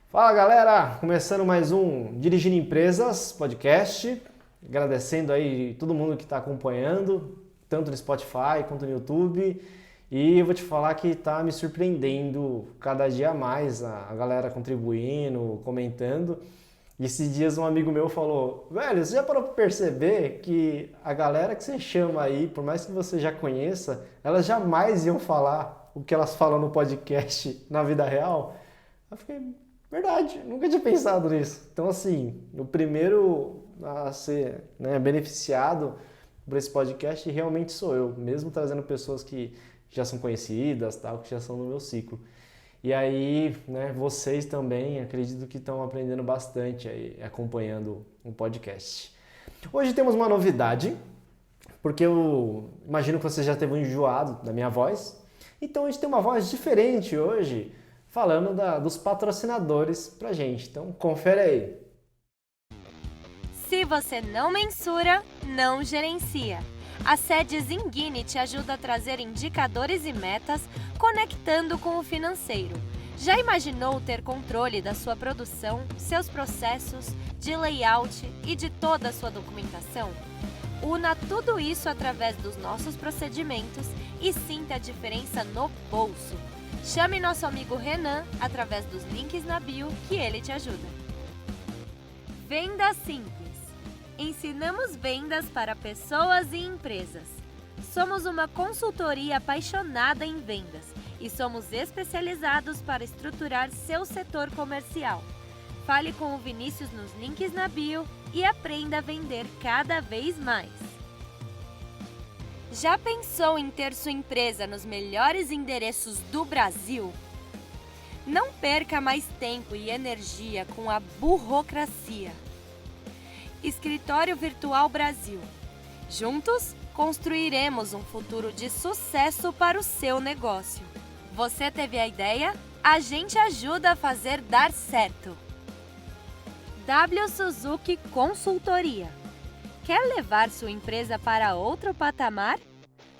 Fala galera, começando mais um Dirigindo Empresas podcast, agradecendo aí todo mundo que está acompanhando, tanto no Spotify quanto no YouTube, e eu vou te falar que está me surpreendendo cada dia mais a galera contribuindo, comentando. E esses dias um amigo meu falou, velho, você já parou para perceber que a galera que você chama aí, por mais que você já conheça, elas jamais iam falar o que elas falam no podcast na vida real? Eu fiquei, verdade, nunca tinha pensado nisso. Então, assim, o primeiro a ser, né, beneficiado por esse podcast realmente sou eu, mesmo trazendo pessoas que já são conhecidas, tal, que já são no meu ciclo. E aí, né, vocês também, acredito que estão aprendendo bastante aí, acompanhando o podcast. Hoje temos uma novidade, porque eu imagino que você já teve um enjoado da minha voz. Então a gente tem uma voz diferente hoje, falando dos patrocinadores pra gente. Então confere aí. Se você não mensura, não gerencia. A sede Zingini te ajuda a trazer indicadores e metas conectando com o financeiro. Já imaginou ter controle da sua produção, seus processos, de layout e de toda a sua documentação? Una tudo isso através dos nossos procedimentos e sinta a diferença no bolso. Chame nosso amigo Renan através dos links na bio que ele te ajuda. Venda Simples. Ensinamos vendas para pessoas e empresas. Somos uma consultoria apaixonada em vendas e somos especializados para estruturar seu setor comercial. Fale com o Vinícius nos links na bio e aprenda a vender cada vez mais. Já pensou em ter sua empresa nos melhores endereços do Brasil? Não perca mais tempo e energia com a burocracia. Escritório Virtual Brasil. Juntos, construiremos um futuro de sucesso para o seu negócio. Você teve a ideia? A gente ajuda a fazer dar certo. W Suzuki Consultoria. Quer levar sua empresa para outro patamar?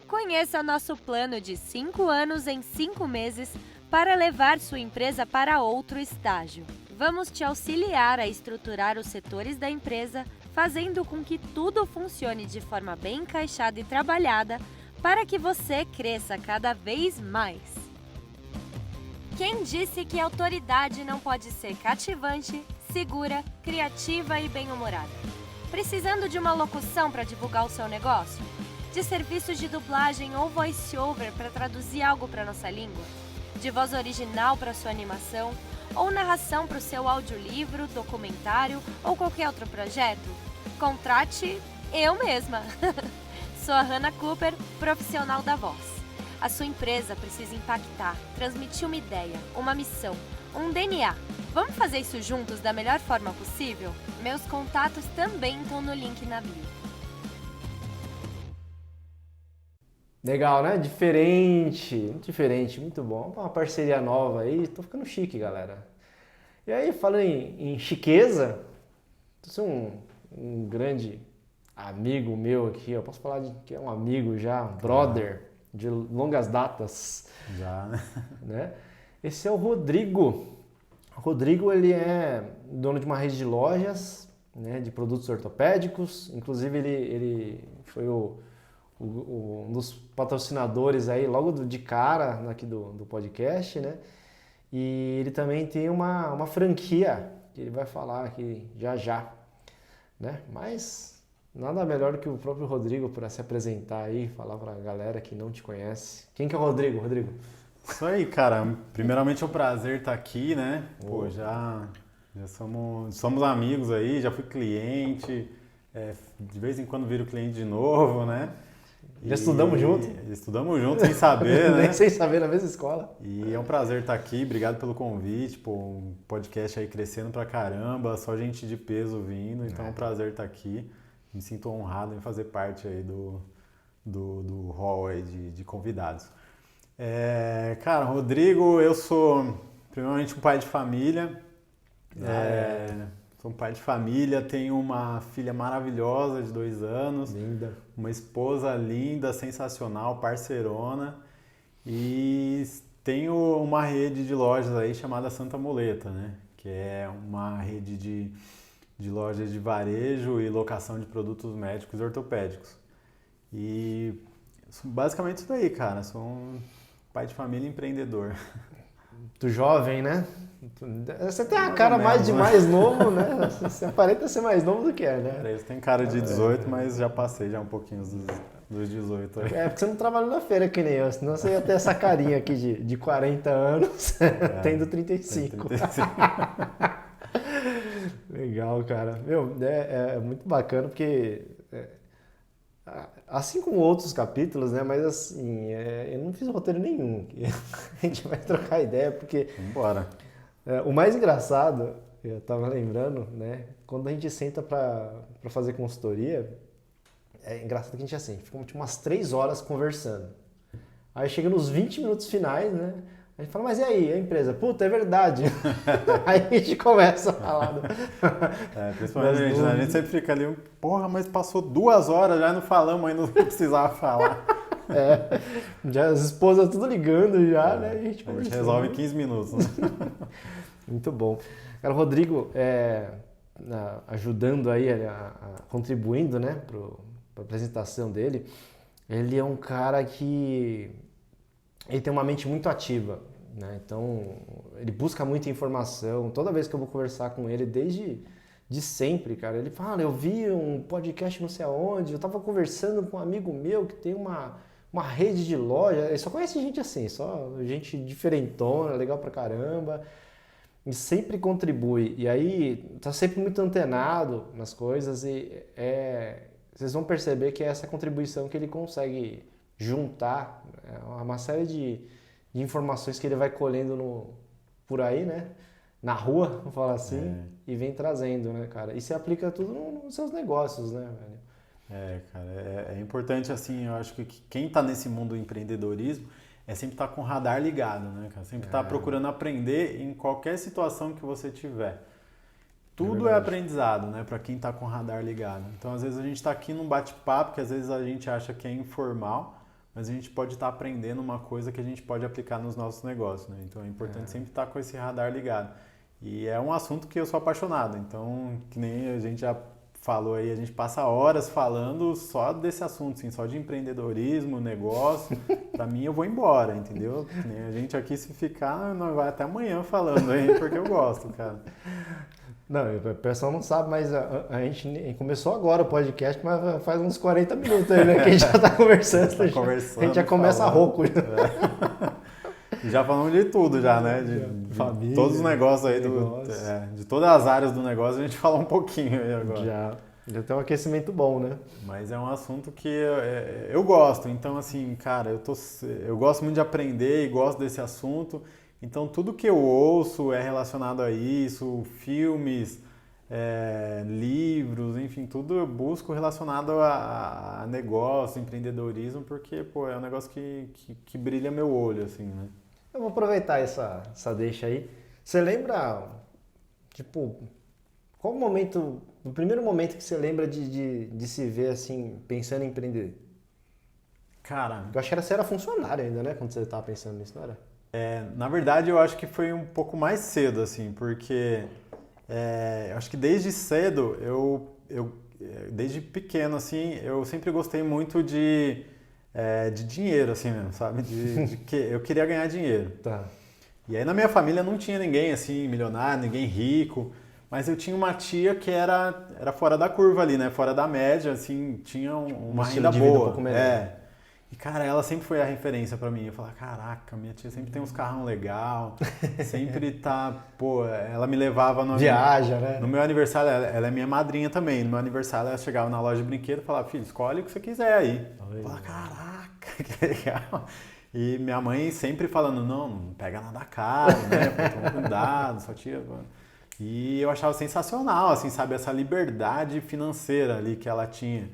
Conheça nosso plano de 5 anos em 5 meses para levar sua empresa para outro estágio. Vamos te auxiliar a estruturar os setores da empresa, fazendo com que tudo funcione de forma bem encaixada e trabalhada para que você cresça cada vez mais. Quem disse que a autoridade não pode ser cativante, segura, criativa e bem-humorada? Precisando de uma locução para divulgar o seu negócio? De serviços de dublagem ou voice-over para traduzir algo para nossa língua? De voz original para sua animação? Ou narração para o seu audiolivro, documentário ou qualquer outro projeto? Contrate eu mesma! Sou a Hannah Cooper, profissional da voz. A sua empresa precisa impactar, transmitir uma ideia, uma missão, um DNA. Vamos fazer isso juntos da melhor forma possível? Meus contatos também estão no link na bio. Legal, né? Diferente, muito bom. Uma parceria nova aí, tô ficando chique, galera. E aí, falando em chiqueza, você é um grande amigo meu aqui, eu posso falar que é um amigo já, brother, de longas datas. Já, Né? Esse é o Rodrigo. O Rodrigo, ele é dono de uma rede de lojas, né, de produtos ortopédicos. Inclusive, ele foi um dos patrocinadores aí, logo de cara aqui do podcast, né? E ele também tem uma franquia, que ele vai falar aqui já, né? Mas nada melhor do que o próprio Rodrigo para se apresentar aí, falar para a galera que não te conhece. Quem que é o Rodrigo, Rodrigo? Isso aí, cara. Primeiramente é um prazer estar aqui, né? Pô, já somos amigos aí, já fui cliente, de vez em quando viro cliente de novo, né? Já estudamos junto? Estudamos junto sem saber, né? Nem sem saber, na mesma escola. E é um prazer estar aqui, obrigado pelo convite, pô, um podcast aí crescendo pra caramba, só gente de peso vindo, então é um prazer estar aqui. Me sinto honrado em fazer parte aí do hall aí de convidados. Cara, Rodrigo, eu sou primeiramente um pai de família. Sou um pai de família, tenho uma filha maravilhosa de 2 anos. Linda. Uma esposa linda, sensacional, parceirona. E tenho uma rede de lojas aí chamada Santa Muleta, né? Que é uma rede de lojas de varejo e locação de produtos médicos e ortopédicos. E basicamente isso daí, cara. Sou um pai de família empreendedor. Tu jovem, né? Você tem a Mais cara ou mais de menos, né? mais novo, né? Você aparenta ser mais novo do que é, né? Parece que tem cara de 18, mas já passei já um pouquinho dos 18 aí. É porque você não trabalha na feira que nem eu, senão você ia ter essa carinha aqui de 40 anos, tendo 35. 35. Legal, cara. Meu, é muito bacana porque, assim como outros capítulos, né? Mas assim, eu não fiz roteiro nenhum aqui. A gente vai trocar ideia porque Vambora. o mais engraçado, eu tava lembrando, né? Quando a gente senta pra fazer consultoria, é engraçado que a gente assim, fica tipo, umas 3 horas conversando. Aí chega nos 20 minutos finais, né? A gente fala, mas e aí, a empresa? Puta, é verdade. Aí a gente começa a falar. Principalmente, né? A gente sempre fica ali, porra, mas passou 2 horas já e não falamos, ainda não precisava falar. Já as esposas tudo ligando já, né? A gente resolve em 15 minutos, né? Muito bom. Cara, o Rodrigo, ajudando aí, contribuindo, né, para a apresentação dele, ele é um cara que ele tem uma mente muito ativa, né? Então, ele busca muita informação. Toda vez que eu vou conversar com ele, desde de sempre, cara, ele fala, eu vi um podcast não sei aonde, eu tava conversando com um amigo meu que tem uma rede de loja, ele só conhece gente assim, só gente diferentona, legal pra caramba, e sempre contribui. E aí, tá sempre muito antenado nas coisas e vocês vão perceber que é essa contribuição que ele consegue juntar, uma série de informações que ele vai colhendo por aí, né? Na rua, vamos falar assim, e vem trazendo, né, cara? E se aplica tudo nos seus negócios, né, velho? Cara, é importante, assim, eu acho que quem tá nesse mundo do empreendedorismo é sempre estar com o radar ligado, né, cara? Sempre estar procurando aprender em qualquer situação que você tiver. Tudo é aprendizado, né, para quem tá com o radar ligado. Então, às vezes a gente tá aqui num bate-papo que às vezes a gente acha que é informal, mas a gente pode estar aprendendo uma coisa que a gente pode aplicar nos nossos negócios, né? Então é importante sempre estar com esse radar ligado. E é um assunto que eu sou apaixonado, então, que nem a gente já falou aí, a gente passa horas falando só desse assunto, assim, só de empreendedorismo, negócio. Pra mim, eu vou embora, entendeu? Que nem a gente aqui, se ficar, nós vai até amanhã falando aí, porque eu gosto, cara. Não, o pessoal não sabe, mas a gente começou agora o podcast, mas faz uns 40 minutos aí, né? Que a gente já tá conversando. A gente já começa rouco. Já falamos de tudo já, né? De família, todos os negócios aí, de todas as áreas do negócio, a gente falou um pouquinho aí agora. Já tem um aquecimento bom, né? Mas é um assunto que eu gosto. Então, assim, cara, eu gosto muito de aprender e gosto desse assunto. Então, tudo que eu ouço é relacionado a isso, filmes, livros, enfim, tudo eu busco relacionado a negócio, empreendedorismo, porque, pô, é um negócio que brilha meu olho, assim, né? Eu vou aproveitar essa deixa aí. Você lembra, tipo, qual o primeiro momento que você lembra de se ver, assim, pensando em empreender? Cara... Eu acho que você era funcionário ainda, né? Quando você estava pensando nisso, não era? Na verdade, eu acho que foi um pouco mais cedo, assim, porque eu acho que desde cedo, desde pequeno, assim, eu sempre gostei muito de dinheiro, assim mesmo, sabe? Eu queria ganhar dinheiro. Tá. E aí na minha família não tinha ninguém, assim, milionário, ninguém rico, mas eu tinha uma tia que era fora da curva ali, né? Fora da média, assim, tinha uma renda boa. Um pouco melhor. E, cara, ela sempre foi a referência pra mim. Eu falava, caraca, minha tia sempre tem uns carrão legal, sempre tá, pô, ela me levava no... Viaja, né? No meu aniversário, ela é minha madrinha também. No meu aniversário, ela chegava na loja de brinquedo e falava, filho, escolhe o que você quiser aí. Eu falava, caraca, que legal. E minha mãe sempre falando, não pega nada caro, né? Toma cuidado, sua tia... E eu achava sensacional, assim, sabe? Essa liberdade financeira ali que ela tinha.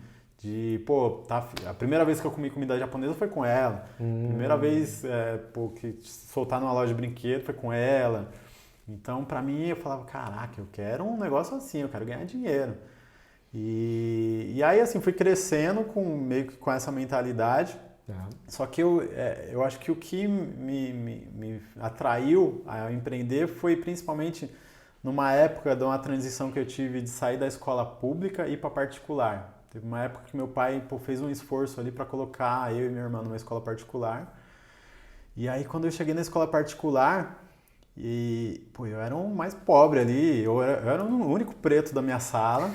Pô, a primeira vez que eu comi comida japonesa foi com ela. Primeira vez que soltar numa loja de brinquedo foi com ela. Então, pra mim, eu falava, caraca, eu quero um negócio assim, eu quero ganhar dinheiro. E aí, assim, fui crescendo meio que com essa mentalidade. Só que eu acho que o que me atraiu a empreender foi principalmente numa época de uma transição que eu tive de sair da escola pública e ir para particular. Teve uma época que meu pai fez um esforço ali para colocar eu e minha irmã numa escola particular. E aí quando eu cheguei na escola particular, eu era o mais pobre ali, eu era o único preto da minha sala.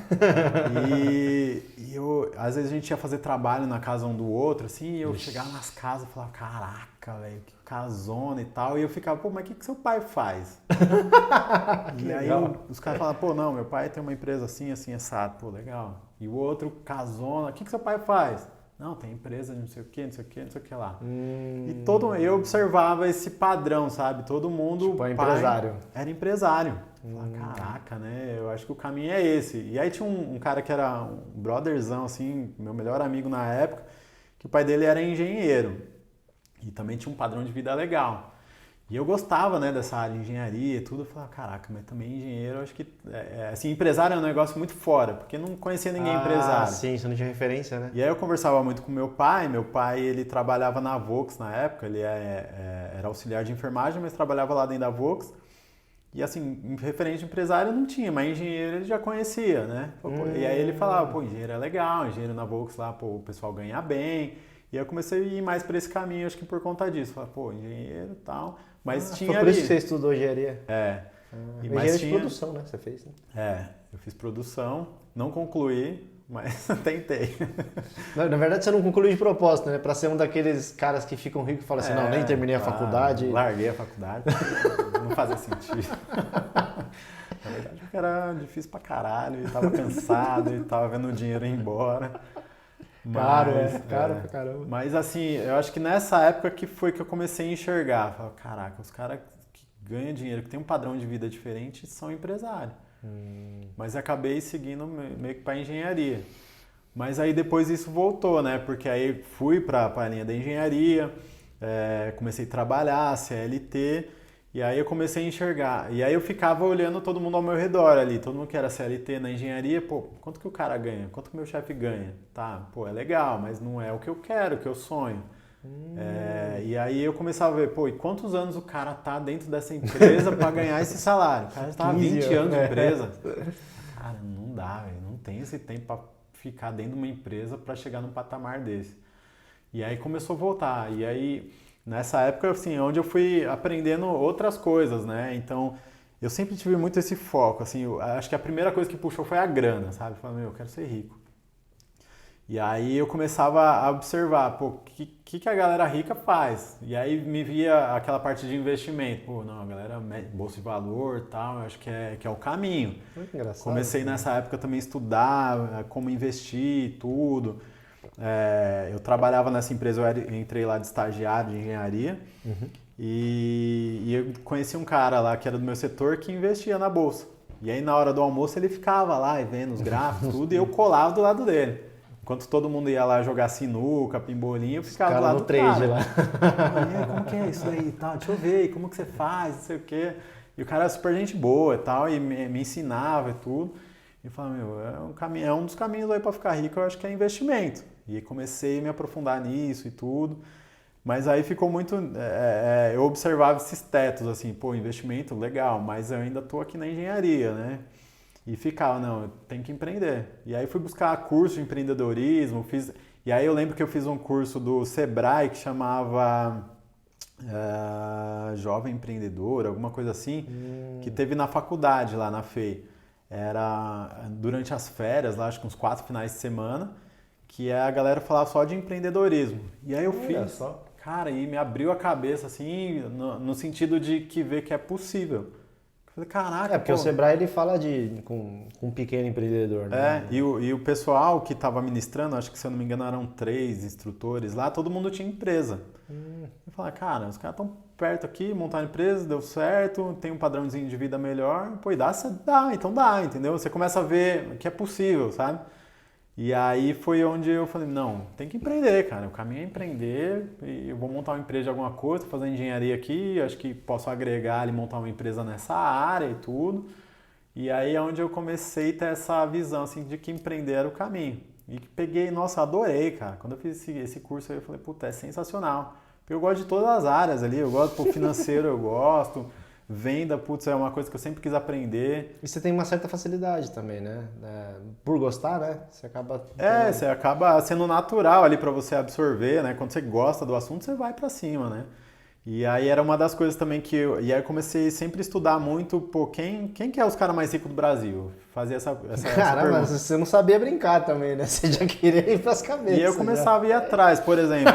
Às vezes a gente ia fazer trabalho na casa um do outro, assim, e eu chegava nas casas e falava, caraca, velho, que casona e tal. E eu ficava, pô, mas o que seu pai faz? E aí os caras falavam, pô, não, meu pai tem uma empresa assim, assim, assado, pô, legal. E o outro, casona, o que seu pai faz? Não, tem empresa de não sei o que, não sei o que, não sei o que lá. E eu observava esse padrão, sabe? Todo mundo... Tipo, empresário. Era empresário. Falava, caraca, né? Eu acho que o caminho é esse. E aí tinha um cara que era um brotherzão, assim, meu melhor amigo na época, que o pai dele era engenheiro. E também tinha um padrão de vida legal. E eu gostava, né, dessa área de engenharia e tudo. Eu falava, caraca, mas também engenheiro, eu acho que... assim, empresário é um negócio muito fora, porque eu não conhecia ninguém empresário. Sim, você não tinha referência, né? E aí eu conversava muito com meu pai. Meu pai, ele trabalhava na Volks na época. Ele era auxiliar de enfermagem, mas trabalhava lá dentro da Volks. E assim, em referente empresário não tinha, mas engenheiro ele já conhecia, né? E aí ele falava, pô, engenheiro é legal, engenheiro na Volks lá, pô, o pessoal ganha bem. E aí eu comecei a ir mais para esse caminho, acho que por conta disso. Falei, pô, engenheiro e tal. Mas tinha foi por isso que você estudou engenharia? Engenharia de produção, né? Você fez, né? Eu fiz produção, não concluí, mas tentei. Na verdade, você não concluiu de propósito, né? Pra ser um daqueles caras que ficam ricos e falam assim, não, nem terminei a faculdade. Larguei a faculdade, não fazia sentido. Na verdade, era difícil pra caralho, e tava cansado, e tava vendo o dinheiro ir embora. Caro pra caramba. Mas assim, eu acho que nessa época que foi que eu comecei a enxergar. Falei, caraca, os caras que ganham dinheiro, que tem um padrão de vida diferente, são empresários. Mas acabei seguindo meio que para engenharia. Mas aí depois isso voltou, né? Porque aí fui para a linha da engenharia, comecei a trabalhar, CLT, e aí eu comecei a enxergar. E aí eu ficava olhando todo mundo ao meu redor ali, todo mundo que era CLT na engenharia, pô, quanto que o cara ganha? Quanto que o meu chefe ganha? Tá, pô, é legal, mas não é o que eu quero, o que eu sonho. E aí eu começava a ver, pô, e quantos anos o cara tá dentro dessa empresa para ganhar esse salário? O cara já tá há 20 anos de empresa. Cara, não dá, velho, não tem esse tempo para ficar dentro de uma empresa para chegar num patamar desse. E aí começou a voltar, e aí nessa época, assim, onde eu fui aprendendo outras coisas, né? Então, eu sempre tive muito esse foco, assim, acho que a primeira coisa que puxou foi a grana, sabe? Eu falei, eu quero ser rico. E aí eu começava a observar, pô, o que a galera rica faz? E aí me via aquela parte de investimento. Pô, não, a galera bolsa de valor e tal, eu acho que é o caminho. Muito engraçado. Comecei nessa época também a estudar como investir tudo. Eu trabalhava nessa empresa, eu entrei lá de estagiário de engenharia. E eu conheci um cara lá que era do meu setor que investia na bolsa. E aí na hora do almoço ele ficava lá e vendo os gráficos, tudo, e eu colava do lado dele. Enquanto todo mundo ia lá jogar sinuca, pimbolinha, eu ficava do lado do trade cara. lá. Como que é isso aí e tal? Deixa eu ver, como que você faz, não sei o quê. E o cara era super gente boa e tal, e me ensinava e tudo. E eu falava, é um dos caminhos aí para ficar rico, eu acho que é investimento. E comecei a me aprofundar nisso e tudo. Mas aí ficou muito... eu observava esses tetos, assim, pô, investimento, legal, mas eu ainda tô aqui na engenharia, né? E ficava, não, eu tenho que empreender. E aí fui buscar curso de empreendedorismo, e aí eu lembro que eu fiz um curso do Sebrae que chamava Jovem Empreendedor, alguma coisa assim, que teve na faculdade lá na FEI. Era durante as férias, lá acho que uns 4 finais de semana, que a galera falava só de empreendedorismo. E aí eu fiz, só. Cara, e me abriu a cabeça, assim, no sentido de que ver que é possível. Falei, caraca, porque o Sebrae ele fala com um pequeno empreendedor, né? E o pessoal que estava ministrando, acho que se eu não me engano eram 3 instrutores lá, todo mundo tinha empresa. Eu falei, cara, os caras estão perto aqui, montaram empresa, deu certo, tem um padrãozinho de vida melhor, pô, e dá, então dá, entendeu? Você começa a ver que é possível, sabe? E aí foi onde eu falei, não, tem que empreender, cara, o caminho é empreender, e eu vou montar uma empresa de alguma coisa, fazer engenharia aqui, acho que posso agregar e montar uma empresa nessa área e tudo. E aí é onde eu comecei a ter essa visão, assim, de que empreender era o caminho. E peguei, nossa, adorei, cara. Quando eu fiz esse curso aí, eu falei, puta, é sensacional. Porque eu gosto de todas as áreas ali, eu gosto do financeiro, eu gosto. Venda, putz, é uma coisa que eu sempre quis aprender. E você tem uma certa facilidade também, né? Por gostar, né? Você acaba sendo natural ali para você absorver, né? Quando você gosta do assunto, você vai para cima, né? E aí era uma das coisas também E aí eu comecei sempre a estudar muito, pô, quem que é os caras mais ricos do Brasil? Fazer essa Caramba, pergunta. você não sabia brincar também, né? Você já queria ir pras cabeças. E eu começava a ir atrás, por exemplo,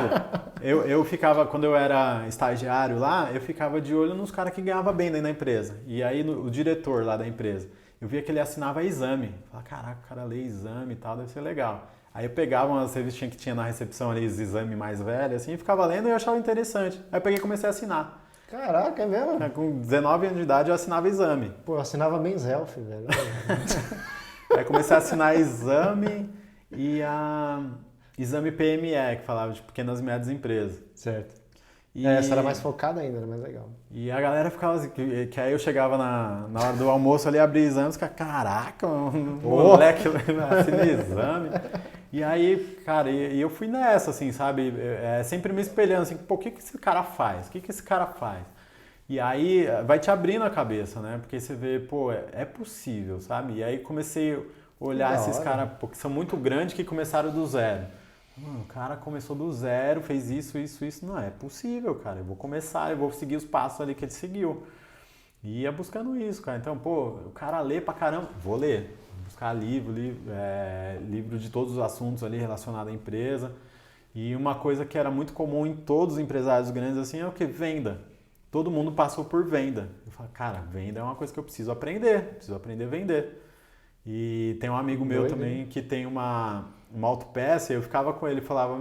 eu ficava, quando eu era estagiário lá, eu ficava de olho nos caras que ganhavam bem dentro da empresa. E aí o diretor lá da empresa, eu via que ele assinava exame. Eu falava, caraca, o cara lê exame e tal, deve ser legal. Aí eu pegava umas revistinhas que tinha na recepção ali, os exames mais velhos, assim, e ficava lendo e eu achava interessante. Aí eu peguei e comecei a assinar. Caraca, é mesmo? Com 19 anos de idade eu assinava exame. Pô, eu assinava Men's Health, velho. Aí comecei a assinar exame e exame PME, que falava de pequenas e médias empresas. Certo. Essa era mais focada ainda, era mais legal. E a galera ficava assim, que aí eu chegava na hora do almoço ali, abria exames, ficava, caraca, moleque assina exame. E aí, cara, e eu fui nessa, assim, sabe? Sempre me espelhando, assim, pô, o que esse cara faz? O que esse cara faz? E aí vai te abrindo a cabeça, né? Porque você vê, pô, é possível, sabe? E aí comecei a olhar esses caras, que são muito grandes, que começaram do zero. O cara começou do zero, fez isso. Não é possível, cara. Eu vou começar, eu vou seguir os passos ali que ele seguiu. E ia buscando isso, cara. Então, pô, o cara lê pra caramba. Vou ler. Buscar livro de todos os assuntos ali relacionados à empresa. E uma coisa que era muito comum em todos os empresários grandes assim é o que? Venda. Todo mundo passou por venda. Eu falo, cara, venda é uma coisa que eu preciso aprender a vender. E tem um amigo meu também que tem uma autopeça, e eu ficava com ele e falava,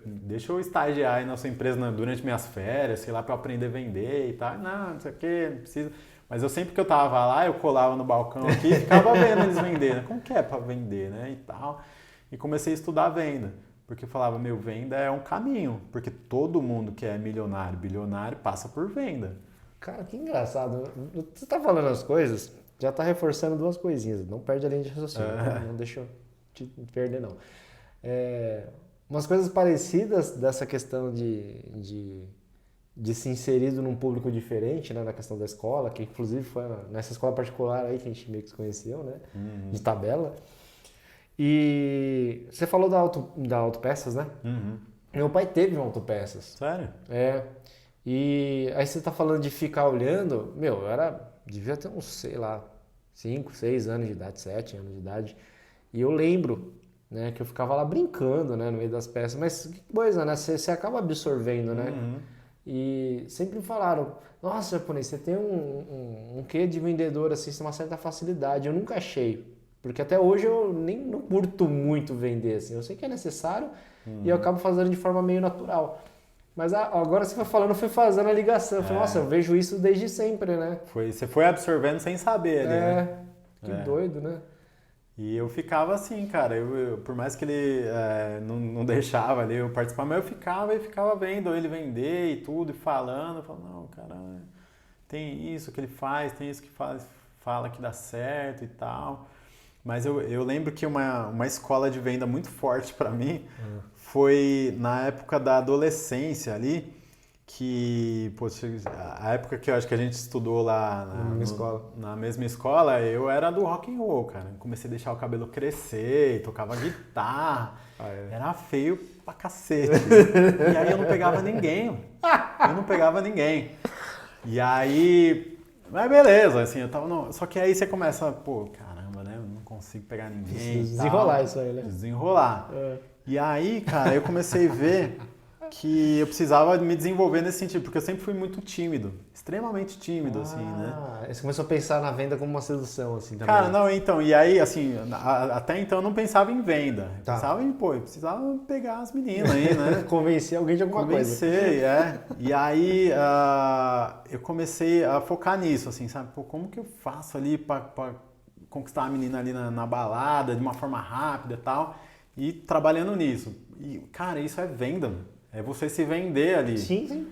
deixa eu estagiar aí na sua empresa durante minhas férias, sei lá, para eu aprender a vender e tal. Não sei o que, não precisa. Mas eu sempre que eu tava lá, eu colava no balcão aqui e ficava vendo eles vender, né? Como que é para vender, né? E tal. E comecei a estudar a venda. Porque eu falava, venda é um caminho. Porque todo mundo que é milionário, bilionário, passa por venda. Cara, que engraçado. Você tá falando as coisas, já tá reforçando duas coisinhas. Não perde a linha de raciocínio. Não deixa eu te perder, não. Umas coisas parecidas dessa questão de se inserir num público diferente, né? Na questão da escola, que inclusive foi nessa escola particular aí que a gente meio que se conheceu, né? Uhum. De tabela. E você falou da Autopeças, né? Uhum. Meu pai teve um Autopeças. Sério? E aí você tá falando de ficar olhando, devia ter uns, sei lá, 5, 6 anos de idade, 7 anos de idade. E eu lembro, né, que eu ficava lá brincando, né, no meio das peças. Mas que coisa, né? Você acaba absorvendo, né? Uhum. E sempre falaram, nossa, japonês, você tem um quê de vendedor, assim, você tem uma certa facilidade. Eu nunca achei. Porque até hoje eu não curto muito vender, assim. Eu sei que é necessário e eu acabo fazendo de forma meio natural. Mas agora você foi falando, eu fui fazendo a ligação. Eu falei, nossa, eu vejo isso desde sempre, né? Você foi absorvendo sem saber ali, né? Que doido, né? E eu ficava assim, cara, por mais que ele não deixava ali eu participar, mas eu ficava vendo ele vender e tudo, e falando, eu falava, não, cara, tem isso que ele faz, tem isso que fala que dá certo e tal. Mas eu lembro que uma escola de venda muito forte para mim foi na época da adolescência ali, que, poxa, a época que eu acho que a gente estudou lá na mesma escola, eu era do rock and roll, cara. Comecei a deixar o cabelo crescer, tocava guitarra, era feio pra cacete. E aí eu não pegava ninguém. E aí, mas beleza, assim, eu tava só que aí você começa, pô, caramba, né? Eu não consigo pegar ninguém. Desenrolar isso aí, né? Desenrolar. E aí, cara, eu comecei a ver que eu precisava me desenvolver nesse sentido, porque eu sempre fui muito tímido, extremamente tímido, assim, né? Você começou a pensar na venda como uma sedução, assim, também. Cara, não, então, e aí, assim, até então eu não pensava em venda. Eu pensava em, eu precisava pegar as meninas aí, né? Convencer alguém de alguma coisa. E aí eu comecei a focar nisso, assim, sabe? Pô, como que eu faço ali pra conquistar a menina ali na balada, de uma forma rápida e tal, e trabalhando nisso. E, cara, isso é venda, é você se vender ali. Sim.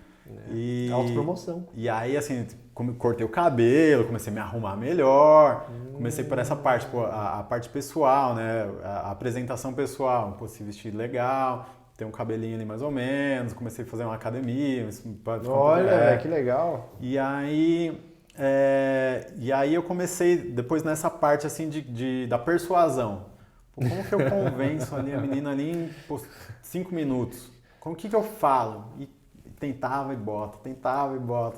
Autopromoção. E aí, assim, cortei o cabelo, comecei a me arrumar melhor, comecei por essa parte, pô, a parte pessoal, né? A apresentação pessoal, pô, se vestir legal, ter um cabelinho ali mais ou menos, comecei a fazer uma academia. Olha, que legal. E aí eu comecei, depois nessa parte assim da persuasão. Pô, como que eu convenço ali a menina ali em 5 minutos? Como que eu falo? E tentava e bota,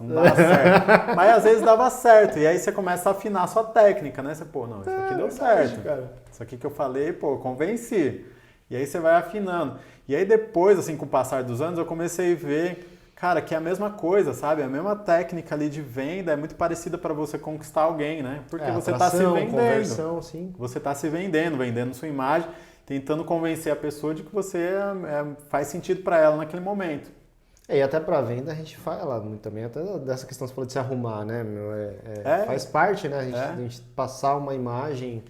não dava certo. Mas às vezes dava certo. E aí você começa a afinar a sua técnica, né? Você, pô, não, isso aqui deu certo. Cara. Isso aqui que eu falei, pô, convenci. E aí você vai afinando. E aí depois, assim, com o passar dos anos, eu comecei a ver, cara, que é a mesma coisa, sabe? A mesma técnica ali de venda é muito parecida para você conquistar alguém, né? Porque você está se vendendo. Conversão, sim. Você está se vendendo sua imagem, tentando convencer a pessoa de que você faz sentido para ela naquele momento. E até para venda a gente fala também até dessa questão que você falou de se arrumar, né? Faz parte, né? A gente passar uma imagem,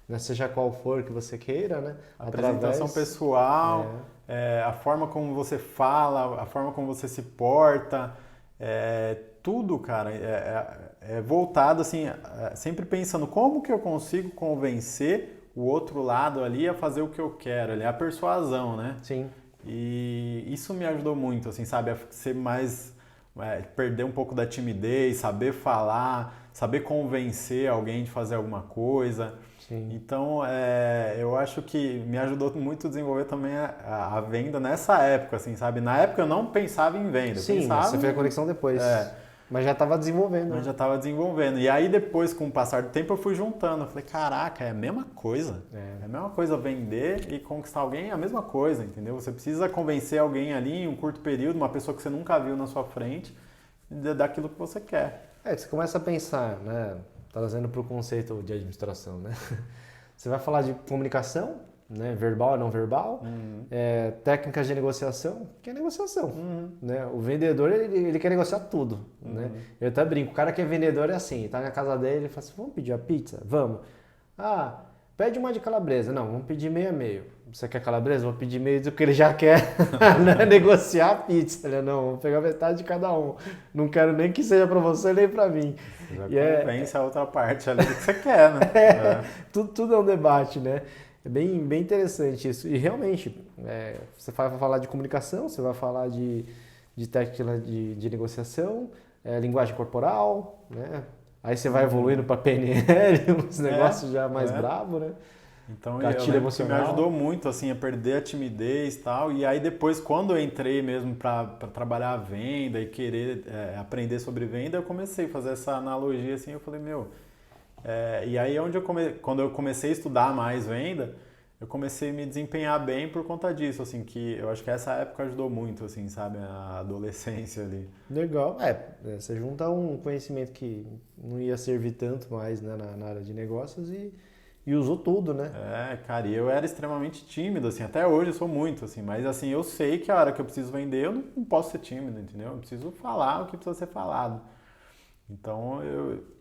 né? Seja qual for que você queira, né? A apresentação pessoal, a forma como você fala, a forma como você se porta, tudo, cara, é voltado assim, sempre pensando como que eu consigo convencer o outro lado ali a fazer o que eu quero, ali, a persuasão, né? Sim. E isso me ajudou muito, assim, sabe, a ser mais, perder um pouco da timidez, saber falar, saber convencer alguém de fazer alguma coisa. Sim. Então, eu acho que me ajudou muito a desenvolver também a venda nessa época, assim, sabe? Na época eu não pensava em venda. Sim, você fez a conexão depois. Mas já estava desenvolvendo. Mas já estava desenvolvendo. E aí depois, com o passar do tempo, eu fui juntando. Eu falei, caraca, é a mesma coisa. É a mesma coisa vender e conquistar alguém, é a mesma coisa, entendeu? Você precisa convencer alguém ali em um curto período, uma pessoa que você nunca viu na sua frente, daquilo que você quer. Você começa a pensar, né? Trazendo para o conceito de administração, né? Você vai falar de comunicação, né? Verbal e não verbal, técnicas de negociação, que é negociação, né? O vendedor, ele quer negociar tudo, né? Eu até brinco, o cara que é vendedor é assim, tá na casa dele, ele fala assim, vamos pedir a pizza? Vamos. Ah, pede uma de calabresa. Não, vamos pedir meio a meio. Você quer calabresa? Vou pedir meio do que ele já quer, né? Negociar a pizza, né? Não, vou pegar metade de cada um. Não quero nem que seja para você nem para mim. Já convence a outra parte ali do que você quer, né? Tudo é um debate, né? É bem interessante isso. E realmente, você vai falar de comunicação, você vai falar de técnica de negociação, linguagem corporal, né? Aí você vai evoluindo para PNL, uns negócios já mais bravos, né? Então, gatilho emocional. Me ajudou muito assim, a perder a timidez e tal. E aí depois, quando eu entrei mesmo para trabalhar a venda e querer aprender sobre venda, eu comecei a fazer essa analogia assim, eu falei, e aí quando eu comecei a estudar mais venda, eu comecei a me desempenhar bem por conta disso, assim, que eu acho que essa época ajudou muito, assim, sabe, a adolescência ali. Legal. Você junta um conhecimento que não ia servir tanto mais, né, na área de negócios e usou tudo, né? Cara, e eu era extremamente tímido, assim, até hoje eu sou muito, assim, mas assim, eu sei que a hora que eu preciso vender, eu não posso ser tímido, entendeu? Eu preciso falar o que precisa ser falado. Então,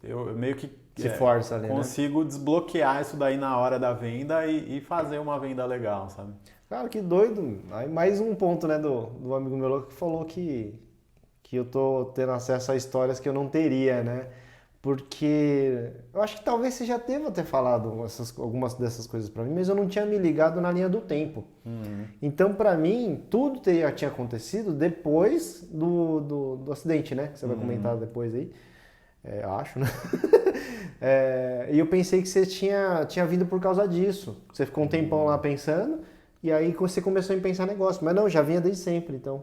eu meio que se força ali, consigo desbloquear isso daí na hora da venda e fazer uma venda legal, sabe? Cara, que doido. Aí mais um ponto, né, do amigo meu louco que falou que eu tô tendo acesso a histórias que eu não teria, né? Porque eu acho que talvez você já deva ter falado algumas dessas coisas pra mim, mas eu não tinha me ligado na linha do tempo. Então, pra mim, tudo tinha acontecido depois do acidente, né? Que você vai comentar depois aí. Acho, né? E eu pensei que você tinha vindo por causa disso. Você ficou um tempão lá pensando e aí você começou a pensar negócio. Mas não, já vinha desde sempre, então.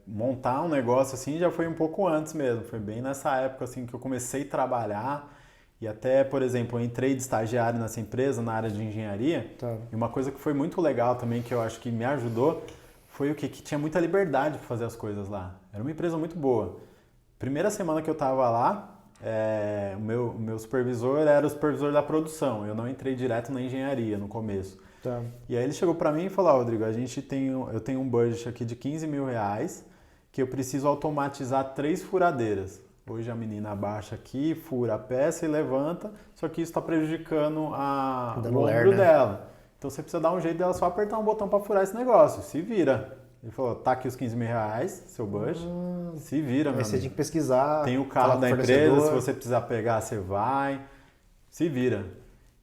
Montar um negócio assim já foi um pouco antes mesmo. Foi bem nessa época assim que eu comecei a trabalhar e até, por exemplo, eu entrei de estagiário nessa empresa na área de engenharia. Tá. E uma coisa que foi muito legal também, que eu acho que me ajudou, foi que tinha muita liberdade para fazer as coisas lá. Era uma empresa muito boa. Primeira semana que eu estava lá, o meu supervisor era o supervisor da produção. Eu não entrei direto na engenharia no começo. Tá. E aí ele chegou para mim e falou, Rodrigo, eu tenho um budget aqui de R$15 mil que eu preciso automatizar 3 furadeiras. Hoje a menina abaixa aqui, fura a peça e levanta, só que isso está prejudicando o ombro dela. Então você precisa dar um jeito dela só apertar um botão para furar esse negócio. Se vira. Ele falou, tá aqui os 15 mil reais, seu budget, se vira, meu Aí você amigo. tinha que pesquisar. Tem o falar carro com da fornecedor. empresa, se você precisar pegar, você vai, se vira.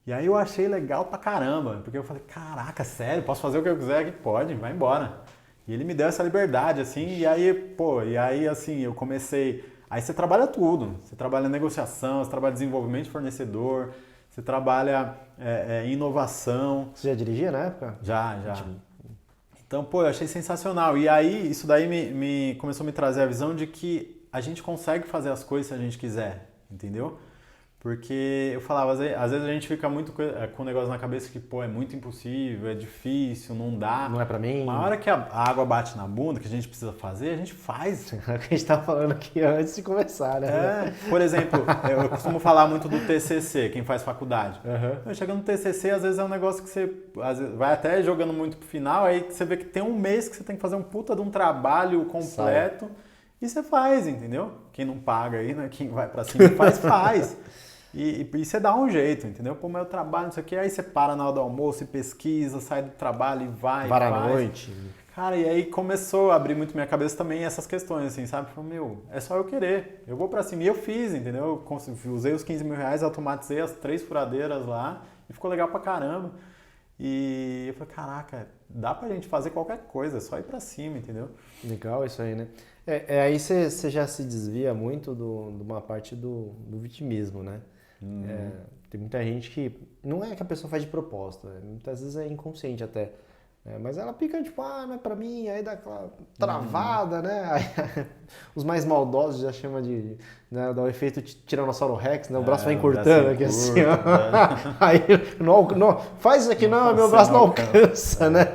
E aí eu achei legal pra caramba, porque eu falei, caraca, sério, posso fazer o que eu quiser aqui? Pode, vai embora. E ele me deu essa liberdade, assim, e aí, assim, eu comecei... Aí você trabalha tudo, você trabalha negociação, você trabalha desenvolvimento de fornecedor, você trabalha inovação. Você já dirigia na época? Já. Então, eu achei sensacional. E aí, isso daí começou a me trazer a visão de que a gente consegue fazer as coisas se a gente quiser, entendeu? Porque eu falava, às vezes a gente fica muito com o negócio na cabeça que, é muito impossível, é difícil, não dá. Não é pra mim. Na hora que a água bate na bunda, que a gente precisa fazer, a gente faz. É o que a gente tava falando aqui antes de começar, né? Por exemplo, eu costumo falar muito do TCC, quem faz faculdade. Uhum. Chegando no TCC, às vezes é um negócio que você às vezes, vai até jogando muito pro final, aí você vê que tem um mês que você tem que fazer um puta de um trabalho completo e você faz, entendeu? Quem não paga aí, né? Quem vai pra cima faz. E você dá um jeito, entendeu? Pô, meu trabalho, não sei o que, aí você para na hora do almoço e pesquisa, sai do trabalho e vai. Vara à noite. Cara, e aí começou a abrir muito minha cabeça também essas questões, assim, sabe? Falei, é só eu querer, eu vou pra cima. E eu fiz, entendeu? Eu usei os 15 mil reais, automatizei as 3 furadeiras lá e ficou legal pra caramba. E eu falei, caraca, dá pra gente fazer qualquer coisa, é só ir pra cima, entendeu? Legal isso aí, né? Aí você já se desvia muito de uma parte do vitimismo, né? Tem muita gente que... Não é que a pessoa faz de propósito, muitas vezes é inconsciente até. Mas ela fica tipo, não é pra mim, aí dá aquela travada, né? Aí, os mais maldosos já chamam né, dá o efeito Tiranossauro Rex, né? O braço vai encurtando aqui assim, ó. Aí, não, faz isso aqui não, meu braço não alcança, né?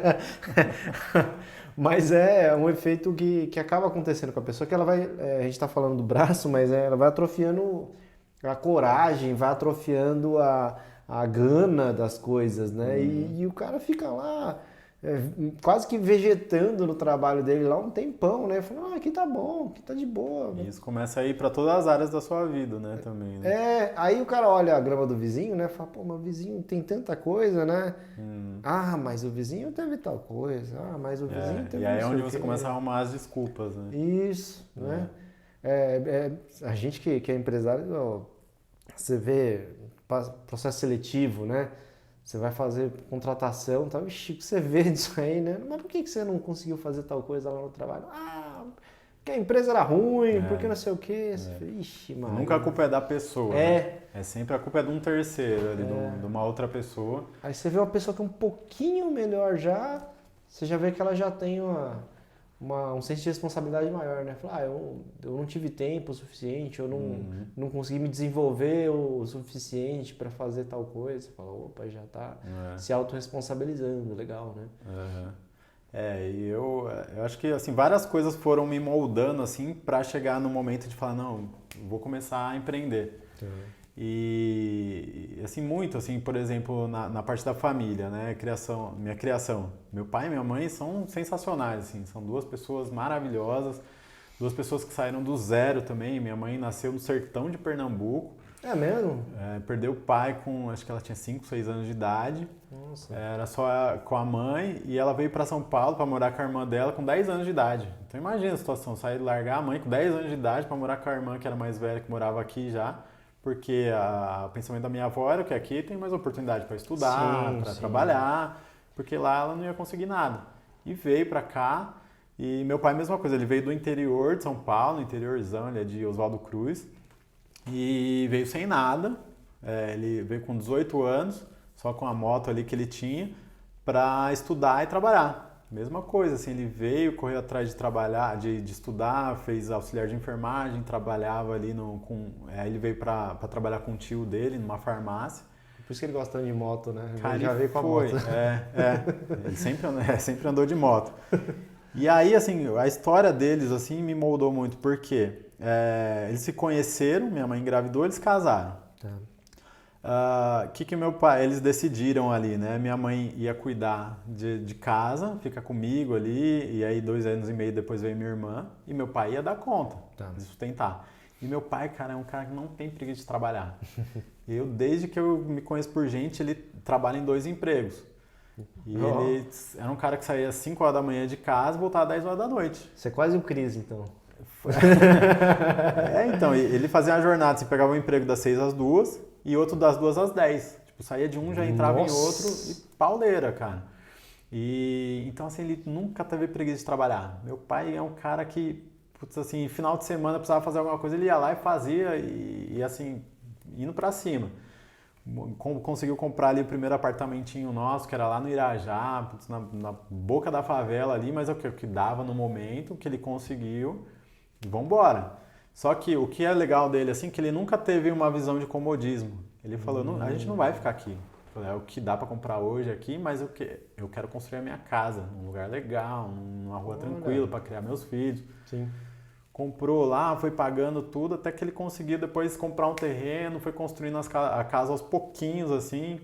Mas é um efeito que acaba acontecendo com a pessoa, que ela vai, a gente tá falando do braço, mas ela vai atrofiando a coragem, vai atrofiando a gana das coisas, né? E o cara fica lá quase que vegetando no trabalho dele lá um tempão, né? Falando, aqui tá bom, aqui tá de boa. E isso começa a ir para todas as áreas da sua vida, né, também. Né? Aí o cara olha a grama do vizinho, né? Fala, pô, meu vizinho tem tanta coisa, né? Mas o vizinho teve tal coisa. Mas o vizinho teve E aí é onde você quê. Começa a arrumar as desculpas, né? Isso, né? A gente que é empresário, você vê processo seletivo, né? Você vai fazer contratação, tá? Ixi, você vê disso aí, né? Mas por que você não conseguiu fazer tal coisa lá no trabalho? Porque a empresa era ruim, porque não sei o quê. Ixi, mano. Nunca a culpa é da pessoa. Né? É sempre a culpa é de um terceiro, ali, de uma outra pessoa. Aí você vê uma pessoa que é um pouquinho melhor já, você já vê que ela já tem um senso de responsabilidade maior, né? Fala, eu não tive tempo suficiente, eu não consegui me desenvolver o suficiente para fazer tal coisa. Você fala, opa, já tá se autorresponsabilizando, legal, né? E eu acho que assim, várias coisas foram me moldando assim para chegar no momento de falar, não, vou começar a empreender. E assim, muito assim, por exemplo, na parte da família, né, minha criação. Meu pai e minha mãe são sensacionais, assim, são 2 pessoas maravilhosas, 2 pessoas que saíram do zero também. Minha mãe nasceu no sertão de Pernambuco. É mesmo? Perdeu o pai acho que ela tinha 5, 6 anos de idade. Nossa. Era só com a mãe e ela veio para São Paulo para morar com a irmã dela com 10 anos de idade. Então imagina a situação, largar a mãe com 10 anos de idade para morar com a irmã que era mais velha, que morava aqui já. Porque o pensamento da minha avó era que aqui tem mais oportunidade para estudar, para trabalhar, porque lá ela não ia conseguir nada. E veio para cá, e meu pai a mesma coisa, ele veio do interior de São Paulo, interiorzão, ele é de Oswaldo Cruz, e veio sem nada, ele veio com 18 anos, só com a moto ali que ele tinha, para estudar e trabalhar. Mesma coisa, assim, ele veio, correu atrás de trabalhar, de estudar, fez auxiliar de enfermagem, trabalhava ali aí ele veio para trabalhar com o tio dele numa farmácia. Por isso que ele gosta tanto de moto, né? Cara, ele já veio com a moto. Ele sempre andou de moto. E aí, assim, a história deles, assim, me moldou muito, porque eles se conheceram, minha mãe engravidou, eles casaram. Que meu pai, eles decidiram ali, né? Minha mãe ia cuidar de casa, fica comigo ali, e aí 2 anos e meio depois veio minha irmã, e meu pai ia dar conta de sustentar. E meu pai, cara, é um cara que não tem preguiça de trabalhar. Desde que eu me conheço por gente, ele trabalha em 2 empregos. E ele era um cara que saía às 5 horas da manhã de casa e voltava às 10 horas da noite. Você é quase o Cris, então. Então, ele fazia uma jornada, assim, pegava um emprego das 6 às 2 e outro das 2 às 10. Tipo, saía de um, já entrava em outro e pauleira, cara. E então, assim, ele nunca teve preguiça de trabalhar. Meu pai é um cara que, putz, assim, final de semana precisava fazer alguma coisa, ele ia lá e fazia e assim, indo pra cima. Conseguiu comprar ali o primeiro apartamentinho nosso, que era lá no Irajá, putz, na boca da favela ali, mas é o que dava no momento, que ele conseguiu. E vambora. Só que o que é legal dele, assim, que ele nunca teve uma visão de comodismo. Ele falou, a gente não vai ficar aqui. É o que dá para comprar hoje aqui, mas eu quero construir a minha casa, num lugar legal, numa rua tranquila para criar meus filhos. Sim. Comprou lá, foi pagando tudo, até que ele conseguiu depois comprar um terreno, foi construindo a casa aos pouquinhos, assim.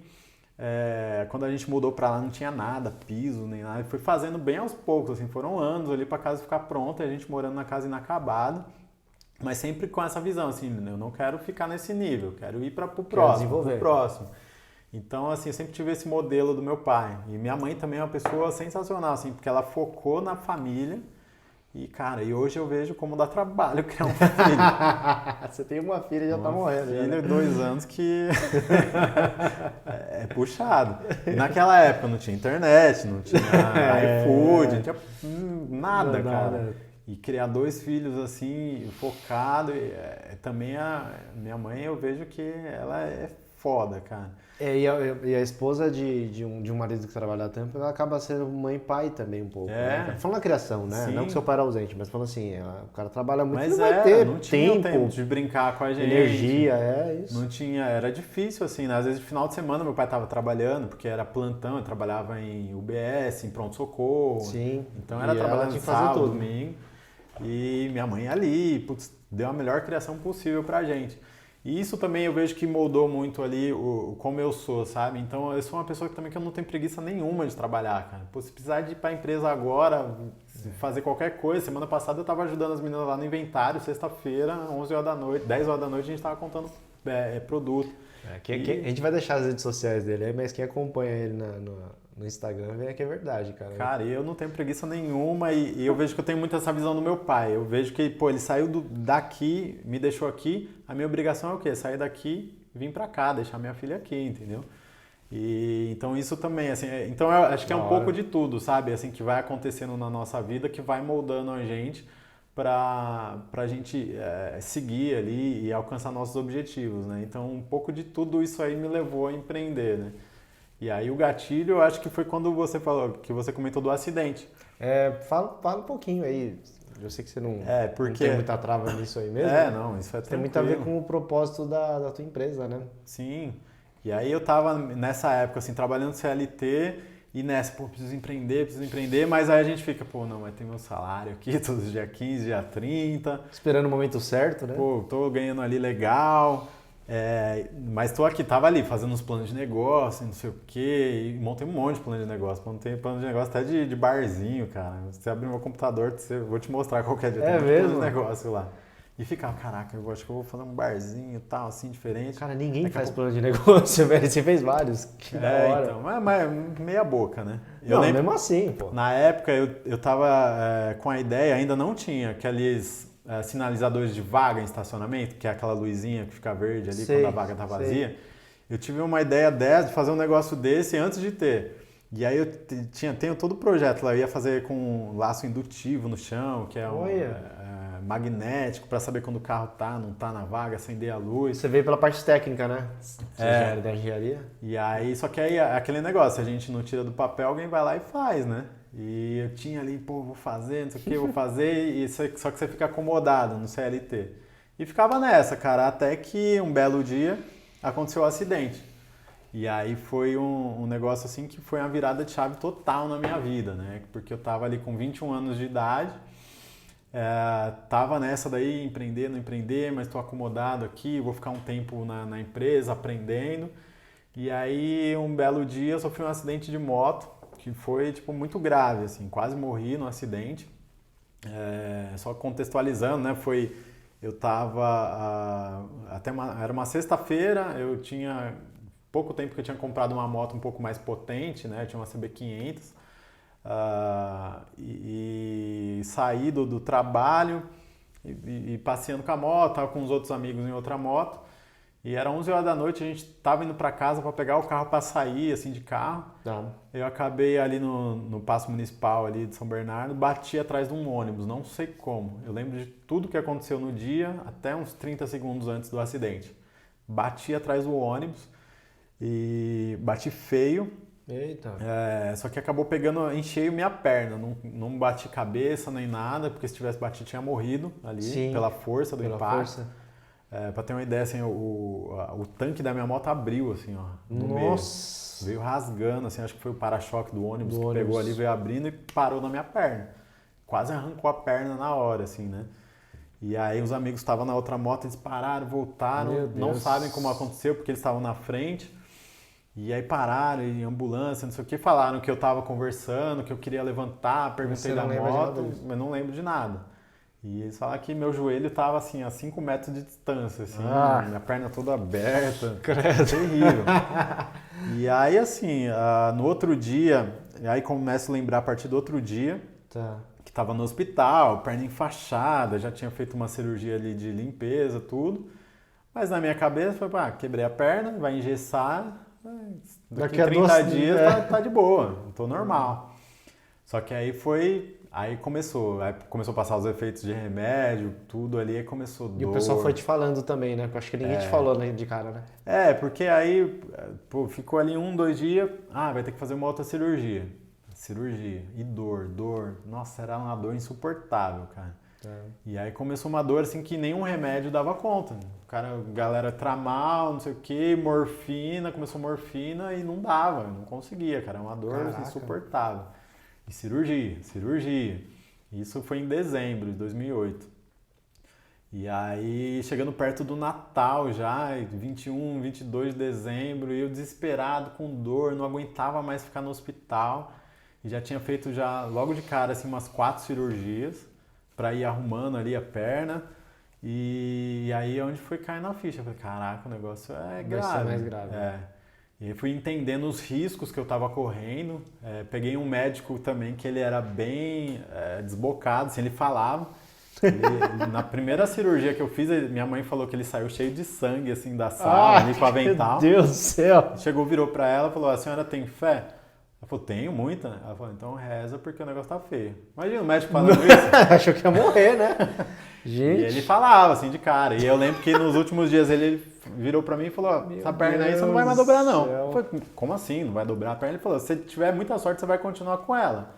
Quando a gente mudou para lá não tinha nada, piso, nem nada. Foi fazendo bem aos poucos, assim, foram anos ali para a casa ficar pronta, e a gente morando na casa inacabada. Mas sempre com essa visão, assim, eu não quero ficar nesse nível, quero ir para o próximo. Então, assim, eu sempre tive esse modelo do meu pai. E minha mãe também é uma pessoa sensacional, assim, porque ela focou na família. E, cara, hoje eu vejo como dá trabalho criar um filho. Você tem uma filha e já tá morrendo. Filho de 2 anos que é puxado. E naquela época não tinha internet, não tinha iFood, não tinha nada, cara. E criar 2 filhos assim, focado. Também a minha mãe, eu vejo que ela é foda, cara. E a esposa de um marido que trabalha há tempo, ela acaba sendo mãe e pai também um pouco. Né? Falando na criação, né? Sim. Não que seu pai era ausente, mas falando assim, o cara trabalha muito, mas não vai ter não tinha tempo de brincar com a gente. Energia, isso. Não tinha, era difícil assim, né? Às vezes no final de semana meu pai estava trabalhando, porque era plantão, eu trabalhava em UBS, em pronto-socorro. Sim. Então era trabalhando sábado, domingo. E minha mãe ali, putz, deu a melhor criação possível pra gente. E isso também eu vejo que moldou muito ali como eu sou, sabe? Então eu sou uma pessoa que eu não tenho preguiça nenhuma de trabalhar, cara. Pô, se precisar de ir pra empresa agora, fazer qualquer coisa. Semana passada eu tava ajudando as meninas lá no inventário, sexta-feira, 11 horas da noite, 10 horas da noite a gente tava contando produto. A gente vai deixar as redes sociais dele aí, mas quem acompanha ele no Instagram vê que é verdade, cara. Cara, eu não tenho preguiça nenhuma e eu vejo que eu tenho muito essa visão do meu pai. Eu vejo que, pô, ele saiu daqui, me deixou aqui, a minha obrigação é o quê? Sair daqui e vir pra cá, deixar minha filha aqui, entendeu? E então isso também, assim, então eu acho que é um pouco de tudo, sabe? Assim, que vai acontecendo na nossa vida, que vai moldando a gente pra gente seguir ali e alcançar nossos objetivos, né? Então um pouco de tudo isso aí me levou a empreender, né? E aí o gatilho, eu acho que foi quando você falou, que você comentou do acidente. Fala um pouquinho aí. Eu sei que você não tem muita trava nisso aí mesmo. Não, isso é tranquilo. Tem muito a ver com o propósito da tua empresa, né? Sim. E aí eu tava nessa época, assim, trabalhando CLT e nessa, preciso empreender, mas aí a gente fica, não, mas tem meu salário aqui, todo dia 15, dia 30. Esperando o momento certo, né? Tô ganhando ali legal. Mas tô aqui, tava ali fazendo uns planos de negócio, não sei o quê, e montei um monte de plano de negócio. Montei plano de negócio até de barzinho, cara. Você abrir meu computador, vou te mostrar qualquer dia. Tem mesmo? Plano de negócio lá. E ficava, caraca, eu acho que eu vou fazer um barzinho e tal, assim, diferente. Cara, ninguém faz plano de negócio, velho. Você fez vários. Que da hora. Então, mas meia boca, né? Mesmo assim, pô. Na época eu tava com a ideia, ainda não tinha aqueles sinalizadores de vaga em estacionamento, que é aquela luzinha que fica verde ali quando a vaga tá vazia. Eu tive uma ideia de fazer um negócio desse antes de ter. E aí eu tenho todo o projeto lá, eu ia fazer com um laço indutivo no chão, que é magnético, para saber quando o carro não tá na vaga, acender a luz. Você veio pela parte técnica, né? Você já era da engenharia. E aí, só que aí aquele negócio, a gente não tira do papel, alguém vai lá e faz, né? E eu tinha ali, vou fazer, não sei o que, vou fazer, só que você fica acomodado no CLT. E ficava nessa, cara, até que um belo dia aconteceu o acidente. E aí foi um negócio assim que foi uma virada de chave total na minha vida, né? Porque eu tava ali com 21 anos de idade, tava nessa daí, empreender, não empreender, mas tô acomodado aqui, vou ficar um tempo na empresa aprendendo. E aí um belo dia eu sofri um acidente de moto, que foi muito grave, assim, quase morri no acidente. Só contextualizando, né? Eu tava era uma sexta-feira, eu tinha pouco tempo que eu tinha comprado uma moto um pouco mais potente, né? Eu tinha uma CB500. E saí do trabalho e passeando com a moto, tava com os outros amigos em outra moto. E era 11 horas da noite, a gente tava indo para casa para pegar o carro para sair, assim, de carro. Eu acabei ali no Paço Municipal ali de São Bernardo, bati atrás de um ônibus, não sei como. Eu lembro de tudo que aconteceu no dia, até uns 30 segundos antes do acidente. Bati atrás do ônibus e bati feio. Eita. Só que acabou pegando em cheio minha perna, não bati cabeça nem nada, porque se tivesse batido tinha morrido ali. Sim, pela força do impacto. Pra ter uma ideia, assim, o tanque da minha moto abriu, assim, ó. Nossa! Veio rasgando, assim, acho que foi o para-choque do ônibus que pegou ali, veio abrindo e parou na minha perna. Quase arrancou a perna na hora, assim, né? E aí os amigos estavam na outra moto, eles pararam, voltaram, não sabem como aconteceu, porque eles estavam na frente. E aí pararam em ambulância, não sei o que, falaram que eu tava conversando, que eu queria levantar, perguntei da moto, mas não lembro de nada. E eles falaram que meu joelho tava assim, a 5 metros de distância, assim, minha perna toda aberta, terrível. E aí assim, no outro dia, aí começo a lembrar a partir do outro dia, que tava no hospital, perna enfaixada, já tinha feito uma cirurgia ali de limpeza, tudo. Mas na minha cabeça foi, quebrei a perna, vai engessar, daqui a 30 dias tá de boa, tô normal. Só que aí começou a passar os efeitos de remédio, tudo ali, aí começou dor. E o pessoal foi te falando também, né? Porque eu acho que ninguém te falou, né, de cara, né? Porque aí, ficou ali 2 dias, vai ter que fazer uma outra cirurgia. E dor, nossa, era uma dor insuportável, cara. E aí começou uma dor assim que nenhum remédio dava conta. Galera tramal, não sei o que, morfina, começou morfina e não dava, não conseguia, cara, uma dor insuportável. E cirurgia. Isso foi em dezembro de 2008. E aí, chegando perto do Natal já, 21, 22 de dezembro, eu desesperado, com dor, não aguentava mais ficar no hospital. E já tinha feito logo de cara, assim, umas 4 cirurgias para ir arrumando ali a perna. E aí onde foi cair na ficha. Eu falei, caraca, o negócio é grave. Vai ser mais grave. E aí fui entendendo os riscos que eu estava correndo. Peguei um médico também que ele era bem desbocado, assim, ele falava. Na primeira cirurgia que eu fiz, minha mãe falou que ele saiu cheio de sangue, assim, da sala, ali com o avental. Meu Deus do céu! Chegou, virou para ela e falou, a senhora tem fé? Ela falou, tenho muita. Ela falou, então reza porque o negócio tá feio. Imagina o médico falando isso. Achou que ia morrer, né? Gente. E ele falava assim de cara. E eu lembro que nos últimos dias ele virou pra mim e falou, essa perna aí você não vai mais dobrar não. Eu falei, como assim? Não vai dobrar a perna? Ele falou, se tiver muita sorte você vai continuar com ela.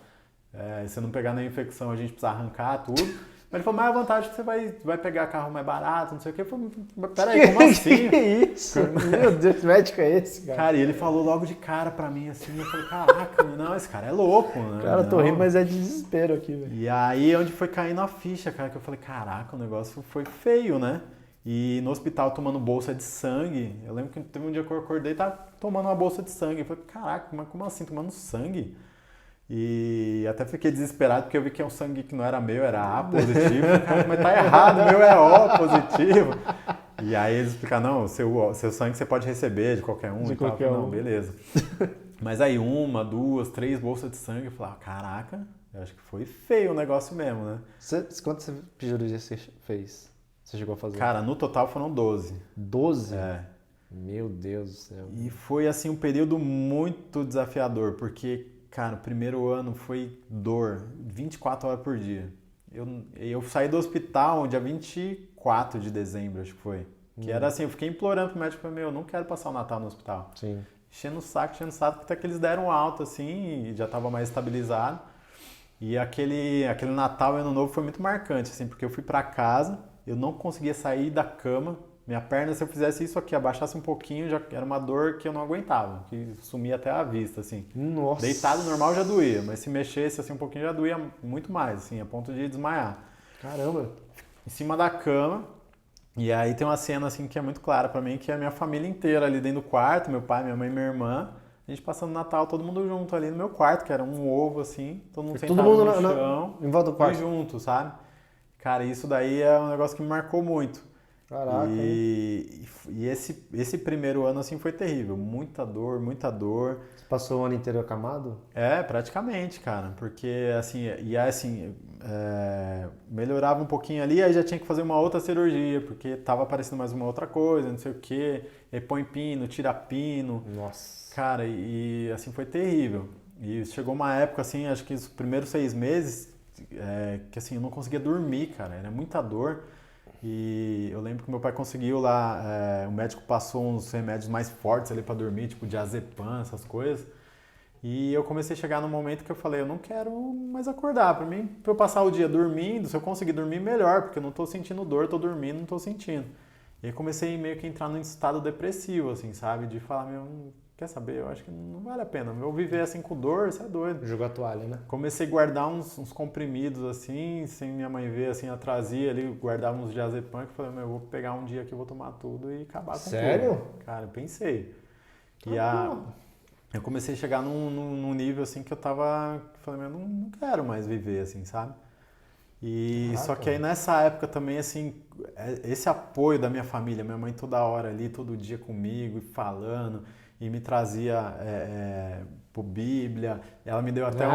Se não pegar nenhuma infecção a gente precisa arrancar tudo. Mas ele falou, mas a vantagem é que você vai pegar carro mais barato, não sei o quê. Eu falei, peraí, como assim? Que isso? Meu Deus, que médico é esse, cara? Cara, e ele falou logo de cara pra mim assim, eu falei, caraca, não, esse cara é louco, né? Cara, eu tô rindo, mas é de desespero aqui, velho. E aí, onde foi caindo a ficha, cara, que eu falei, caraca, o negócio foi feio, né? E no hospital tomando bolsa de sangue, eu lembro que teve um dia que eu acordei e tava tomando uma bolsa de sangue. Eu falei, caraca, mas como assim, tomando sangue? E até fiquei desesperado porque eu vi que é um sangue que não era meu, era A positivo. Cara, mas tá errado, o meu é O positivo. E aí eles explicaram, não, seu sangue você pode receber de qualquer um. De qualquer um. Não, beleza. Mas aí 1, 2, 3 bolsas de sangue, eu falei, caraca, eu acho que foi feio o negócio mesmo, né? Quantas cirurgias você fez? Você chegou a fazer? Cara, no total foram 12. 12? É. Meu Deus do céu. E foi assim um período muito desafiador, porque, cara, o primeiro ano foi dor, 24 horas por dia. Eu saí do hospital dia 24 de dezembro, acho que foi. Que era assim, eu fiquei implorando pro médico, eu não quero passar o Natal no hospital. Sim. Enchendo o saco, até que eles deram alta, assim, e já tava mais estabilizado. E aquele Natal e Ano Novo foi muito marcante, assim, porque eu fui pra casa, eu não conseguia sair da cama. Minha perna, se eu fizesse isso aqui, abaixasse um pouquinho, já era uma dor que eu não aguentava, que sumia até a vista, assim. Nossa! Deitado normal já doía, mas se mexesse assim um pouquinho já doía muito mais, assim, a ponto de desmaiar. Caramba! Em cima da cama, e aí tem uma cena assim que é muito clara pra mim, que é a minha família inteira ali dentro do quarto, meu pai, minha mãe e minha irmã, a gente passando o Natal, todo mundo junto ali no meu quarto, que era um ovo assim, todo mundo sentado no chão, em volta do quarto. e junto, sabe? Cara, isso daí é um negócio que me marcou muito. Caraca. E esse primeiro ano, assim, foi terrível. Muita dor, muita dor. Você passou o ano inteiro acamado? Praticamente, cara. Porque, melhorava um pouquinho ali, aí já tinha que fazer uma outra cirurgia, porque tava aparecendo mais uma outra coisa, não sei o quê. E põe pino, tira pino. Nossa. Cara, assim, foi terrível. E chegou uma época, assim, acho que os primeiros 6 meses, que assim, eu não conseguia dormir, cara. Era muita dor. E eu lembro que meu pai conseguiu lá, o médico passou uns remédios mais fortes ali pra dormir, tipo diazepam, essas coisas. E eu comecei a chegar num momento que eu falei, eu não quero mais acordar. Pra mim, pra eu passar o dia dormindo, se eu conseguir dormir, melhor, porque eu não tô sentindo dor, tô dormindo, não tô sentindo. E aí comecei meio que a entrar num estado depressivo, assim, sabe? De falar, quer saber, eu acho que não vale a pena. Eu viver assim com dor, isso é doido. Jogar a toalha, né? Comecei a guardar uns comprimidos assim, sem minha mãe ver, assim, ela trazia ali, guardava uns diazepam, que eu falei, eu vou pegar um dia que eu vou tomar tudo e acabar com tudo. Sério? Cara, eu pensei. Eu comecei a chegar num nível assim que eu tava, falei, eu não quero mais viver assim, sabe? E Caraca. só que aí nessa época também, assim, esse apoio da minha família, minha mãe toda hora ali, todo dia comigo, falando, e me trazia por Bíblia. Ela me deu até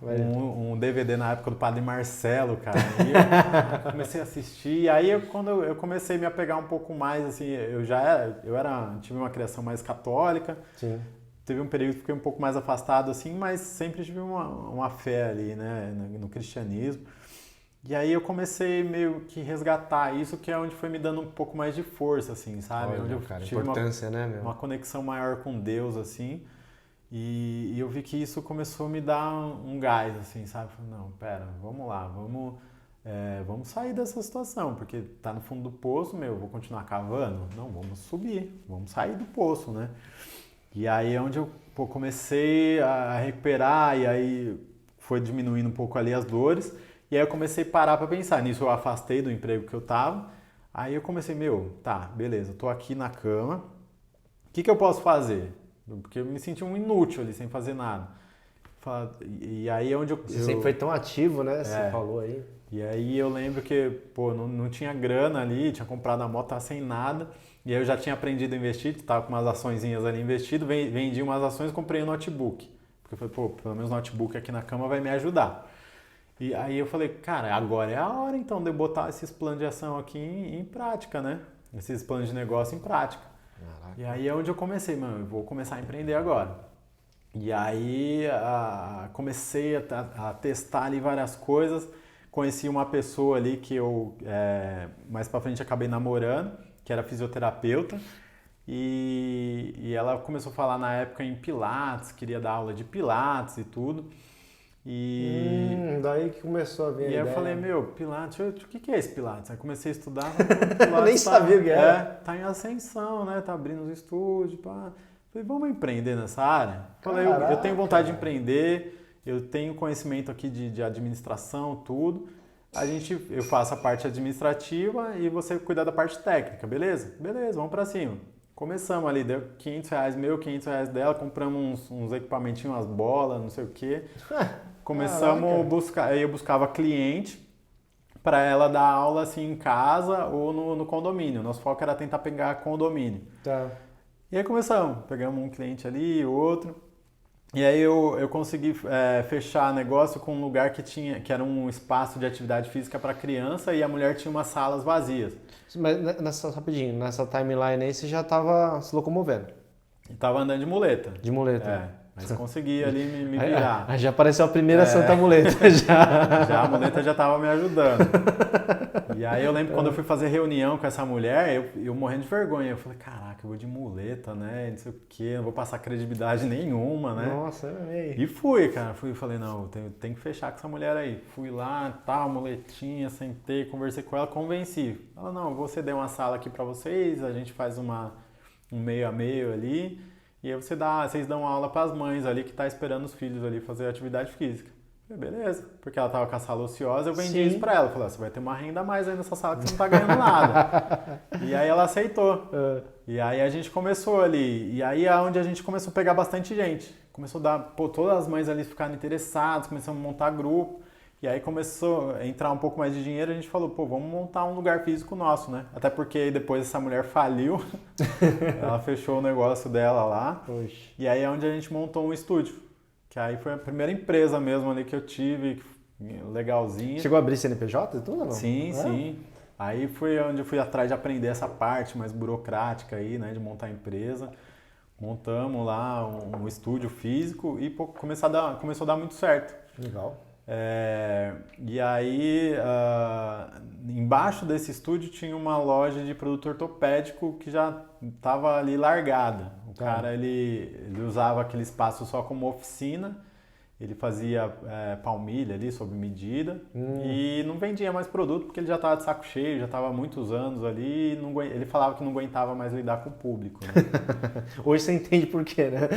um DVD na época do Padre Marcelo, cara. E eu comecei a assistir. E aí, quando eu comecei a me apegar um pouco mais, assim, tive uma criação mais católica. Sim. Teve um período que fiquei um pouco mais afastado, assim, mas sempre tive uma fé ali, né, no cristianismo. E aí eu comecei meio que resgatar isso, que é onde foi me dando um pouco mais de força, assim, sabe? Olha, onde eu cara, tive importância, né, meu? uma conexão maior com Deus, assim. E eu vi que isso começou a me dar um gás, assim, sabe? Falei, não, pera, vamos lá, vamos sair dessa situação, porque tá no fundo do poço, vou continuar cavando? Não, vamos subir, vamos sair do poço, né? E aí é onde eu comecei a recuperar, e aí foi diminuindo um pouco ali as dores. E aí eu comecei a parar pra pensar. Nisso eu afastei do emprego que eu tava. Aí eu comecei, tá, beleza, eu tô aqui na cama. O que eu posso fazer? Porque eu me senti um inútil ali, sem fazer nada. E aí é onde Você sempre foi tão ativo, né? Você falou aí. E aí eu lembro que, não tinha grana ali, tinha comprado a moto, tava sem nada. E aí eu já tinha aprendido a investir, tava com umas açõezinhas ali investido, vendi umas ações e comprei um notebook. Porque eu falei, pelo menos o notebook aqui na cama vai me ajudar. E aí eu falei, cara, agora é a hora então de eu botar esses planos de ação aqui em prática, né? Esses planos de negócio em prática. Caraca. E aí é onde eu comecei, eu vou começar a empreender agora. E aí comecei a testar ali várias coisas. Conheci uma pessoa ali que eu mais pra frente acabei namorando, que era fisioterapeuta. E ela começou a falar na época em Pilates, queria dar aula de Pilates e tudo. Daí que começou a vir a ideia. E aí eu falei, Pilates, o que é esse Pilates? Aí comecei a estudar. Pilates nem sabia o que era. Tá em ascensão, né? Tá abrindo os estúdios. Pá. Falei, vamos empreender nessa área? Falei, eu tenho vontade de empreender, eu tenho conhecimento aqui de administração, tudo. Eu faço a parte administrativa e você cuida da parte técnica, beleza? Beleza, vamos pra cima. Começamos ali, deu R$500 meu, R$500 dela, compramos uns equipamentinhos, umas bolas, não sei o quê. Começamos a buscar, aí eu buscava cliente para ela dar aula assim em casa ou no condomínio. Nosso foco era tentar pegar condomínio. Tá. E aí pegamos um cliente ali, outro. E aí eu consegui fechar negócio com um lugar que era um espaço de atividade física para criança e a mulher tinha umas salas vazias. Mas rapidinho, nessa timeline aí você já estava se locomovendo. E tava andando de muleta. De muleta. Mas consegui ali me virar. Aí já apareceu a primeira santa muleta. Já a muleta já tava me ajudando. E aí eu lembro quando eu fui fazer reunião com essa mulher, eu morrendo de vergonha. Eu falei, caraca, eu vou de muleta, né? Não sei o quê, não vou passar credibilidade nenhuma, né? Nossa, eu amei. E fui, cara. Falei, não, tenho que fechar com essa mulher aí. Fui lá, muletinha, sentei, conversei com ela, convenci. Ela, não, eu vou ceder uma sala aqui pra vocês, a gente faz um meio a meio ali. E aí vocês dão aula para as mães ali que tá esperando os filhos ali fazer atividade física. Falei, beleza, porque ela tava com a sala ociosa, eu vendi isso para ela. Falei, você vai ter uma renda a mais aí nessa sala que você não tá ganhando nada. E aí ela aceitou. E aí a gente começou ali. E aí é onde a gente começou a pegar bastante gente. Começou a dar, todas as mães ali ficaram interessadas, começamos a montar grupo. E aí começou a entrar um pouco mais de dinheiro, a gente falou, pô, vamos montar um lugar físico nosso, né? Até porque aí depois essa mulher faliu, ela fechou o negócio dela lá. Poxa. E aí é onde a gente montou um estúdio. Que aí foi a primeira empresa mesmo ali que eu tive, legalzinha. Chegou a abrir CNPJ e tudo ou não? Sim, sim. Aí foi onde eu fui atrás de aprender essa parte mais burocrática aí, né, de montar a empresa. Montamos lá um estúdio físico e pô, começou a dar muito certo. Legal. E aí, embaixo desse estúdio tinha uma loja de produto ortopédico que já estava ali largada. O cara, ele usava aquele espaço só como oficina, ele fazia palmilha ali, sob medida, e não vendia mais produto porque ele já estava de saco cheio, já estava há muitos anos ali, e ele falava que não aguentava mais lidar com o público, né? Hoje você entende por quê, né?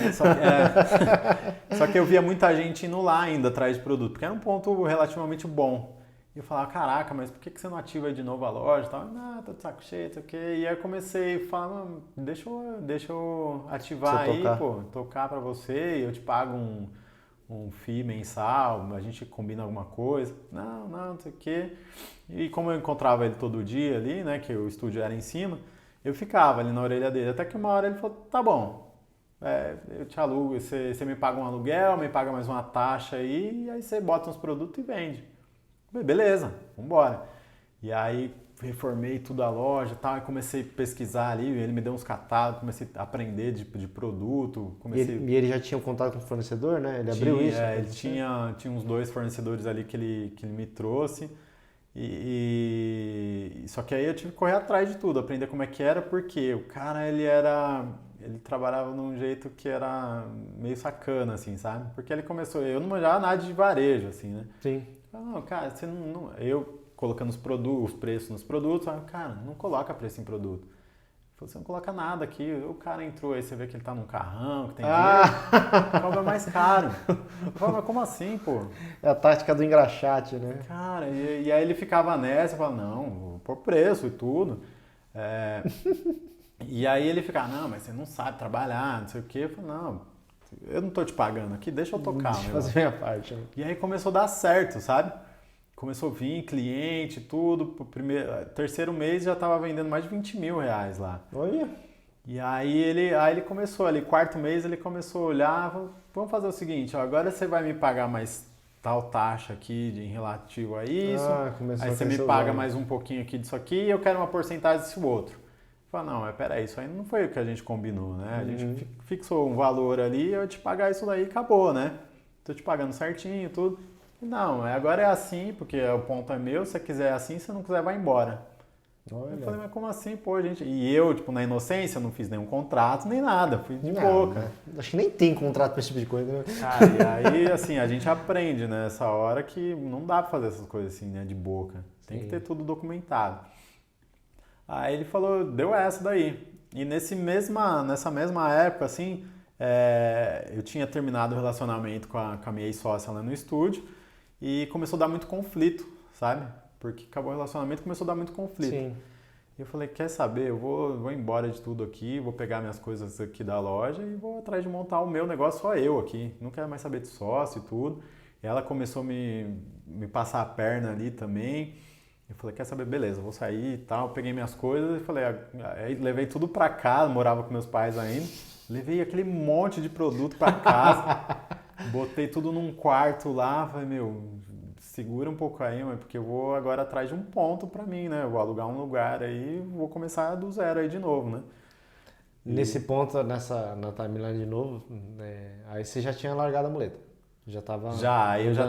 Só que eu via muita gente indo lá ainda atrás de produto, porque era um ponto relativamente bom. E eu falava, caraca, mas por que você não ativa aí de novo a loja e tal? Não, tô de saco cheio, não sei o quê. E aí eu comecei a falar, deixa eu ativar aí, pô, tocar pra você, e eu te pago um FII mensal, a gente combina alguma coisa. Não sei o quê. E como eu encontrava ele todo dia ali, né, que o estúdio era em cima, eu ficava ali na orelha dele. Até que uma hora ele falou, tá bom, eu te alugo, você me paga um aluguel, me paga mais uma taxa aí, e aí você bota uns produtos e vende. Beleza, vambora. E aí reformei tudo a loja e tal, e comecei a pesquisar ali, ele me deu uns catálogos, comecei a aprender de produto. E ele já tinha um contato com o fornecedor, né? Ele abriu isso? Ele tinha uns 2 fornecedores ali que ele me trouxe. Só que aí eu tive que correr atrás de tudo, aprender como é que era, porque o cara, ele trabalhava num jeito que era meio sacana, assim, sabe? Porque ele começou, eu não manjava nada de varejo, assim, né? Sim. Não, cara, você não... Eu colocando os preços nos produtos, cara, não coloca preço em produto. Você não coloca nada aqui, o cara entrou aí, você vê que ele tá num carrão, que tem dinheiro, cobra mais caro. Eu falo, mas como assim, pô? É a tática do engraxate, né? Cara, e aí ele ficava nessa, eu falava, não, vou pôr preço e tudo. E aí ele ficava, não, mas você não sabe trabalhar, não sei o quê. Eu falei, não, eu não tô te pagando aqui, deixa eu tocar. Deixa eu fazer minha parte. Né? E aí começou a dar certo, sabe? Começou a vir cliente, tudo. Terceiro mês já estava vendendo mais de 20 mil reais lá. Olha. E aí ele começou ali, quarto mês ele começou a olhar, falou, vamos fazer o seguinte, ó, agora você vai me pagar mais tal taxa aqui em relativo a isso, aí você me paga mais um pouquinho aqui disso aqui e eu quero uma porcentagem desse outro. Eu falei, não, mas peraí, isso aí não foi o que a gente combinou, né? A gente fixou um valor ali, eu te pagar isso daí e acabou, né? Tô te pagando certinho e tudo. Não, agora é assim, porque o ponto é meu, se você quiser assim, se não quiser, vai embora. Olha. Eu falei, mas como assim, pô, gente? E eu, tipo, na inocência, não fiz nenhum contrato, nem nada, fui de boca. Né? Acho que nem tem contrato pra esse tipo de coisa, né? Cara, e aí, assim, a gente aprende, né, nessa hora que não dá pra fazer essas coisas assim, né, de boca. Tem que ter tudo documentado. Aí ele falou, deu essa daí. E nessa mesma época, assim, eu tinha terminado o relacionamento com a minha ex-sócia lá no estúdio, e começou a dar muito conflito, sabe? Porque acabou o relacionamento e começou a dar muito conflito. Sim. E eu falei, quer saber, eu vou embora de tudo aqui, vou pegar minhas coisas aqui da loja e vou atrás de montar o meu negócio só eu aqui. Não quero mais saber de sócio e tudo. E ela começou a me passar a perna ali também. Eu falei, quer saber, beleza, vou sair e tal. Peguei minhas coisas e falei, aí levei tudo pra casa, morava com meus pais ainda. Levei aquele monte de produto pra casa. Botei tudo num quarto lá, falei, meu, segura um pouco aí, porque eu vou agora atrás de um ponto pra mim, né? Eu vou alugar um lugar aí e vou começar do zero aí de novo, né? Nesse ponto, na timeline de novo, aí você já tinha largado a muleta? Eu já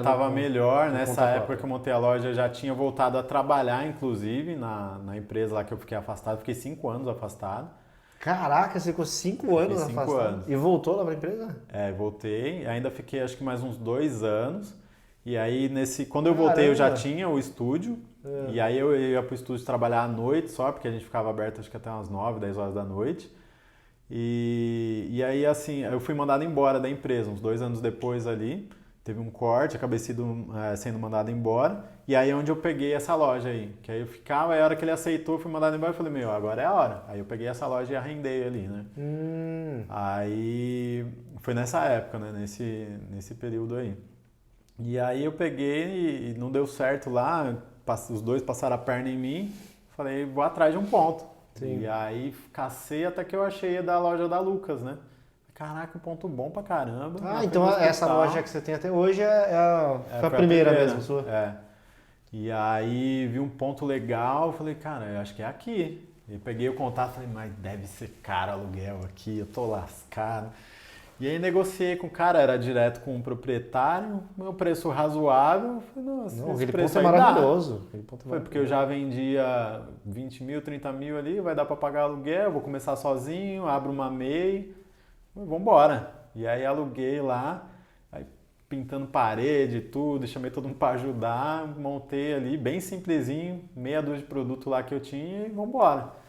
tava melhor, nessa época que eu montei a loja, eu já tinha voltado a trabalhar, inclusive, na empresa lá que eu fiquei afastado, fiquei 5 anos afastado. Caraca, você ficou 5 anos afastado? 5 anos. E voltou lá pra empresa? Voltei. Ainda fiquei acho que mais uns 2 anos. E aí, quando eu voltei, eu já tinha o estúdio. E aí eu ia pro estúdio trabalhar à noite só, porque a gente ficava aberto acho que até umas 9, 10 horas da noite. E aí, assim, eu fui mandado embora da empresa, uns 2 anos depois ali. Teve um corte, acabei sendo mandado embora. E aí é onde eu peguei essa loja aí. Que aí eu ficava, aí a hora que ele aceitou, fui mandado embora, eu falei, meu, agora é a hora. Aí eu peguei essa loja e arrendei ali, né? Aí foi nessa época, né? Nesse período aí. E aí eu peguei e não deu certo lá, os dois passaram a perna em mim, falei, vou atrás de um ponto. Sim. E aí cacei até que eu achei a da loja da Lucas, né? Caraca, um ponto bom pra caramba. Ah, então essa loja que você tem até hoje foi a primeira mesmo sua? É. E aí vi um ponto legal, falei, cara, eu acho que é aqui. E peguei o contato, falei, mas deve ser caro aluguel aqui, eu tô lascado. E aí negociei com o cara, era direto com o proprietário, meu preço razoável. Falei, nossa, Não, esse aquele preço ponto é aí dá. maravilhoso. Foi porque eu já vendia 20 mil, 30 mil ali, vai dar pra pagar aluguel, vou começar sozinho, abro uma MEI, vambora. E aí aluguei lá, aí pintando parede e tudo, chamei todo mundo pra ajudar, montei ali bem simplesinho, meia dúzia de produto lá que eu tinha e vambora.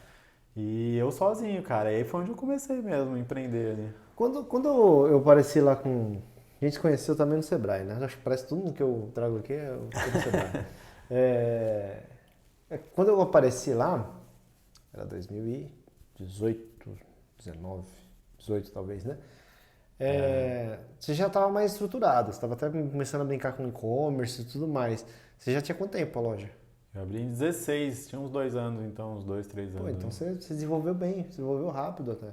E eu sozinho, cara, e aí foi onde eu comecei mesmo a empreender ali. Quando eu apareci lá com... A gente se conheceu também no Sebrae, né? Acho que parece tudo que eu trago aqui é no Sebrae. Quando eu apareci lá, era 2018, 19, 18 talvez, né? Você já estava mais estruturado, você estava até começando a brincar com e-commerce e tudo mais. Você já tinha quanto tempo a loja? Eu abri em 16, tinha uns 2 anos, então, uns 2, 3 anos. Pô, então você desenvolveu bem, desenvolveu rápido até.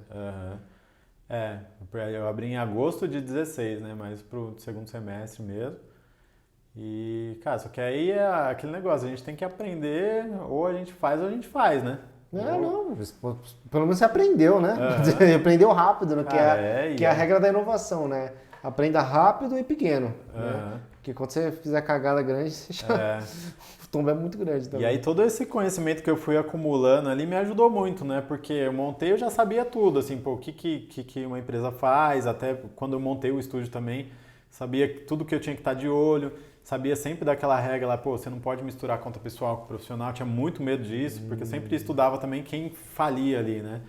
Eu abri em agosto de 16, né? Mas pro segundo semestre mesmo. E, cara, só que aí é aquele negócio, a gente tem que aprender, ou a gente faz ou a gente faz, né? Não, pelo menos você aprendeu, né? Aprendeu rápido, né? Que é a regra da inovação, né? Aprenda rápido e pequeno. Né? Porque quando você fizer cagada grande, você já... o tombo é muito grande também. E aí todo esse conhecimento que eu fui acumulando ali me ajudou muito, né? Porque eu montei, eu já sabia tudo, assim, pô, o que uma empresa faz, até quando eu montei o estúdio também, sabia tudo que eu tinha que estar de olho, sabia sempre daquela regra lá, pô, você não pode misturar conta pessoal com profissional, tinha muito medo disso, porque eu sempre estudava também quem falia ali, né?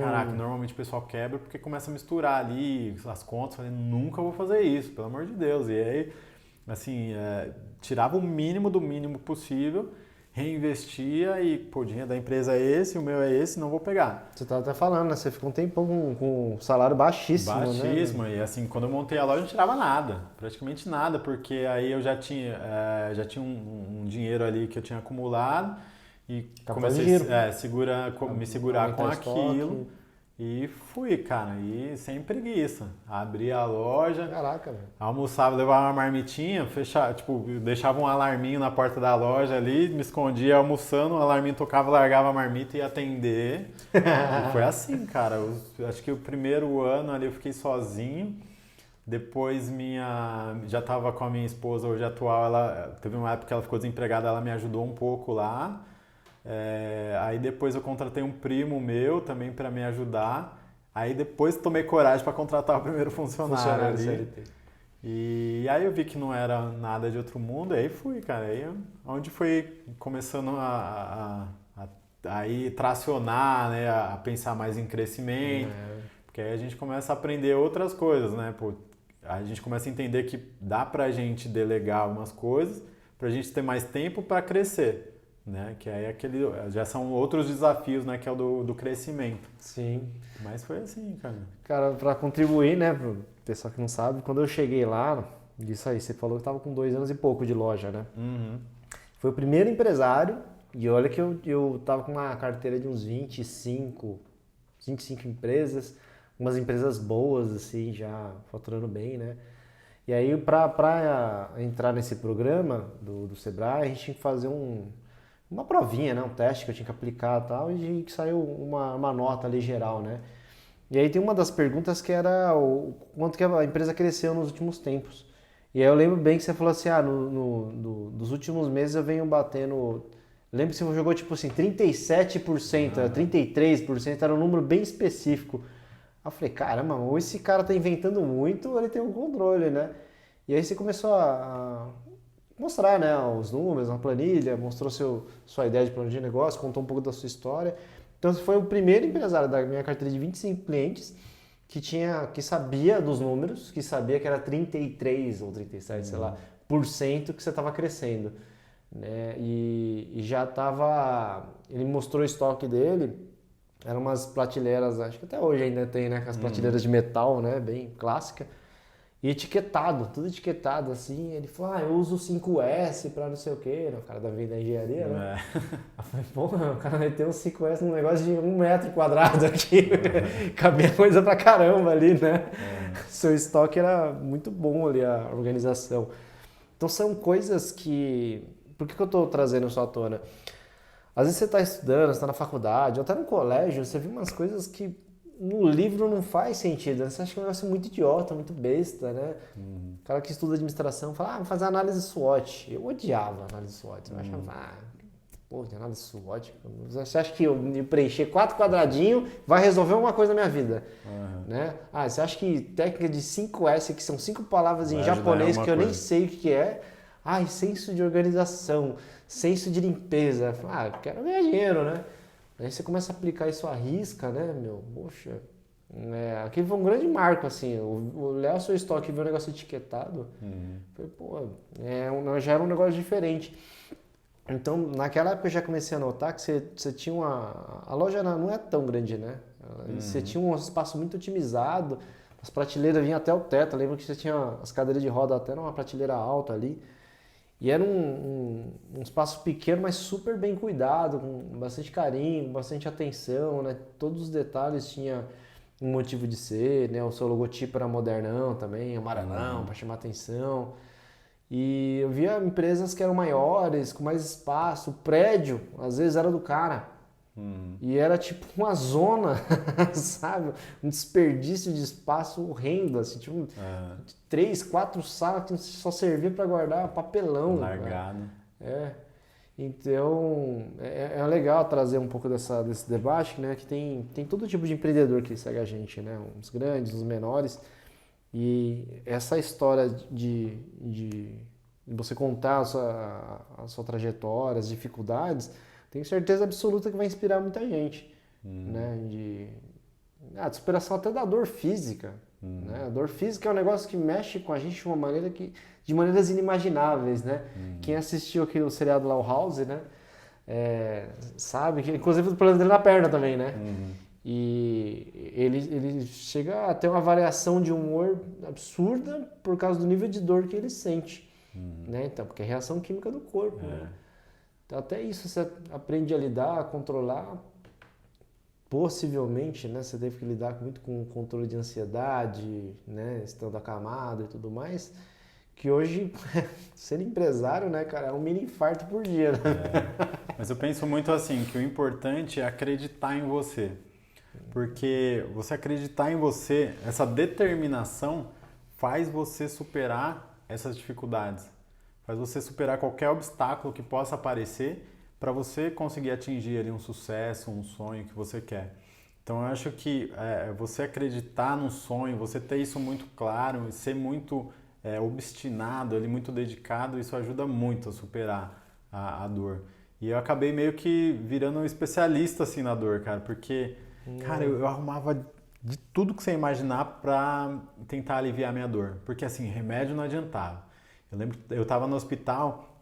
Caraca, normalmente o pessoal quebra porque começa a misturar ali as contas, falei, nunca vou fazer isso, pelo amor de Deus. E aí, assim, tirava o mínimo do mínimo possível, reinvestia e, pô, o dinheiro da empresa é esse, o meu é esse, não vou pegar. Você estava até falando, né? Você ficou um tempão com salário baixíssimo, né? Baixíssimo, e assim, quando eu montei a loja eu não tirava nada, praticamente nada, porque aí eu já tinha um dinheiro ali que eu tinha acumulado e comecei a me segurar com aquilo. E fui, cara, e sem preguiça. Abri a loja. Caraca, velho. Almoçava, levava uma marmitinha, fechava, tipo, deixava um alarminho na porta da loja ali, me escondia almoçando, o alarminho tocava, largava a marmita e ia atender. E foi assim, cara. Acho que o primeiro ano ali eu fiquei sozinho. Depois já estava com a minha esposa hoje atual, ela teve uma época que ela ficou desempregada, ela me ajudou um pouco lá. Aí depois eu contratei um primo meu também para me ajudar. Aí depois tomei coragem para contratar o primeiro funcionário ali. CLT. E aí eu vi que não era nada de outro mundo, aí fui, cara. Aí onde foi começando a tracionar, né, a pensar mais em crescimento. Porque aí a gente começa a aprender outras coisas, né? Pô, a gente começa a entender que dá pra gente delegar algumas coisas, pra gente ter mais tempo para crescer. Né? Que aí já são outros desafios, né? Que é o do crescimento. Sim. Mas foi assim, cara. Cara, para contribuir, né, pro pessoal que não sabe, quando eu cheguei lá, isso aí, você falou que tava com 2 anos e pouco de loja, né? Foi o primeiro empresário, e olha que eu tava com uma carteira de uns 25 empresas, umas empresas boas, assim, já faturando bem, né? E aí, para entrar nesse programa do Sebrae, a gente tinha que fazer uma provinha, né? Um teste que eu tinha que aplicar e tal, e que saiu uma nota ali geral, né? E aí tem uma das perguntas que era o quanto que a empresa cresceu nos últimos tempos. E aí eu lembro bem que você falou assim, nos últimos meses eu venho batendo... Lembro que você jogou tipo assim, 37%, 33%, era um número bem específico. Aí eu falei, caramba, ou esse cara tá inventando muito ou ele tem um controle, né? E aí você começou a mostrar, né, os números, uma planilha, mostrou sua ideia de plano de negócio, contou um pouco da sua história. Então você foi o primeiro empresário da minha carteira de 25 clientes que sabia dos números, que sabia que era 33 ou 37, sei lá, por cento que você estava crescendo. Né? E já estava... Ele mostrou o estoque dele, eram umas prateleiras, acho que até hoje ainda tem, né, as prateleiras de metal, né, bem clássica. E etiquetado, tudo etiquetado assim. Ele falou, eu uso 5S pra não sei o quê. O cara da engenharia, né? Eu falei, o cara meteu um 5S num negócio de 1 metro quadrado aqui. Cabia coisa pra caramba ali, né? Seu estoque era muito bom ali, a organização. Então são coisas que... Por que eu tô trazendo isso à tona? Às vezes você tá estudando, você tá na faculdade, ou até no colégio, você viu umas coisas que no livro não faz sentido, né? Você acha que é um negócio muito idiota, muito besta, né? O cara que estuda administração fala, vou fazer análise SWOT. Eu odiava análise SWOT. Eu achava, análise SWOT. Você acha que eu preencher 4 quadradinhos vai resolver uma coisa na minha vida? Né? Você acha que técnica de 5S, que são 5 palavras em japonês que eu nem sei o que é? Senso de organização, senso de limpeza. Eu quero ganhar dinheiro, né? Aí você começa a aplicar isso à risca, né, poxa, aquele foi um grande marco, assim, olhar o seu estoque e ver o negócio etiquetado, já era um negócio diferente. Então, naquela época eu já comecei a notar que você tinha a loja não é tão grande, né, você tinha um espaço muito otimizado, as prateleiras vinham até o teto, eu lembro que você tinha as cadeiras de roda até numa prateleira alta ali. E era um espaço pequeno, mas super bem cuidado, com bastante carinho, com bastante atenção, né? Todos os detalhes tinham um motivo de ser, né? O seu logotipo era modernão também, amarelão, para chamar atenção. E eu via empresas que eram maiores, com mais espaço, o prédio, às vezes era do cara. E era tipo uma zona, sabe? Um desperdício de espaço horrendo, assim, tipo 3, 4 salas que só servia para guardar papelão. Largado. Então é legal trazer um pouco desse debate, né? Que tem todo tipo de empreendedor que segue a gente, né? Uns grandes, uns menores. E essa história de você contar a sua trajetória, as dificuldades, tenho certeza absoluta que vai inspirar muita gente, né? De superação até da dor física, né? A dor física é um negócio que mexe com a gente de maneiras inimagináveis, né? Quem assistiu aqui o seriado lá, o House, né? Sabe que, inclusive, o problema dele na perna também, né? E ele chega a ter uma variação de humor absurda por causa do nível de dor que ele sente, né? Então, porque é reação química do corpo, né? Então, até isso você aprende a lidar, a controlar. Possivelmente, né, você teve que lidar muito com o controle de ansiedade, né, estando acamado e tudo mais, que hoje, ser empresário, né, cara, é um mini infarto por dia, né? Mas eu penso muito assim, que o importante é acreditar em você. Porque você acreditar em você, essa determinação faz você superar essas dificuldades. Faz você superar qualquer obstáculo que possa aparecer para você conseguir atingir ali um sucesso, um sonho que você quer. Então eu acho que você acreditar no sonho, você ter isso muito claro, ser muito obstinado, ali, muito dedicado, isso ajuda muito a superar a dor. E eu acabei meio que virando um especialista assim na dor, cara, porque, cara, eu arrumava de tudo que você imaginar para tentar aliviar a minha dor. Porque assim, remédio não adiantava. Eu lembro que eu estava no hospital,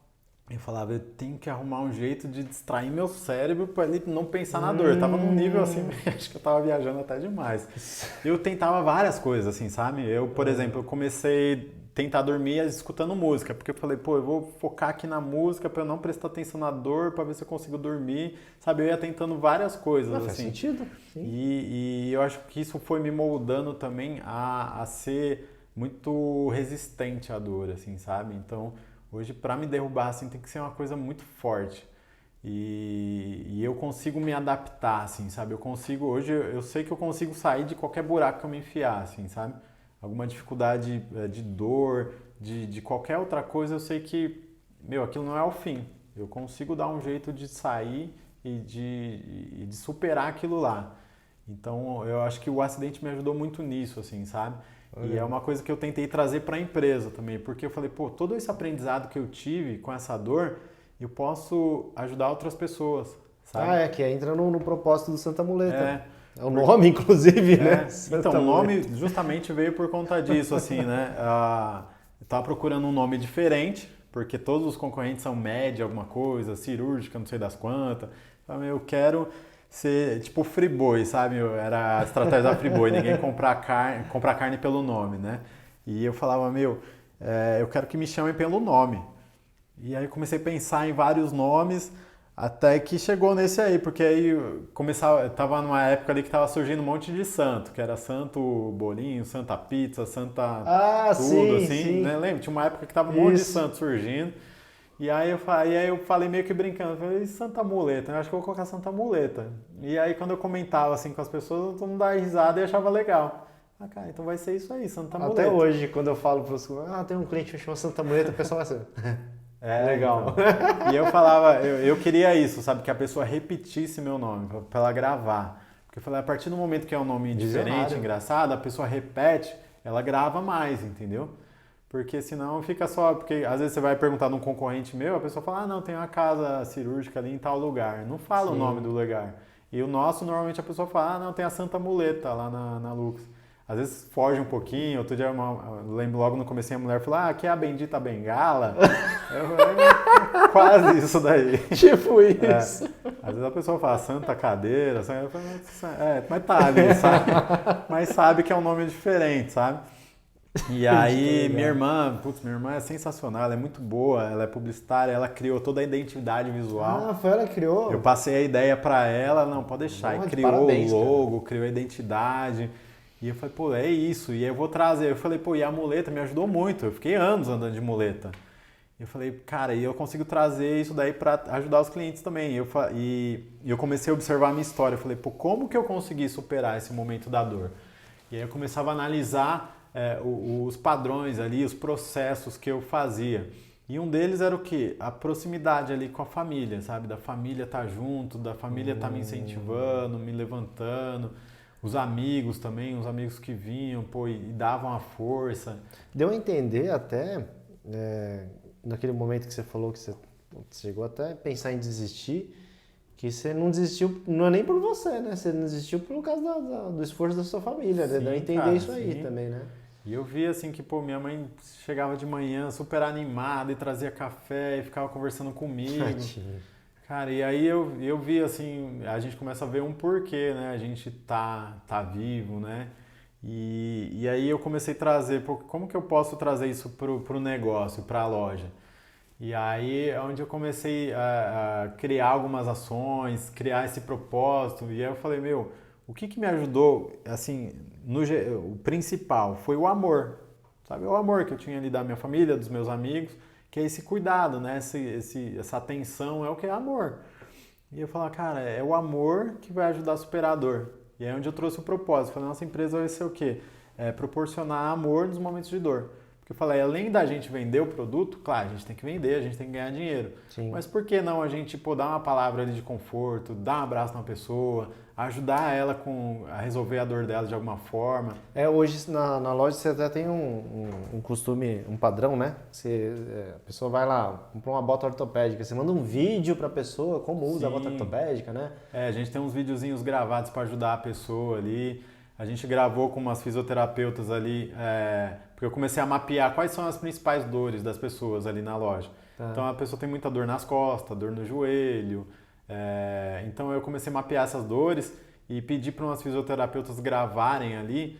eu falava, eu tenho que arrumar um jeito de distrair meu cérebro para ele não pensar na dor. Eu tava num nível assim, acho que eu tava viajando até demais. Eu tentava várias coisas, assim, sabe? Eu, por exemplo, eu comecei a tentar dormir escutando música, porque eu falei, eu vou focar aqui na música para eu não prestar atenção na dor, para ver se eu consigo dormir, sabe? Eu ia tentando várias coisas, assim. Faz sentido. Sim. E eu acho que isso foi me moldando também a ser muito resistente à dor, assim, sabe? Então, hoje, para me derrubar, assim, tem que ser uma coisa muito forte. E eu consigo me adaptar, assim, sabe? Hoje eu sei que eu consigo sair de qualquer buraco que eu me enfiar, assim, sabe? Alguma dificuldade de dor, de qualquer outra coisa, eu sei que, aquilo não é o fim. Eu consigo dar um jeito de sair e de superar aquilo lá. Então, eu acho que o acidente me ajudou muito nisso, assim, sabe? E é uma coisa que eu tentei trazer para a empresa também, porque eu falei, todo esse aprendizado que eu tive com essa dor, eu posso ajudar outras pessoas, sabe? Que entra no propósito do Santa Muleta. É o nome, inclusive, né? Então, o nome justamente veio por conta disso, assim, né? Eu estava procurando um nome diferente, porque todos os concorrentes são média, alguma coisa, cirúrgica, não sei das quantas. Então, eu quero ser tipo Friboi, sabe? Era a estratégia da Friboi, ninguém comprar carne pelo nome, né? E eu falava, eu quero que me chamem pelo nome. E aí comecei a pensar em vários nomes, até que chegou nesse aí, porque aí tava numa época ali que tava surgindo um monte de santo, que era Santo Bolinho, Santa Pizza, Santa tudo, sim, assim, sim. né? Lembra? Tinha uma época que tava um monte de Isso. santo surgindo. E aí eu falei meio que brincando, eu falei, Santa Muleta, eu acho que eu vou colocar Santa Muleta. E aí quando eu comentava assim com as pessoas, todo mundo dava risada e achava legal. Ah, cara, então vai ser isso aí, Santa Muleta. Até hoje, quando eu falo para os tem um cliente que chama Santa Muleta, o pessoal vai assim, legal. Então. E eu falava, eu queria isso, sabe? Que a pessoa repetisse meu nome, pra ela gravar. Porque eu falei, a partir do momento que é um nome diferente, engraçado, a pessoa repete, ela grava mais, entendeu? Porque senão fica só... Porque às vezes você vai perguntar num concorrente meu, a pessoa fala, não, tem uma casa cirúrgica ali em tal lugar. Não fala o nome do lugar. E o nosso, normalmente a pessoa fala, não, tem a Santa Muleta lá na Lux. Às vezes foge um pouquinho, outro dia eu lembro logo no comecinho a mulher falou, aqui é a bendita bengala. Quase isso daí. Tipo isso. Às vezes a pessoa fala Santa Cadeira, mas tá ali, sabe? Mas sabe que é um nome diferente, sabe? E aí minha irmã é sensacional, ela é muito boa, ela é publicitária, ela criou toda a identidade visual. Ah, foi ela que criou? Eu passei a ideia pra ela, não, pode deixar, e criou parabéns, o logo, criou a identidade. E eu falei, pô, é isso, e aí eu vou trazer. Eu falei, pô, e a muleta me ajudou muito, eu fiquei anos andando de muleta. E eu falei, cara, e eu consigo trazer isso daí pra ajudar os clientes também. E eu comecei a observar a minha história, eu falei, pô, como que eu consegui superar esse momento da dor? E aí eu começava a analisar os padrões ali, os processos que eu fazia. E um deles era o quê? A proximidade ali com a família, sabe? Da família estar junto, da família estar me incentivando, me levantando. Os amigos também, os amigos que vinham, pô, e davam a força. Deu a entender até, naquele momento que você falou que você chegou até a pensar em desistir, que você não desistiu, não é nem por você, né? Você não desistiu por causa do esforço da sua família, né? Deu a entender, cara, isso aí também, né? E eu vi assim que, pô, minha mãe chegava de manhã super animada e trazia café e ficava conversando comigo. Cara, e aí eu vi assim, a gente começa a ver um porquê, né? A gente tá vivo, né? E aí eu comecei a trazer, pô, como que eu posso trazer isso pro negócio, pra loja? E aí é onde eu comecei a criar algumas ações, criar esse propósito. E aí eu falei, o que me ajudou, assim, o principal foi o amor, sabe? O amor que eu tinha ali da minha família, dos meus amigos, que é esse cuidado, né? Essa atenção é o que é amor. E eu falei, cara, é o amor que vai ajudar a superar a dor. E aí é onde eu trouxe o propósito. Eu falei, nossa empresa vai ser o quê? Proporcionar amor nos momentos de dor. Porque eu falei, além da gente vender o produto, claro, a gente tem que vender, a gente tem que ganhar dinheiro. Sim. Mas por que não a gente dar uma palavra ali de conforto, dar um abraço na pessoa, ajudar ela a resolver a dor dela de alguma forma? Hoje na loja você até tem um costume, um padrão, né? A pessoa vai lá, compra uma bota ortopédica, você manda um vídeo pra pessoa, como usa a bota ortopédica, né? A gente tem uns videozinhos gravados para ajudar a pessoa ali. A gente gravou com umas fisioterapeutas ali, porque eu comecei a mapear quais são as principais dores das pessoas ali na loja. Tá. Então a pessoa tem muita dor nas costas, dor no joelho. Então eu comecei a mapear essas dores e pedi para umas fisioterapeutas gravarem ali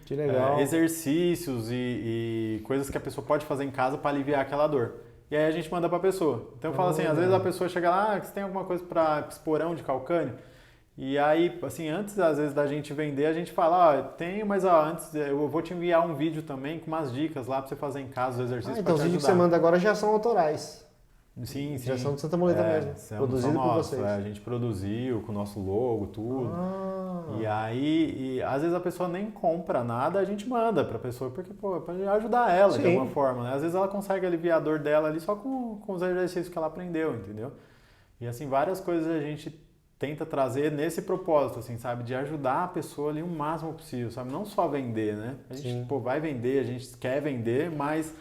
exercícios e coisas que a pessoa pode fazer em casa para aliviar aquela dor. E aí a gente manda para a pessoa. Então eu falo assim, às vezes a pessoa chega lá, você tem alguma coisa para esporão de calcânio? E aí, assim, antes às vezes da gente vender, a gente fala, tenho, mas antes eu vou te enviar um vídeo também com umas dicas lá para você fazer em casa, os exercícios para te ajudar. Então os vídeos que você manda agora já são autorais. Sim. Já são de Santa Muleta mesmo, produzido por vocês. A gente produziu com o nosso logo, tudo. E aí, às vezes a pessoa nem compra nada, a gente manda pra pessoa, porque, pô, pra ajudar ela de alguma forma, né? Às vezes ela consegue aliviar a dor dela ali só com os exercícios que ela aprendeu, entendeu? E assim, várias coisas a gente tenta trazer nesse propósito, assim, sabe? De ajudar a pessoa ali o máximo possível, sabe? Não só vender, né? A gente, vai vender, a gente quer vender, mas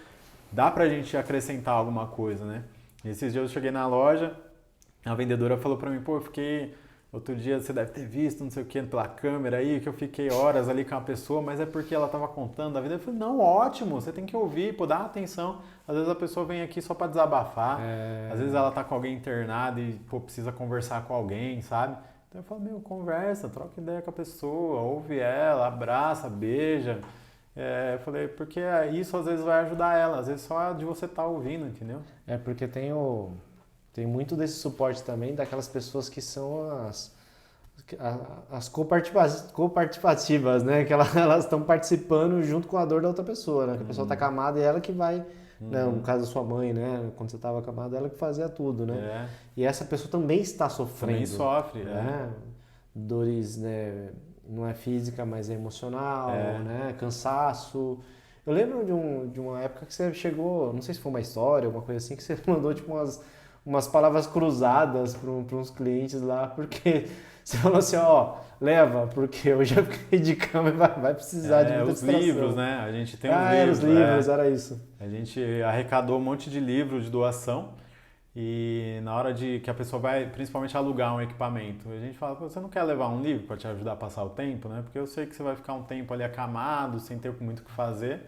dá pra gente acrescentar alguma coisa, né? Esses dias eu cheguei na loja, a vendedora falou pra mim, pô, eu fiquei, outro dia você deve ter visto, não sei o que, pela câmera aí, que eu fiquei horas ali com a pessoa, mas é porque ela tava contando a vida. Eu falei, não, ótimo, você tem que ouvir, pô, dá atenção. Às vezes a pessoa vem aqui só pra desabafar, às vezes ela tá com alguém internado e, pô, precisa conversar com alguém, sabe? Então eu falo, conversa, troca ideia com a pessoa, ouve ela, abraça, beija. Eu falei, porque isso às vezes vai ajudar ela, às vezes só de você estar ouvindo, entendeu? Porque tem muito desse suporte também daquelas pessoas que são as coparticipativas, né? Que elas estão participando junto com a dor da outra pessoa, né? Que a pessoa está acamada e ela que vai, né? No caso da sua mãe, né? Quando você estava acamado, ela que fazia tudo, né? E essa pessoa também está sofrendo. Também sofre, né? Dores, né? Não é física, mas é emocional, né? Cansaço. Eu lembro de uma época que você chegou, não sei se foi uma história, alguma coisa assim, que você mandou tipo umas palavras cruzadas para uns clientes lá, porque você falou assim, ó, leva, porque eu já fiquei de cama e vai precisar de muita os distração. livros, né? A gente tem os livros. livros. Os livros, era isso. A gente arrecadou um monte de livro de doação e na hora de que a pessoa vai, principalmente, alugar um equipamento, a gente fala, você não quer levar um livro para te ajudar a passar o tempo, né? Porque eu sei que você vai ficar um tempo ali acamado, sem ter muito o que fazer.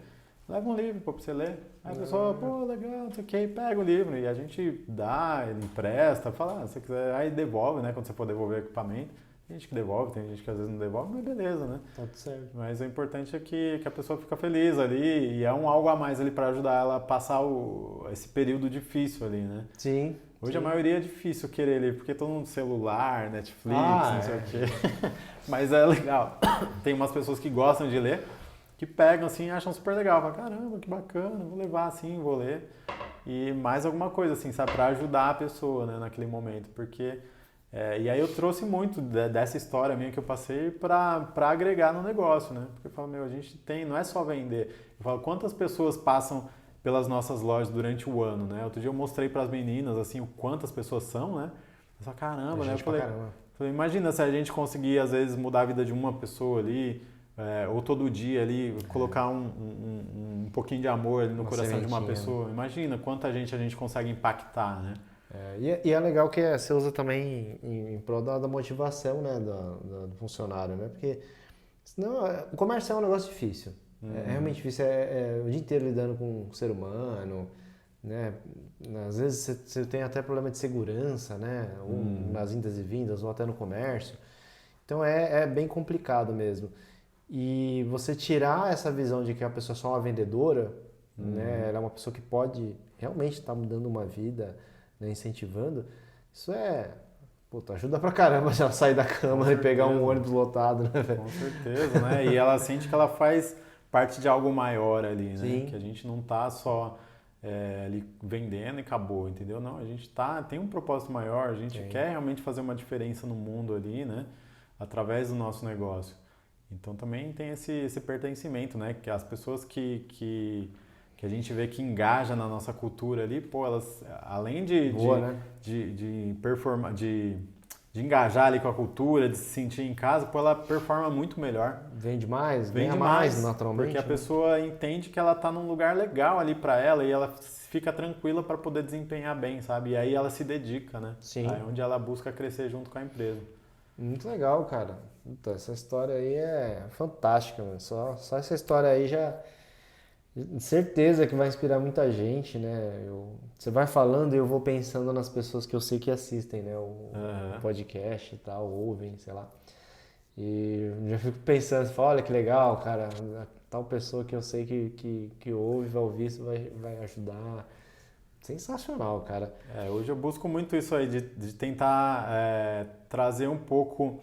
Leva um livro para você ler. Aí a pessoa, pô, legal, não sei o que, pega o livro. E a gente dá, ele empresta, fala, se você quiser, aí devolve, né? Quando você for devolver o equipamento. Tem gente que devolve, tem gente que às vezes não devolve, mas beleza, né? Tá tudo certo. Mas o importante é que a pessoa fica feliz ali e é algo a mais ali para ajudar ela a passar esse período difícil ali, né? Sim. Hoje a maioria é difícil querer ler, porque todo mundo celular, Netflix, não sei o quê. Mas é legal. Tem umas pessoas que gostam de ler, que pegam assim e acham super legal. Falam, caramba, que bacana, vou levar assim, vou ler. E mais alguma coisa assim, sabe, para ajudar a pessoa, né, naquele momento. Porque, e aí eu trouxe muito dessa história minha que eu passei para agregar no negócio, né? Porque eu falo, a gente tem, não é só vender. Eu falo, quantas pessoas passam pelas nossas lojas durante o ano, né? Outro dia eu mostrei para as meninas, assim, o quantas pessoas são, né? Eu falei, caramba, né? Eu falei, imagina se a gente conseguir, às vezes, mudar a vida de uma pessoa ali, ou todo dia ali, colocar um pouquinho de amor ali no coração de uma pessoa. Imagina quanta gente a gente consegue impactar, né? E é legal que você usa também em prol da motivação, né, do funcionário, né? Porque senão, o comércio é um negócio difícil. É realmente difícil, o dia inteiro lidando com o ser humano, né? Às vezes você tem até problema de segurança, né? Nas indas e vindas, ou até no comércio. Então é bem complicado mesmo. E você tirar essa visão de que a pessoa é só uma vendedora, né? Ela é uma pessoa que pode realmente estar mudando uma vida, né? Incentivando, isso ajuda pra caramba se ela sair da cama e pegar um ônibus lotado, né, velho? Com certeza, né? E ela sente que ela faz parte de algo maior ali, né? Sim. Que a gente não tá só ali vendendo e acabou, entendeu? Não, a gente tem um propósito maior, a gente quer realmente fazer uma diferença no mundo ali, né? Através do nosso negócio. Então também tem esse pertencimento, né? Que as pessoas que a gente vê que engaja na nossa cultura ali, pô, elas, além de performar, de engajar ali com a cultura, de se sentir em casa, pô, ela performa muito melhor. Vende mais, ganha mais naturalmente. Porque a pessoa entende que ela tá num lugar legal ali para ela e ela fica tranquila para poder desempenhar bem, sabe? E aí ela se dedica, né? Sim. Aí é onde ela busca crescer junto com a empresa. Muito legal, cara. Puta, essa história aí é fantástica, mano. Só essa história aí já... Certeza que vai inspirar muita gente, né? Você vai falando e eu vou pensando nas pessoas que eu sei que assistem, né? O podcast e tal, ouvem, sei lá. E já fico pensando, olha que legal, cara, tal pessoa que eu sei que ouve, vai ouvir isso, vai ajudar. Sensacional, cara. Hoje eu busco muito isso aí, de tentar trazer um pouco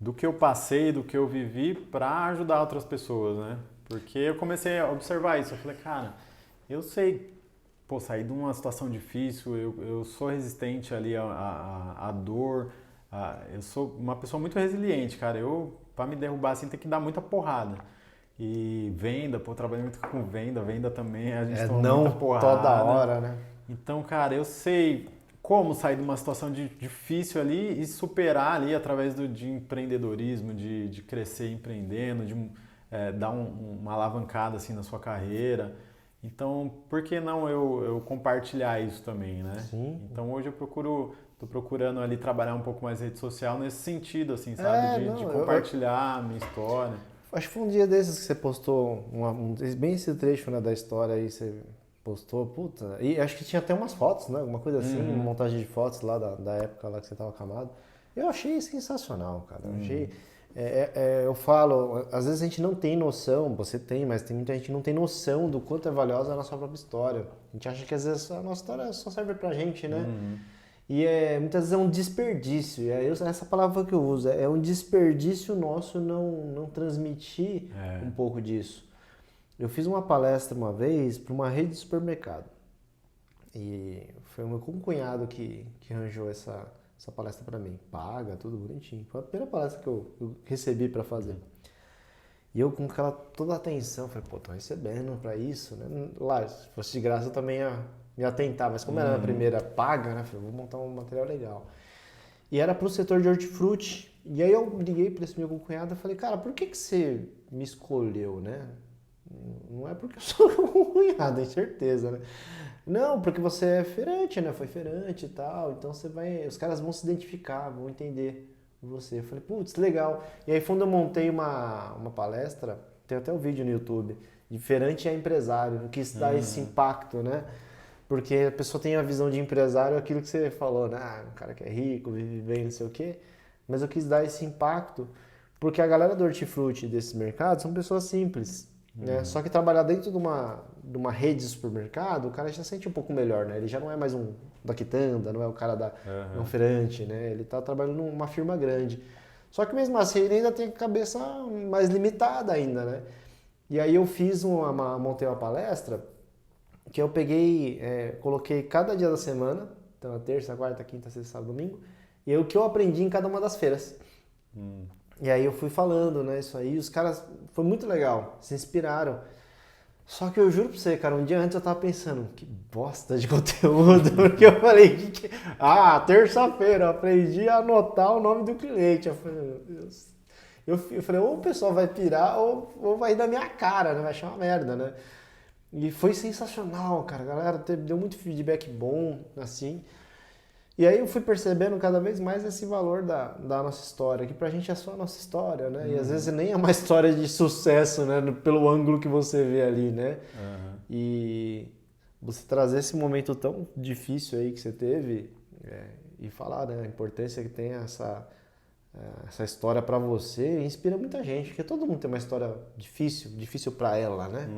do que eu passei, do que eu vivi para ajudar outras pessoas, né? Porque eu comecei a observar isso, eu falei, cara, eu sei, sair de uma situação difícil, eu sou resistente ali à dor, eu sou uma pessoa muito resiliente, cara, para me derrubar assim tem que dar muita porrada. E venda, trabalhei muito com venda também, a gente toma muita porrada. Toda hora, né? Então, cara, eu sei como sair de uma situação difícil ali e superar ali através de empreendedorismo, de crescer empreendendo, de dar uma alavancada assim na sua carreira. Então, por que não eu compartilhar isso também, né? Sim. Então, hoje tô procurando ali trabalhar um pouco mais rede social nesse sentido, assim, sabe? De compartilhar a minha história. Acho que foi um dia desses que você postou, bem esse trecho, né, da história aí, você postou, puta, e acho que tinha até umas fotos, né, alguma coisa assim, montagem de fotos lá da época lá que você tava acamado. Eu achei sensacional, cara, Eu falo, às vezes a gente não tem noção, você tem, mas tem muita gente que não tem noção do quanto é valiosa a nossa própria história. A gente acha que às vezes a nossa história só serve pra gente, né? E muitas vezes é um desperdício, e essa palavra que eu uso, é um desperdício nosso não transmitir um pouco disso. Eu fiz uma palestra uma vez para uma rede de supermercado, e foi o meu cunhado que arranjou essa palestra para mim, paga, tudo bonitinho. Foi a primeira palestra que eu recebi para fazer. E eu com toda a atenção, falei, pô, tô recebendo para isso, né? Lá, se fosse de graça eu também ia me atentar, mas como era a primeira paga, né? Falei, vou montar um material legal. E era pro setor de hortifruti. E aí eu liguei para esse meu cunhado e falei, cara, por que você me escolheu, né? Não é porque eu sou cunhado, tem certeza, né? Não, porque você é feirante, né? Foi feirante e tal, então os caras vão se identificar, vão entender você. Eu falei, putz, legal. E aí quando eu montei uma palestra, tem até o vídeo no YouTube, de feirante a empresário, eu quis dar esse impacto, né? Porque a pessoa tem a visão de empresário, aquilo que você falou, né? Um cara que é rico, vive bem, não sei o quê. Mas eu quis dar esse impacto, porque a galera do hortifruti desse mercado são pessoas simples, né? Só que trabalhar dentro de uma rede de supermercado, o cara já sente um pouco melhor, né? Ele já não é mais um da quitanda, não é o cara um feirante, né? Ele tá trabalhando numa firma grande. Só que mesmo assim ele ainda tem a cabeça mais limitada ainda, né? E aí eu montei uma palestra que eu peguei, coloquei cada dia da semana, então a terça, quarta, quinta, sexta, sábado, domingo, e o que eu aprendi em cada uma das feiras. E aí eu fui falando, né, isso aí, os caras, foi muito legal, se inspiraram. Só que eu juro pra você, cara, um dia antes eu tava pensando, que bosta de conteúdo, porque eu falei, terça-feira, eu aprendi a anotar o nome do cliente. Eu falei, meu Deus. Eu falei, ou o pessoal vai pirar, ou vai dar minha cara, né, vai achar uma merda, né. E foi sensacional, cara, a galera deu muito feedback bom, assim. E aí eu fui percebendo cada vez mais esse valor da nossa história, que pra gente é só a nossa história, né? E às vezes nem é uma história de sucesso, né? Pelo ângulo que você vê ali, né? E você trazer esse momento tão difícil aí que você teve e falar, né? A importância que tem essa história pra você inspira muita gente, porque todo mundo tem uma história difícil pra ela, né?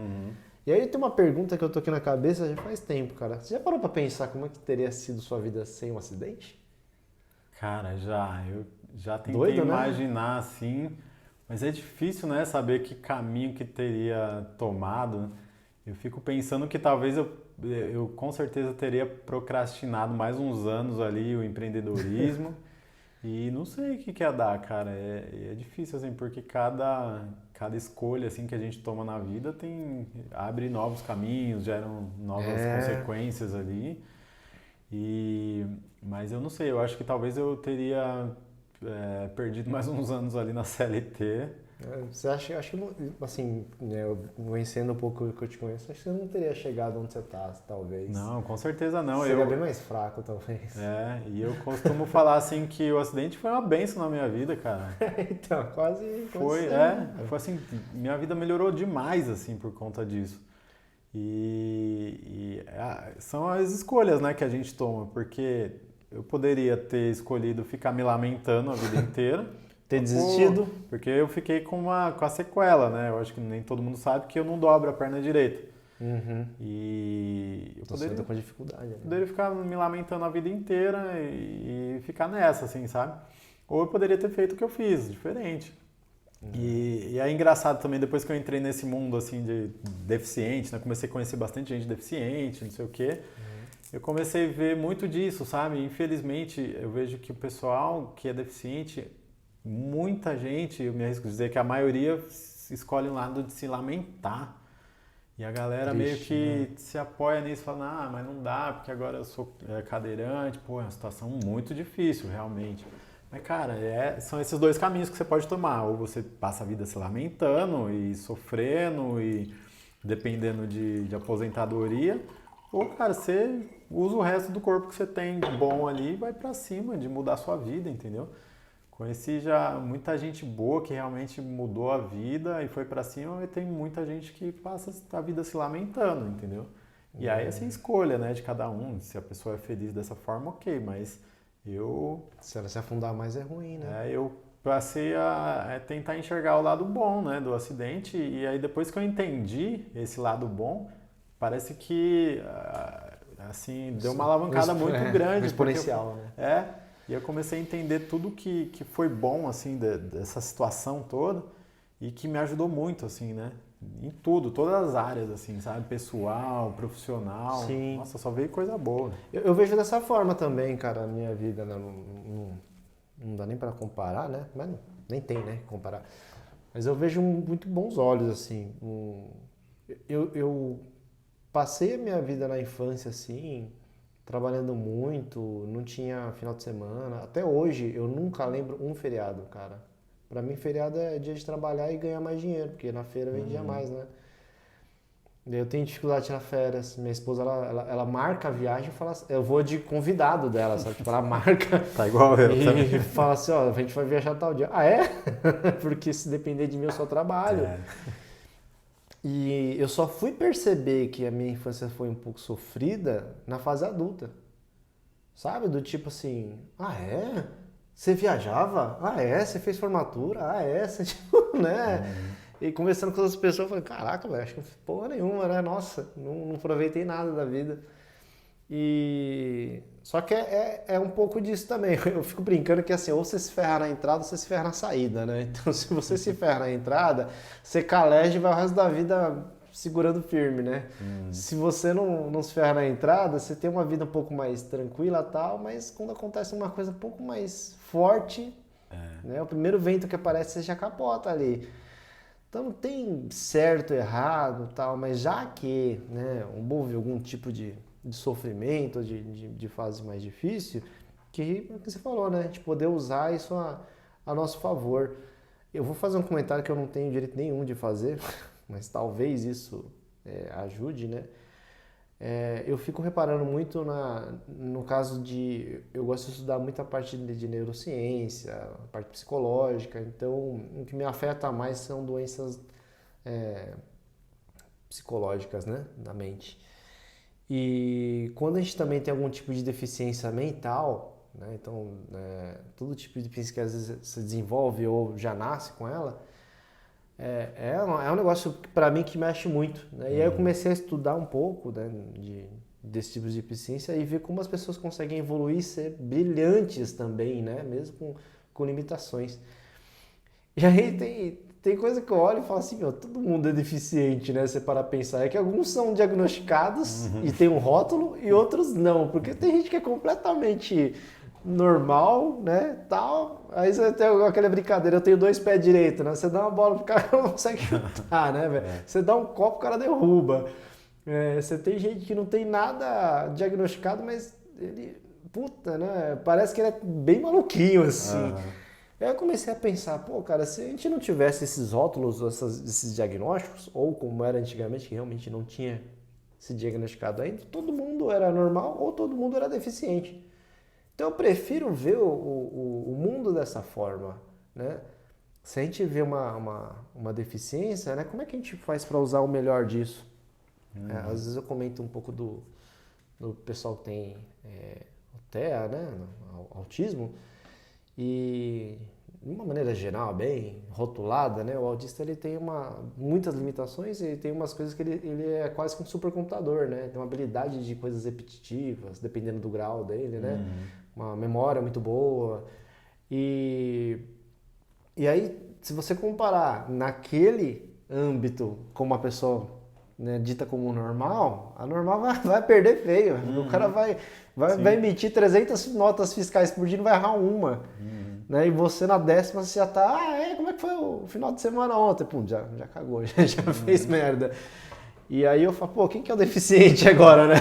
E aí tem uma pergunta que eu tô aqui na cabeça já faz tempo, cara. Você já parou pra pensar como é que teria sido sua vida sem um acidente? Cara, eu já tentei Doido, né? imaginar assim, mas é difícil, né, saber que caminho que teria tomado. Eu fico pensando que talvez eu com certeza teria procrastinado mais uns anos ali o empreendedorismo e não sei o que ia dar, cara. É difícil, assim, porque cada escolha assim que a gente toma na vida abre novos caminhos, geram novas consequências ali. Mas eu não sei, eu acho que talvez eu teria perdido mais uns anos ali na CLT. Você acha que, assim, né, eu conhecendo um pouco o que eu te conheço, acho que você não teria chegado onde você está, talvez. Não, com certeza não. Seria bem mais fraco, talvez. E eu costumo falar assim que o acidente foi uma bênção na minha vida, cara. Então, quase foi assim, minha vida melhorou demais, assim, por conta disso. São as escolhas, né, que a gente toma, porque eu poderia ter escolhido ficar me lamentando a vida inteira. Ter desistido? Porque eu fiquei com a sequela, né? Eu acho que nem todo mundo sabe que eu não dobro a perna direita. E eu poderia com dificuldade. Né? Poderia ficar me lamentando a vida inteira e ficar nessa, assim, sabe? Ou eu poderia ter feito o que eu fiz, diferente. E é engraçado também, depois que eu entrei nesse mundo, assim, de deficiente, né? Comecei a conhecer bastante gente deficiente, não sei o quê. Eu comecei a ver muito disso, sabe? Infelizmente, eu vejo que o pessoal que é deficiente, muita gente, eu me arrisco a dizer que a maioria escolhe um lado de se lamentar. E a galera meio que se apoia nisso, fala, mas não dá, porque agora eu sou cadeirante. Pô, é uma situação muito difícil, realmente. Mas, cara, são esses dois caminhos que você pode tomar. Ou você passa a vida se lamentando e sofrendo e dependendo de aposentadoria. Ou, cara, você usa o resto do corpo que você tem de bom ali e vai pra cima de mudar a sua vida, entendeu? Conheci já muita gente boa que realmente mudou a vida e foi pra cima, e tem muita gente que passa a vida se lamentando, entendeu? E aí essa é a escolha, né, de cada um. Se a pessoa é feliz dessa forma, ok, mas se ela se afundar mais é ruim, né? Eu passei a tentar enxergar o lado bom, né, do acidente, e aí depois que eu entendi esse lado bom, parece que, assim, deu uma alavancada muito grande. Exponencial, né? E eu comecei a entender tudo que foi bom, assim, dessa situação toda, e que me ajudou muito, assim, né, em tudo, todas as áreas, assim, sabe, pessoal, profissional. Sim. Nossa, só veio coisa boa. Eu vejo dessa forma também, cara, a minha vida, né? Não dá nem pra comparar, né? Mas nem tem, né, comparar. Mas eu vejo muito bons olhos, assim. Eu passei a minha vida na infância, assim, trabalhando muito, não tinha final de semana. Até hoje, eu nunca lembro um feriado, cara. Pra mim, feriado é dia de trabalhar e ganhar mais dinheiro, porque na feira vendia mais, né? Eu tenho dificuldade de tirar férias. Minha esposa, ela marca a viagem e fala assim, eu vou de convidado dela, sabe? Tipo, ela marca Tá igual eu também. e fala assim, ó, a gente vai viajar tal dia. Ah, é? Porque se depender de mim, eu só trabalho. E eu só fui perceber que a minha infância foi um pouco sofrida na fase adulta. Sabe? Do tipo assim, ah, é? Você viajava? Ah, é? Você fez formatura? Ah, é? Você, tipo, né? E conversando com outras pessoas, eu falei, caraca, velho, acho que não fiz porra nenhuma, né? Nossa, não aproveitei nada da vida. E... Só que é um pouco disso também. Eu fico brincando que assim, ou você se ferra na entrada ou você se ferra na saída, né? Então, se você se ferra na entrada, você caleja e vai o resto da vida segurando firme, né? Se você não se ferra na entrada, você tem uma vida um pouco mais tranquila e tal, mas quando acontece uma coisa um pouco mais forte, né? O primeiro vento que aparece, você já capota ali. Então não tem certo, errado, tal, mas já que, né, houve algum tipo de sofrimento, de fase mais difícil, que você falou, né, de poder usar isso a nosso favor. Eu vou fazer um comentário que eu não tenho direito nenhum de fazer, mas talvez isso ajude, né? Eu fico reparando muito no caso de... Eu gosto de estudar muito a parte de neurociência, a parte psicológica, então o que me afeta mais são doenças psicológicas, né, da mente. E quando a gente também tem algum tipo de deficiência mental, né, então todo tipo de deficiência que às vezes se desenvolve ou já nasce com ela, é um negócio para mim que mexe muito, né? E aí eu comecei a estudar um pouco, né, desse tipo de deficiência e ver como as pessoas conseguem evoluir e ser brilhantes também, né, mesmo com limitações. E aí tem coisa que eu olho e falo assim, meu, todo mundo é deficiente, né? Você para pensar. É que alguns são diagnosticados e tem um rótulo e outros não. Porque tem gente que é completamente normal, né? Tal. Aí você tem aquela brincadeira, eu tenho 2 pés direitos, né? Você dá uma bola pro cara, não consegue chutar, né, velho? Você dá um copo, o cara derruba. Você tem gente que não tem nada diagnosticado, mas ele, puta, né? Parece que ele é bem maluquinho, assim. Aí eu comecei a pensar, pô, cara, se a gente não tivesse esses rótulos, esses diagnósticos, ou como era antigamente, que realmente não tinha se diagnosticado ainda, todo mundo era normal ou todo mundo era deficiente. Então eu prefiro ver o mundo dessa forma, né? Se a gente vê uma deficiência, né, como é que a gente faz para usar o melhor disso? Às vezes eu comento um pouco do pessoal que tem o TEA, né, autismo, e de uma maneira geral, bem rotulada, né, o autista ele tem muitas limitações e tem umas coisas que ele é quase que um supercomputador, né, tem uma habilidade de coisas repetitivas, dependendo do grau dele, né, uma memória muito boa. E aí, se você comparar naquele âmbito com uma pessoa, né, dita como normal, a normal vai perder feio. O cara vai emitir 300 notas fiscais por dia e não vai errar uma. Né? E você na 10ª você já tá, como é que foi o final de semana ontem? Pum, já cagou, já fez merda. E aí eu falo, pô, quem que é o deficiente agora, né?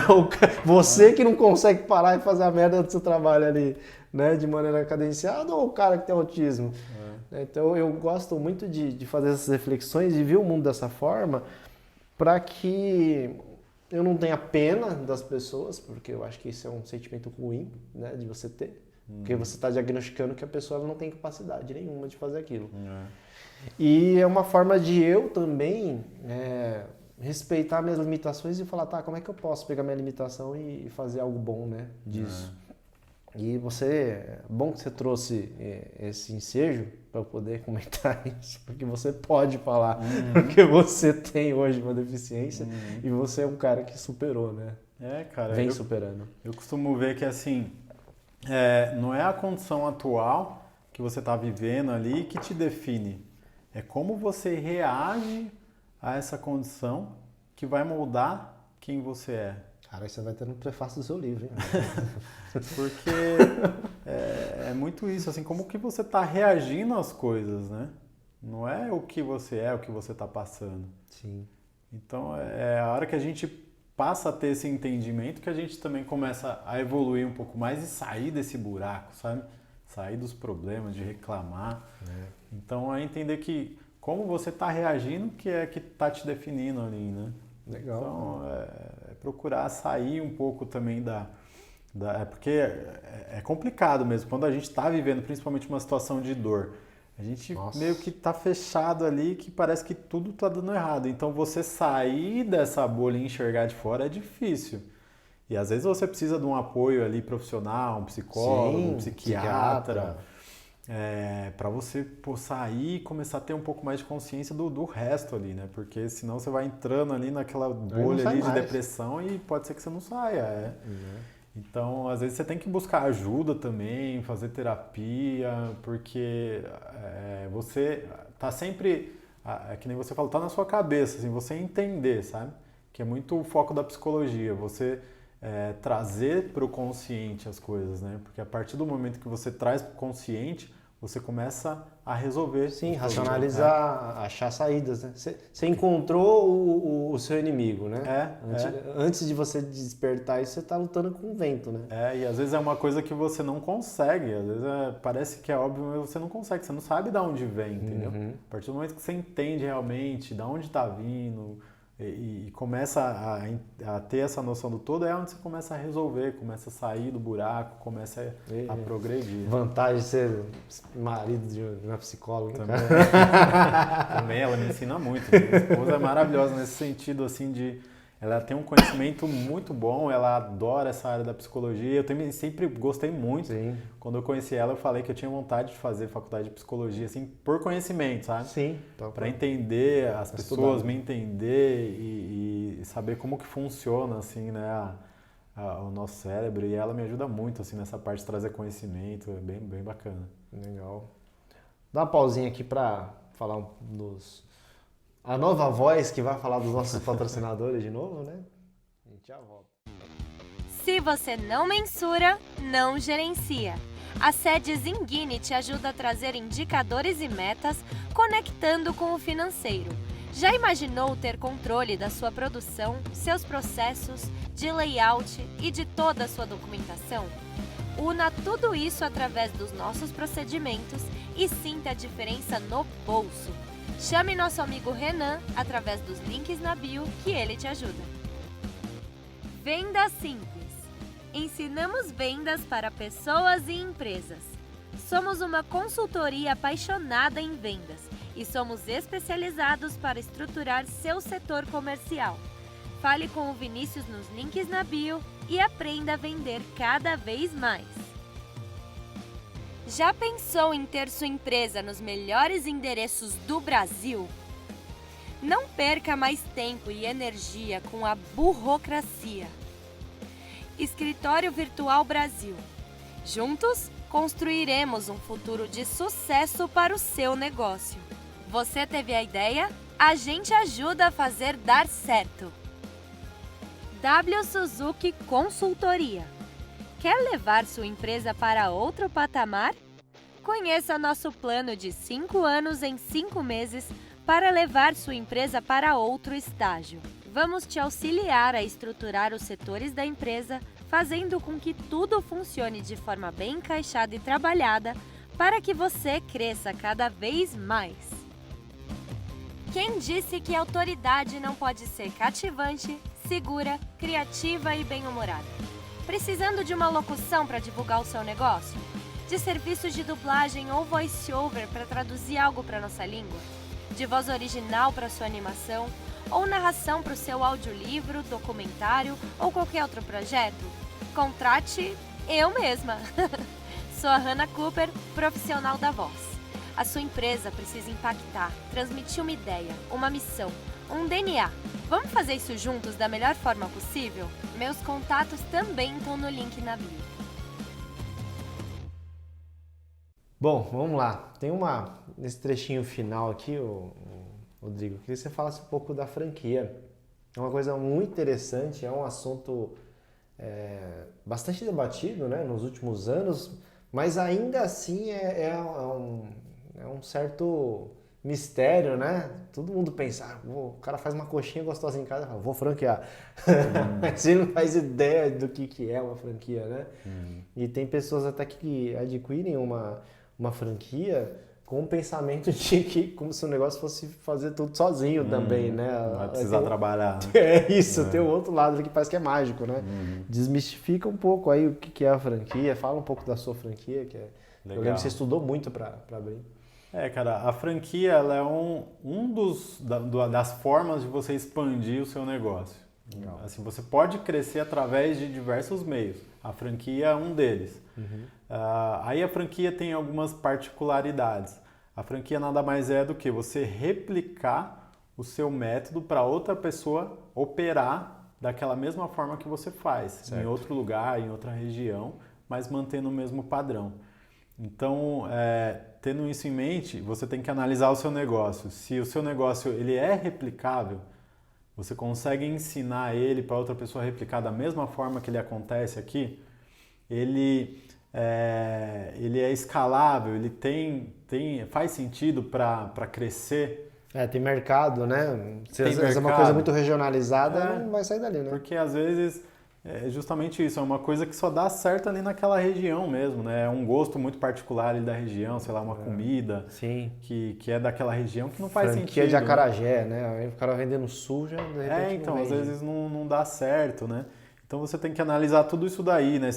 Você que não consegue parar e fazer a merda do seu trabalho ali, né, de maneira cadenciada, ou o cara que tem autismo? Então eu gosto muito de fazer essas reflexões e ver o mundo dessa forma, para que eu não tenha pena das pessoas, porque eu acho que isso é um sentimento ruim, né, de você ter, porque você está diagnosticando que a pessoa não tem capacidade nenhuma de fazer aquilo. E é uma forma de eu também respeitar minhas limitações e falar, tá, como é que eu posso pegar minha limitação e fazer algo bom, né, disso? E bom que você trouxe esse ensejo para poder comentar isso, porque você pode falar que você tem hoje uma deficiência e você é um cara que superou, né? Cara. Vem superando. Eu costumo ver que, assim, não é a condição atual que você está vivendo ali que te define. É como você reage a essa condição que vai moldar quem você é. Cara, isso você vai ter no prefácio do seu livro, hein? Porque é muito isso, assim, como que você está reagindo às coisas, né? Não é o que você é, o que você está passando. Sim. Então, é a hora que a gente passa a ter esse entendimento que a gente também começa a evoluir um pouco mais e sair desse buraco, sabe? Sair dos problemas, de reclamar. Então, é entender que como você está reagindo que é que está te definindo ali, né? Legal. Então, procurar sair um pouco também porque é complicado mesmo. Quando a gente está vivendo principalmente uma situação de dor, a gente meio que está fechado ali, que parece que tudo está dando errado. Então, você sair dessa bolha e enxergar de fora é difícil. E às vezes você precisa de um apoio ali profissional, um psicólogo, um psiquiatra. Para você sair e começar a ter um pouco mais de consciência do resto ali, né? Porque senão você vai entrando ali naquela bolha ali de depressão e pode ser que você não saia. Então, às vezes você tem que buscar ajuda também, fazer terapia, porque você tá sempre, que nem você falou, tá na sua cabeça, assim, você entender, sabe? Que é muito o foco da psicologia, você trazer para o consciente as coisas, né? Porque a partir do momento que você traz para o consciente, você começa a resolver. Sim, racionalizar, achar saídas, né? Você encontrou o seu inimigo, né? Antes de você despertar isso, você está lutando com o vento, né? E às vezes é uma coisa que você não consegue, às vezes parece que é óbvio, mas você não consegue, você não sabe de onde vem, entendeu? A partir do momento que você entende realmente de onde está vindo e começa a ter essa noção do todo, é onde você começa a resolver, começa a sair do buraco, começa a progredir. Vantagem de ser marido de uma psicóloga. Também ela me ensina muito. Minha esposa é maravilhosa nesse sentido, assim, ela tem um conhecimento muito bom, ela adora essa área da psicologia. Eu também sempre gostei muito. Sim. Quando eu conheci ela, eu falei que eu tinha vontade de fazer faculdade de psicologia, assim, por conhecimento, sabe? Sim. Para entender as pessoas, me entender e saber como que funciona, assim, né, o nosso cérebro. E ela me ajuda muito, assim, nessa parte de trazer conhecimento. É bem, bem bacana. Legal. Dá uma pausinha aqui para falar a nova voz que vai falar dos nossos patrocinadores de novo, né? A gente já volta. Se você não mensura, não gerencia. A sede Zinguini te ajuda a trazer indicadores e metas, conectando com o financeiro. Já imaginou ter controle da sua produção, seus processos, de layout e de toda a sua documentação? Una tudo isso através dos nossos procedimentos e sinta a diferença no bolso. Chame nosso amigo Renan através dos links na bio que ele te ajuda. Venda Simples. Ensinamos vendas para pessoas e empresas. Somos uma consultoria apaixonada em vendas e somos especializados para estruturar seu setor comercial. Fale com o Vinícius nos links na bio e aprenda a vender cada vez mais. Já pensou em ter sua empresa nos melhores endereços do Brasil? Não perca mais tempo e energia com a burocracia. Escritório Virtual Brasil. Juntos, construiremos um futuro de sucesso para o seu negócio. Você teve a ideia? A gente ajuda a fazer dar certo. W Suzuki Consultoria. Quer levar sua empresa para outro patamar? Conheça nosso plano de 5 anos em 5 meses para levar sua empresa para outro estágio. Vamos te auxiliar a estruturar os setores da empresa, fazendo com que tudo funcione de forma bem encaixada e trabalhada para que você cresça cada vez mais. Quem disse que a autoridade não pode ser cativante, segura, criativa e bem-humorada? Precisando de uma locução para divulgar o seu negócio? De serviços de dublagem ou voice-over para traduzir algo para nossa língua? De voz original para sua animação? Ou narração para o seu audiolivro, documentário ou qualquer outro projeto? Contrate Eu mesma. Sou a Hannah Cooper, profissional da voz. A sua empresa precisa impactar, transmitir uma ideia, uma missão, um DNA. Vamos fazer isso juntos da melhor forma possível? Meus contatos também estão no link na bio. Bom, vamos lá. Tem nesse trechinho final aqui, Rodrigo, queria que você falasse um pouco da franquia. É uma coisa muito interessante, é um assunto bastante debatido, né, nos últimos anos, mas ainda assim é um certo mistério, né? Todo mundo pensa, o cara faz uma coxinha gostosa em casa, fala, vou franquear. Mas ele não faz ideia do que é uma franquia, né? E tem pessoas até que adquirem uma franquia com o pensamento de que como se o negócio fosse fazer tudo sozinho também, né? Não vai precisar trabalhar. Né? É isso, tem o outro lado que parece que é mágico, né? Desmistifica um pouco aí o que é a franquia, fala um pouco da sua franquia, que é... Eu lembro que você estudou muito para abrir. Cara, a franquia ela é das formas de você expandir o seu negócio. Legal. Assim, você pode crescer através de diversos meios. A franquia é um deles. Aí a franquia tem algumas particularidades. A franquia nada mais é do que você replicar o seu método para outra pessoa operar daquela mesma forma que você faz, certo. Em outro lugar, em outra região, mas mantendo o mesmo padrão. Então, tendo isso em mente, você tem que analisar o seu negócio. Se o seu negócio ele é replicável, você consegue ensinar ele para outra pessoa replicar da mesma forma que ele acontece aqui, ele é escalável, ele faz sentido para crescer. Tem mercado, né? Se às vezes é uma coisa muito regionalizada, não vai sair dali, né? Porque às vezes é justamente isso, é uma coisa que só dá certo ali naquela região mesmo, né? É um gosto muito particular ali da região, sei lá, uma comida que é daquela região que não faz sentido. Franquia de acarajé, né? Aí o cara vender no sul já, de repente, então, não às vezes não dá certo, né? Então você tem que analisar tudo isso daí, né?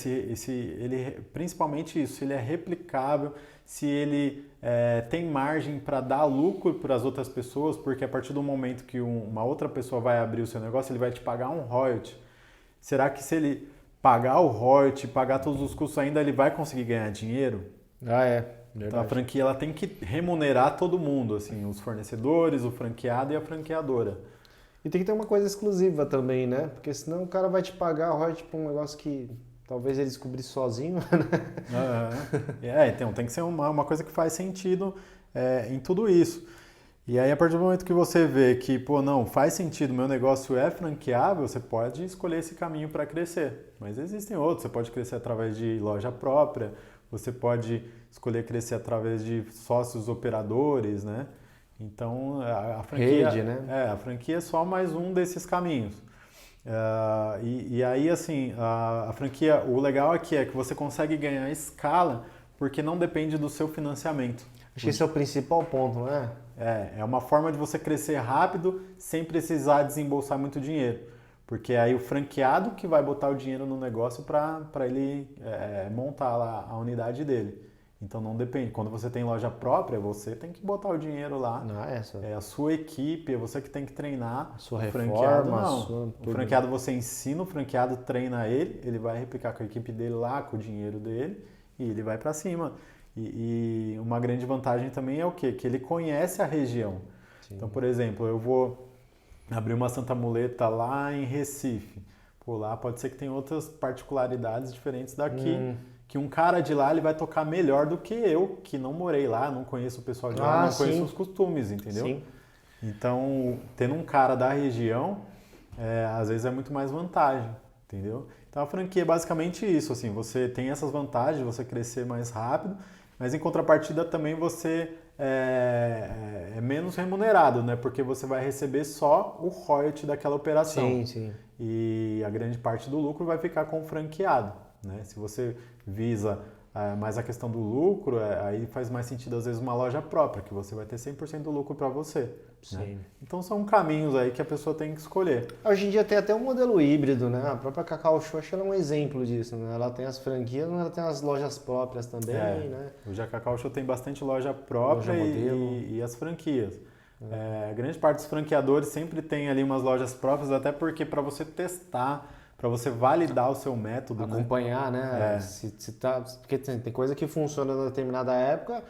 Principalmente isso, se ele é replicável, se ele tem margem para dar lucro para as outras pessoas, porque a partir do momento que uma outra pessoa vai abrir o seu negócio, ele vai te pagar um royalty. Será que se ele pagar o royalty, pagar todos os custos ainda, ele vai conseguir ganhar dinheiro? Verdade. Então a franquia ela tem que remunerar todo mundo, assim, os fornecedores, o franqueado e a franqueadora. E tem que ter uma coisa exclusiva também, né? Porque senão o cara vai te pagar o royalty por um negócio que talvez ele descobrisse sozinho, né? Então tem que ser uma coisa que faz sentido em tudo isso. E aí, a partir do momento que você vê que, não, faz sentido, meu negócio é franqueável, você pode escolher esse caminho para crescer. Mas existem outros, você pode crescer através de loja própria, você pode escolher crescer através de sócios operadores, né? Então, a franquia, rede, né? A franquia é só mais um desses caminhos. E aí, assim, a franquia, o legal aqui é que você consegue ganhar escala porque não depende do seu financiamento. Acho que esse é o principal ponto, não é? É uma forma de você crescer rápido sem precisar desembolsar muito dinheiro. Porque aí o franqueado que vai botar o dinheiro no negócio para ele montar lá a unidade dele. Então não depende. Quando você tem loja própria, você tem que botar o dinheiro lá. É a sua equipe, é você que tem que treinar. A sua franqueado não. O franqueado você ensina, o franqueado treina ele vai replicar com a equipe dele lá, com o dinheiro dele, e ele vai para cima. E uma grande vantagem também é o quê? Que ele conhece a região. Sim. Então, por exemplo, eu vou abrir uma Santa Muleta lá em Recife. Lá pode ser que tenha outras particularidades diferentes daqui. Que um cara de lá ele vai tocar melhor do que eu, que não morei lá, não conheço o pessoal de lá, não conheço os costumes, entendeu? Sim. Então, tendo um cara da região, às vezes é muito mais vantagem, entendeu? Então, a franquia é basicamente isso, assim, você tem essas vantagens, você crescer mais rápido, mas em contrapartida também você é menos remunerado, né? Porque você vai receber só o royalty daquela operação. Sim. E a grande parte do lucro vai ficar com o franqueado, né? Se você visa mais a questão do lucro, aí faz mais sentido às vezes uma loja própria, que você vai ter 100% do lucro para você. Sim. Né? Então são caminhos aí que a pessoa tem que escolher. Hoje em dia tem até um modelo híbrido, né? A própria Cacau Show, acho que ela é um exemplo disso, né? Ela tem as franquias, mas ela tem as lojas próprias também, né? Hoje a Cacau Show tem bastante loja própria e as franquias. A grande parte dos franqueadores sempre tem ali umas lojas próprias, até porque para você testar, para você validar o seu método, né? Acompanhar, né? É. Se tá, porque tem coisa que funciona em determinada época,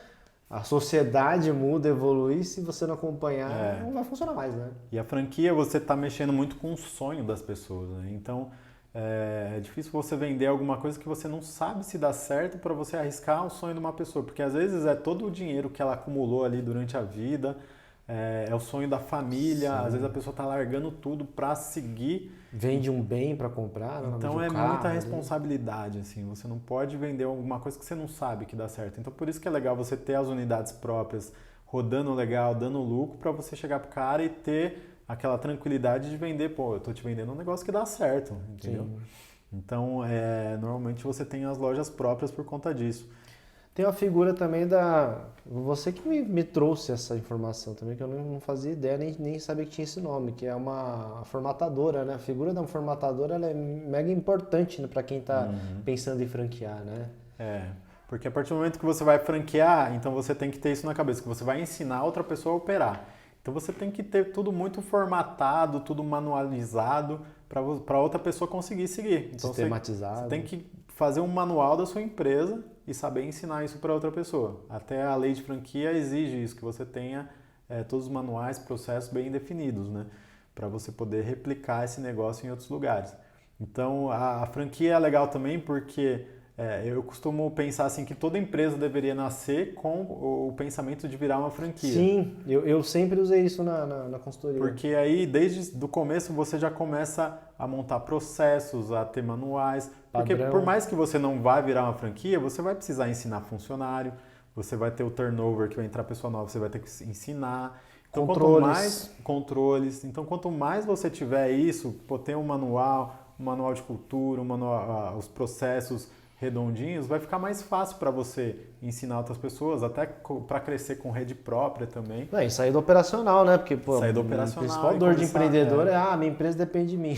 a sociedade muda, evolui, se você não acompanhar, não vai funcionar mais, né? E a franquia, você está mexendo muito com o sonho das pessoas, né? Então, é difícil você vender alguma coisa que você não sabe se dá certo para você arriscar o sonho de uma pessoa, porque às vezes é todo o dinheiro que ela acumulou ali durante a vida, é o sonho da família, às vezes a pessoa está largando tudo para seguir. Vende um bem para comprar, né? Então Vende é um carro, muita né? responsabilidade, assim, você não pode vender alguma coisa que você não sabe que dá certo. Então por isso que é legal você ter as unidades próprias rodando legal, dando lucro, para você chegar pro cara e ter aquela tranquilidade de vender, pô, eu tô te vendendo um negócio que dá certo, entendeu? Sim. Então, normalmente você tem as lojas próprias por conta disso. Tem uma figura também da... Você que me trouxe essa informação também, que eu não fazia ideia, nem sabia que tinha esse nome, que é uma formatadora, né? A figura da formatadora, ela é mega importante, né, para quem está pensando em franquear, né? Porque a partir do momento que você vai franquear, então você tem que ter isso na cabeça, que você vai ensinar outra pessoa a operar. Então você tem que ter tudo muito formatado, tudo manualizado, para outra pessoa conseguir seguir. Então Sistematizado. Você tem que fazer um manual da sua empresa e saber ensinar isso para outra pessoa. Até a lei de franquia exige isso, que você tenha todos os manuais, processos bem definidos, né? Para você poder replicar esse negócio em outros lugares. Então a franquia é legal também porque eu costumo pensar assim que toda empresa deveria nascer com o pensamento de virar uma franquia. Sim, eu sempre usei isso na consultoria. Porque aí, desde o começo, você já começa a montar processos, a ter manuais. Porque Padrão. por mais que você não vá virar uma franquia, você vai precisar ensinar funcionário, você vai ter o turnover, que vai entrar pessoa nova, você vai ter que ensinar. Então, Controles. quanto mais controles, então quanto mais você tiver isso, tem um manual de cultura, os processos redondinhos, vai ficar mais fácil para você ensinar outras pessoas, até para crescer com rede própria também. E sair do operacional, né? Porque, pô, Sair do operacional a principal e dor de começar, empreendedor minha empresa depende de mim.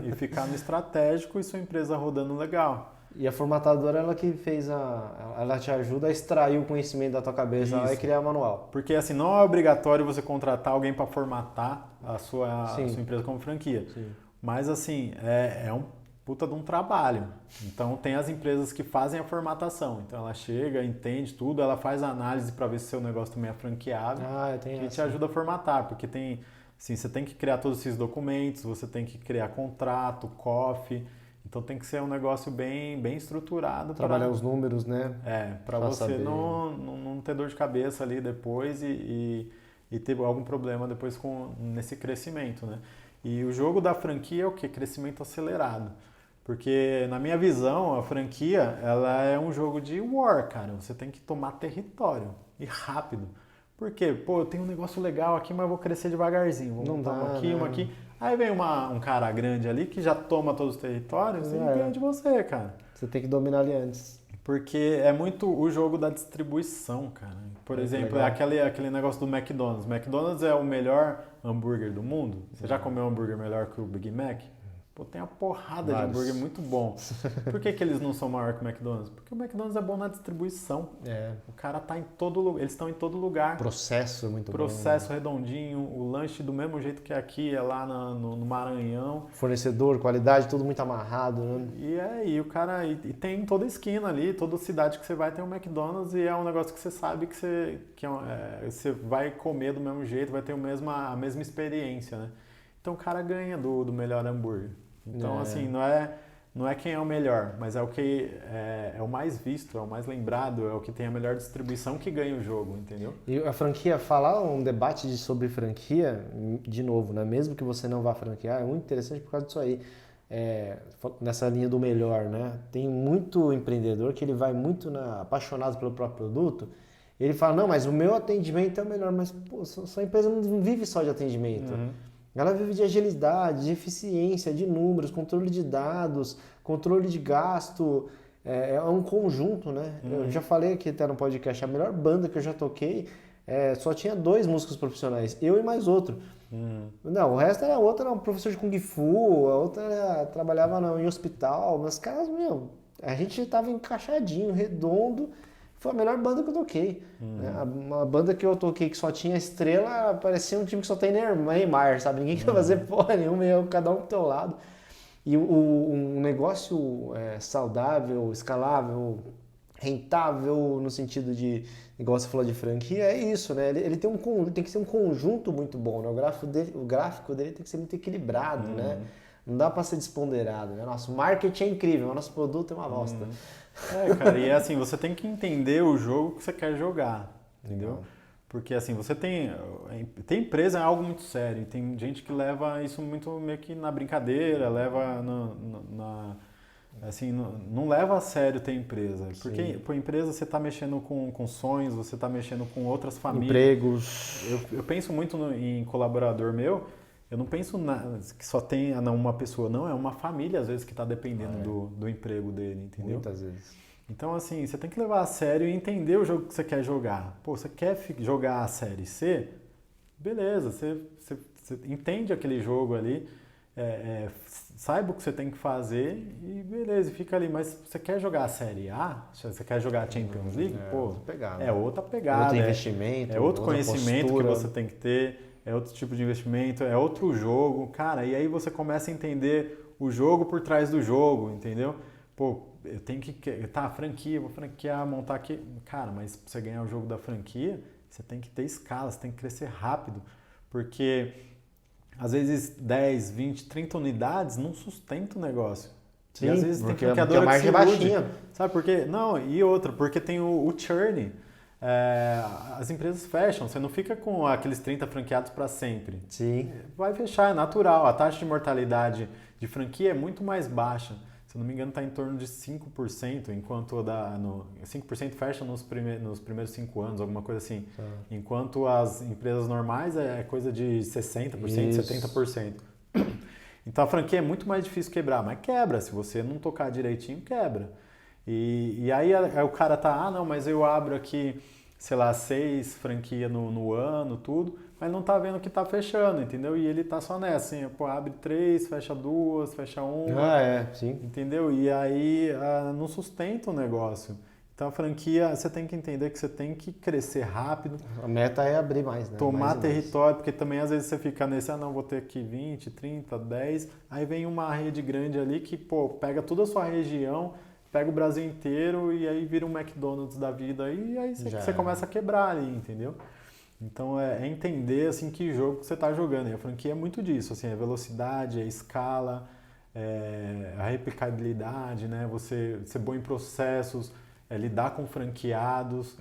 E ficar no estratégico e sua empresa rodando legal. E a formatadora, ela que fez ela te ajuda a extrair o conhecimento da tua cabeça lá e criar manual. Porque assim, não é obrigatório você contratar alguém para formatar a sua empresa como franquia. Sim. Mas assim, é um puta de um trabalho. Então tem as empresas que fazem a formatação. Então ela chega, entende tudo, ela faz a análise para ver se o seu negócio também é franqueado. E te ajuda a formatar, porque tem, assim, você tem que criar todos esses documentos, você tem que criar contrato, COF. Então tem que ser um negócio bem estruturado. Trabalhar os números, né? Para você não ter dor de cabeça ali depois e ter algum problema depois nesse crescimento, né? E o jogo da franquia é o quê? Crescimento acelerado. Porque, na minha visão, a franquia ela é um jogo de war, cara. Você tem que tomar território e rápido. Por quê? Pô, eu tenho um negócio legal aqui, mas eu vou crescer devagarzinho. Vou montar um aqui. Aí vem um cara grande ali que já toma todos os territórios e ganha de você, cara. Você tem que dominar ali antes. Porque é muito o jogo da distribuição, cara. Por exemplo, aquele negócio do McDonald's. McDonald's é o melhor hambúrguer do mundo. Você já comeu um hambúrguer melhor que o Big Mac? Pô, tem uma porrada de hambúrguer muito bom. Por que eles não são maior que o McDonald's? Porque o McDonald's é bom na distribuição. O cara tá em todo lugar, eles estão em todo lugar. Processo é muito bom. Processo redondinho, o lanche do mesmo jeito que aqui, é lá no Maranhão. Fornecedor, qualidade, tudo muito amarrado, né? E o cara e tem em toda esquina ali, toda cidade que você vai tem um McDonald's e é um negócio que você sabe que você vai comer do mesmo jeito, vai ter a mesma experiência, né? Então o cara ganha do melhor hambúrguer. Então, assim, não é quem é o melhor, mas é o que é o mais visto, é o mais lembrado, é o que tem a melhor distribuição que ganha o jogo, entendeu? E a franquia, falar um debate sobre franquia, de novo, né? Mesmo que você não vá franquear, é muito interessante por causa disso aí. Nessa linha do melhor, né? Tem muito empreendedor que ele vai muito apaixonado pelo próprio produto. Ele fala, não, mas o meu atendimento é o melhor, mas pô, sua empresa não vive só de atendimento. Ela vive de agilidade, de eficiência, de números, controle de dados, controle de gasto. É um conjunto, né? Eu já falei aqui até no podcast, a melhor banda que eu já toquei só tinha 2 músicos profissionais, eu e mais outro. Não, o resto era um professor de Kung Fu, a outra trabalhava em hospital, mas caras, a gente tava encaixadinho, redondo. Foi a melhor banda que eu toquei. Uma banda que eu toquei que só tinha estrela, parecia um time que só tem Neymar, sabe? Ninguém quer fazer porra nenhuma, cada um pro teu lado. E um negócio saudável, escalável, rentável no sentido de, igual você falou de franquia, é isso, né? Ele tem que ser um conjunto muito bom, né? O gráfico dele tem que ser muito equilibrado, né? Não dá para ser desponderado, né? Nosso marketing é incrível, mas nosso produto é uma bosta. Cara, e assim, você tem que entender o jogo que você quer jogar, entendeu? Porque assim, você tem empresa é algo muito sério, e tem gente que leva isso muito meio que na brincadeira, leva assim, não leva a sério ter empresa. Porque por empresa você está mexendo com sonhos, você está mexendo com outras famílias. Empregos. Eu penso muito em colaborador meu, eu não penso que só tem uma pessoa, não, é uma família às vezes que está dependendo do emprego dele, entendeu? Muitas vezes. Então, assim, você tem que levar a sério e entender o jogo que você quer jogar. Pô, você quer jogar a Série C? Beleza, você entende aquele jogo ali, saiba o que você tem que fazer e beleza, fica ali. Mas você quer jogar a Série A? Você quer jogar a Champions League? É outra pegada. Outro investimento. É outro conhecimento postura. que você tem que ter, é outro tipo de investimento, é outro jogo. Cara, e aí você começa a entender o jogo por trás do jogo, entendeu? Pô, eu tenho que... Tá, franquia, vou franquear, montar aqui. Cara, mas pra você ganhar o jogo da franquia, você tem que ter escala, você tem que crescer rápido. Porque, às vezes, 10, 20, 30 unidades não sustenta o negócio. Sim, e às vezes porque tem franqueadora a margem é baixinha. Sabe por quê? Não, e outra, porque tem o churn. As empresas fecham, você não fica com aqueles 30 franqueados para sempre. Sim. Vai fechar, é natural. A taxa de mortalidade de franquia é muito mais baixa. Se eu não me engano, está em torno de 5%, enquanto 5% fecha nos primeiros 5 anos, alguma coisa assim. Enquanto as empresas normais é coisa de 60%, Isso. 70%. Então a franquia é muito mais difícil quebrar, mas quebra. Se você não tocar direitinho, quebra. E aí o cara tá, não, mas eu abro aqui, sei lá, 6 franquias no ano, tudo, mas não tá vendo que tá fechando, entendeu? E ele tá só nessa, assim, pô, abre 3, fecha 2, fecha 1. Sim. Entendeu? E aí não sustenta o negócio. Então a franquia, você tem que entender que você tem que crescer rápido. A meta é abrir mais, né? Tomar mais território, porque também às vezes você fica nesse, não, vou ter aqui 20, 30, 10, aí vem uma rede grande ali que, pô, pega toda a sua região, pega o Brasil inteiro e aí vira um McDonald's da vida aí, e aí você começa a quebrar ali, entendeu? Então é entender assim que jogo que você está jogando. E a franquia é muito disso, assim, é velocidade, é escala, a replicabilidade, né? Você ser bom em processos, lidar com franqueados.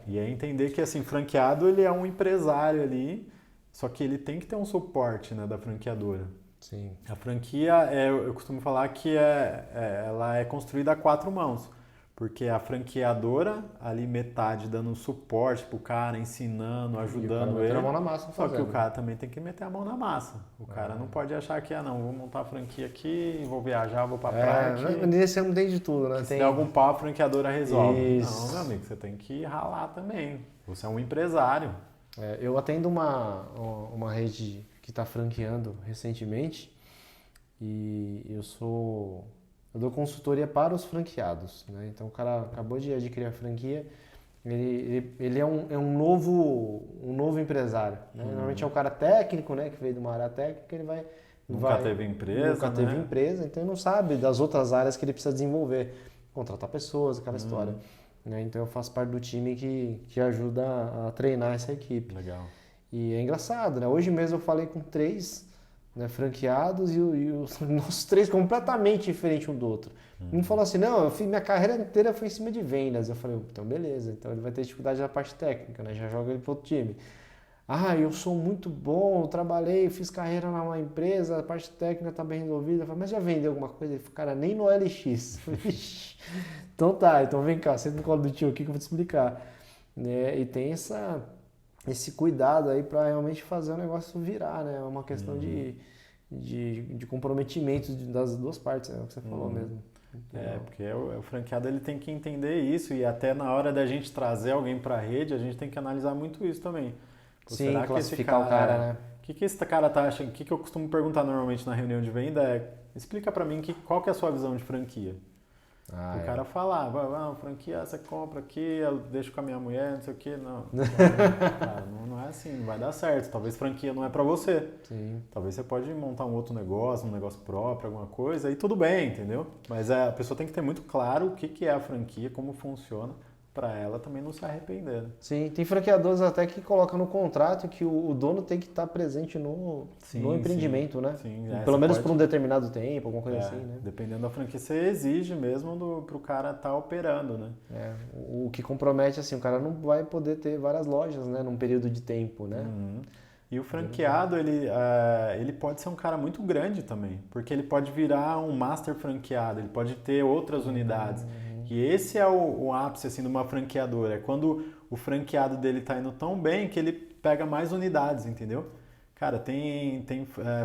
E é entender que assim, franqueado ele é um empresário ali, só que ele tem que ter um suporte, né, da franqueadora. Sim. A franquia, eu costumo falar que ela é construída a 4 mãos. Porque a franqueadora, ali metade dando suporte pro cara, ensinando, ajudando ele. A mão na massa só que o cara também tem que meter a mão na massa. O cara não pode achar que, não, vou montar a franquia aqui, vou viajar, vou pra praia aqui. Nesse ano tem de tudo, né? Se der algum pau, a franqueadora resolve. Isso. Não, meu amigo, você tem que ralar também. Você é um empresário. Eu atendo uma rede que está franqueando recentemente e eu dou consultoria para os franqueados, né? Então o cara acabou de adquirir a franquia, ele é um novo empresário, né? Normalmente é um cara técnico, né? Que veio de uma área técnica, ele Nunca teve empresa, então ele não sabe das outras áreas que ele precisa desenvolver, contratar pessoas, aquela história. Né? Então eu faço parte do time que ajuda a treinar essa equipe. Legal. E é engraçado, né? Hoje mesmo eu falei com 3, né, franqueados e os nossos 3 completamente diferentes um do outro. Um falou assim, não, minha carreira inteira foi em cima de vendas. Eu falei, então beleza, então ele vai ter dificuldade na parte técnica, né? Já joga ele para outro time. Eu sou muito bom, eu trabalhei, fiz carreira numa empresa, a parte técnica está bem resolvida. Eu falei, mas já vendeu alguma coisa? Ele falou, cara, nem no LX. Eu falei, então tá, então vem cá, senta no colo do tio aqui que eu vou te explicar. Né? E tem esse cuidado aí para realmente fazer o negócio virar, né? É uma questão de comprometimento das duas partes, é o que você falou mesmo. Porque o franqueado ele tem que entender isso e até na hora da gente trazer alguém para a rede, a gente tem que analisar muito isso também. Sim, será classificar o cara, né? O que esse cara tá achando? O que eu costumo perguntar normalmente na reunião de venda explica para mim qual que é a sua visão de franquia. O cara fala, franquia, você compra aqui, eu deixo com a minha mulher, não sei o quê. Não, cara, não é assim, não vai dar certo. Talvez franquia não é pra você. Sim. Talvez você pode montar um outro negócio, um negócio próprio, alguma coisa, aí tudo bem, entendeu? Mas a pessoa tem que ter muito claro o que é a franquia, como funciona, pra ela também não se arrepender. Né? Sim, tem franqueadores até que colocam no contrato que o dono tem que estar presente no empreendimento, né? Sim, pelo menos por um determinado tempo, alguma coisa assim, né? Dependendo da franquia, você exige mesmo pro cara estar operando, né? O que compromete, assim, o cara não vai poder ter várias lojas, né? Num período de tempo, né? Uhum. E o franqueado, ele pode ser um cara muito grande também, porque ele pode virar um master franqueado, ele pode ter outras unidades. E esse é o ápice assim, de uma franqueadora, é quando o franqueado dele está indo tão bem que ele pega mais unidades, entendeu? Cara, tem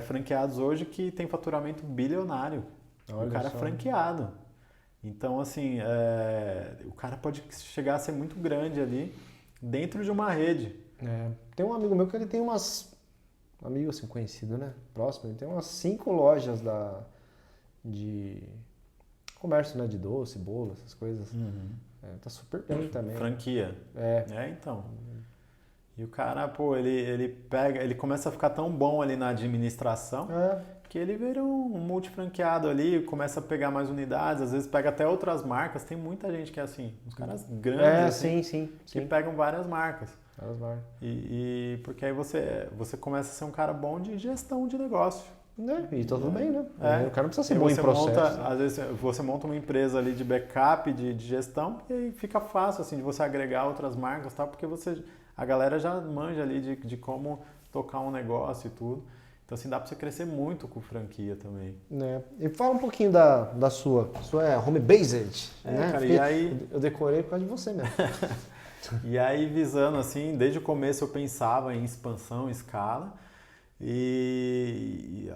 franqueados hoje que tem faturamento bilionário, o cara é franqueado. Então, assim, o cara pode chegar a ser muito grande ali dentro de uma rede. Tem um amigo meu que ele tem amigo assim, conhecido, né? Próximo, ele tem umas 5 lojas de comércio, né? De doce, bolo, essas coisas. Tá super bem também. Franquia. Então. E o cara, pô, ele começa a ficar tão bom ali na administração que ele vira um multifranqueado ali, começa a pegar mais unidades, às vezes pega até outras marcas. Tem muita gente que é assim, os caras grandes assim, que pegam várias marcas. E porque aí você começa a ser um cara bom de gestão de negócio. E tudo bem, né? O cara não precisa ser bom em processo. Às vezes você monta uma empresa ali de backup, de gestão, e aí fica fácil assim, de você agregar outras marcas, tá? Porque a galera já manja ali de como tocar um negócio e tudo. Então assim, dá pra você crescer muito com franquia também. E fala um pouquinho da sua. A sua é home-based, né? Cara, e aí... Eu decorei por causa de você mesmo. E aí, visando assim, desde o começo eu pensava em expansão, escala, e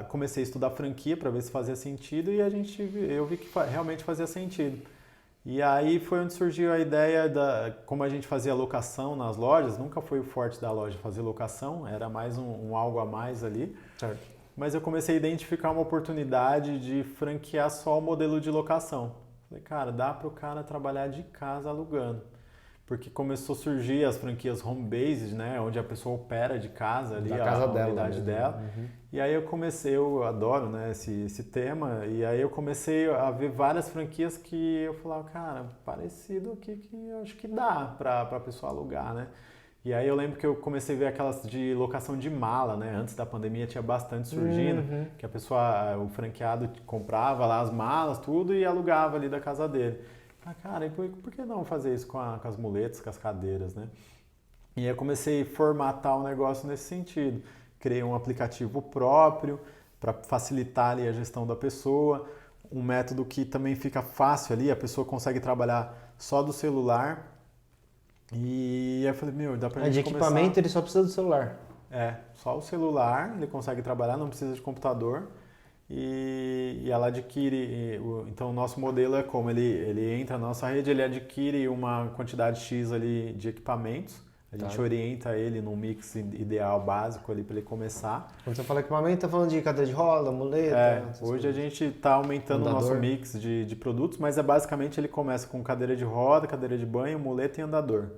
comecei a estudar franquia para ver se fazia sentido e eu vi que realmente fazia sentido. E aí foi onde surgiu a ideia como a gente fazia locação nas lojas, nunca foi o forte da loja fazer locação, era mais um algo a mais ali. Certo. Mas eu comecei a identificar uma oportunidade de franquear só o modelo de locação. Falei, cara, dá para o cara trabalhar de casa alugando. Porque começou a surgir as franquias home-based, né? Onde a pessoa opera de casa ali, a unidade dela. E aí eu adoro, né, esse tema, e aí eu comecei a ver várias franquias que eu falava, cara, parecido aqui que eu acho que dá pra pessoa alugar, né? E aí eu lembro que eu comecei a ver aquelas de locação de mala, né? Antes da pandemia tinha bastante surgindo, que o franqueado comprava lá as malas, tudo, e alugava ali da casa dele. Cara, e por que não fazer isso com as muletas, com as cadeiras, né? E aí eu comecei a formatar o negócio nesse sentido. Criei um aplicativo próprio para facilitar ali a gestão da pessoa, um método que também fica fácil ali, a pessoa consegue trabalhar só do celular. E aí eu falei, dá pra gente de equipamento ele só precisa do celular. Só o celular, ele consegue trabalhar, não precisa de computador. E ela adquire, então o nosso modelo é como ele entra na nossa rede, ele adquire uma quantidade X ali de equipamentos, a gente orienta ele num mix ideal básico ali para ele começar. Quando você fala equipamento, tá falando de cadeira de roda, muleta? Hoje a gente está aumentando o nosso mix de produtos, mas basicamente ele começa com cadeira de roda, cadeira de banho, muleta e andador,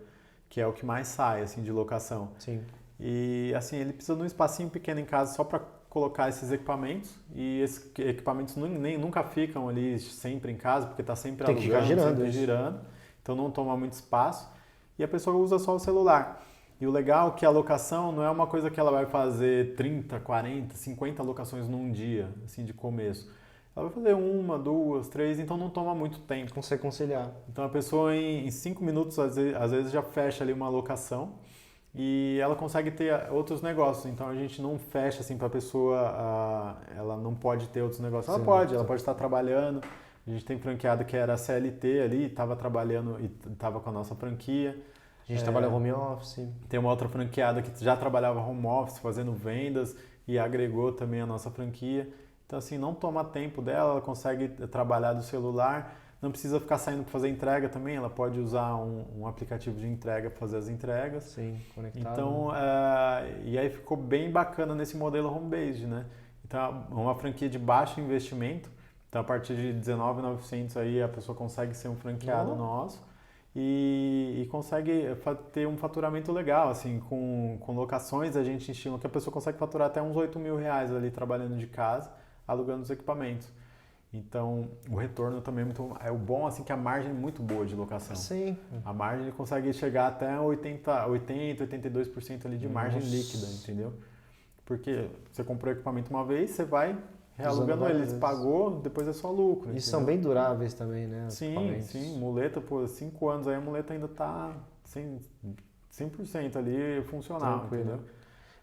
que é o que mais sai assim de locação. Sim. E assim, ele precisa de um espacinho pequeno em casa só para colocar esses equipamentos, e esses equipamentos nunca ficam ali sempre em casa, porque está sempre alugando, tem que ficar sempre girando, então não toma muito espaço, e a pessoa usa só o celular. E o legal é que a locação não é uma coisa que ela vai fazer 30, 40, 50 locações num dia, assim, de começo. Ela vai fazer 1, 2, 3, então não toma muito tempo. Consegue conciliar. Então a pessoa em 5 minutos, às vezes já fecha ali uma locação, e ela consegue ter outros negócios, então a gente não fecha assim para a pessoa, ela não pode ter outros negócios. Ela pode estar trabalhando. A gente tem franqueado que era CLT ali, estava trabalhando e estava com a nossa franquia. A gente trabalha home office. Tem uma outra franqueada que já trabalhava home office, fazendo vendas e agregou também a nossa franquia. Então assim, não toma tempo dela, ela consegue trabalhar do celular. Não precisa ficar saindo para fazer entrega também, ela pode usar um aplicativo de entrega para fazer as entregas. Sim, conectado. Então, e aí ficou bem bacana nesse modelo home-based, né? Então, uma franquia de baixo investimento, Então, a partir de R$19.900 aí a pessoa consegue ser um franqueado nosso e consegue ter um faturamento legal, assim, com locações a gente estima que a pessoa consegue faturar até uns R$8.000 ali trabalhando de casa, alugando os equipamentos. Então, o retorno também é o bom, assim, que a margem é muito boa de locação. Sim. A margem consegue chegar até 82% ali de margem líquida, entendeu? Porque você comprou o equipamento uma vez, você vai realugando ele, você pagou, depois é só lucro. E são bem duráveis também, né? Sim. Muleta, por 5 anos aí a muleta ainda tá 100% ali funcional, entendeu?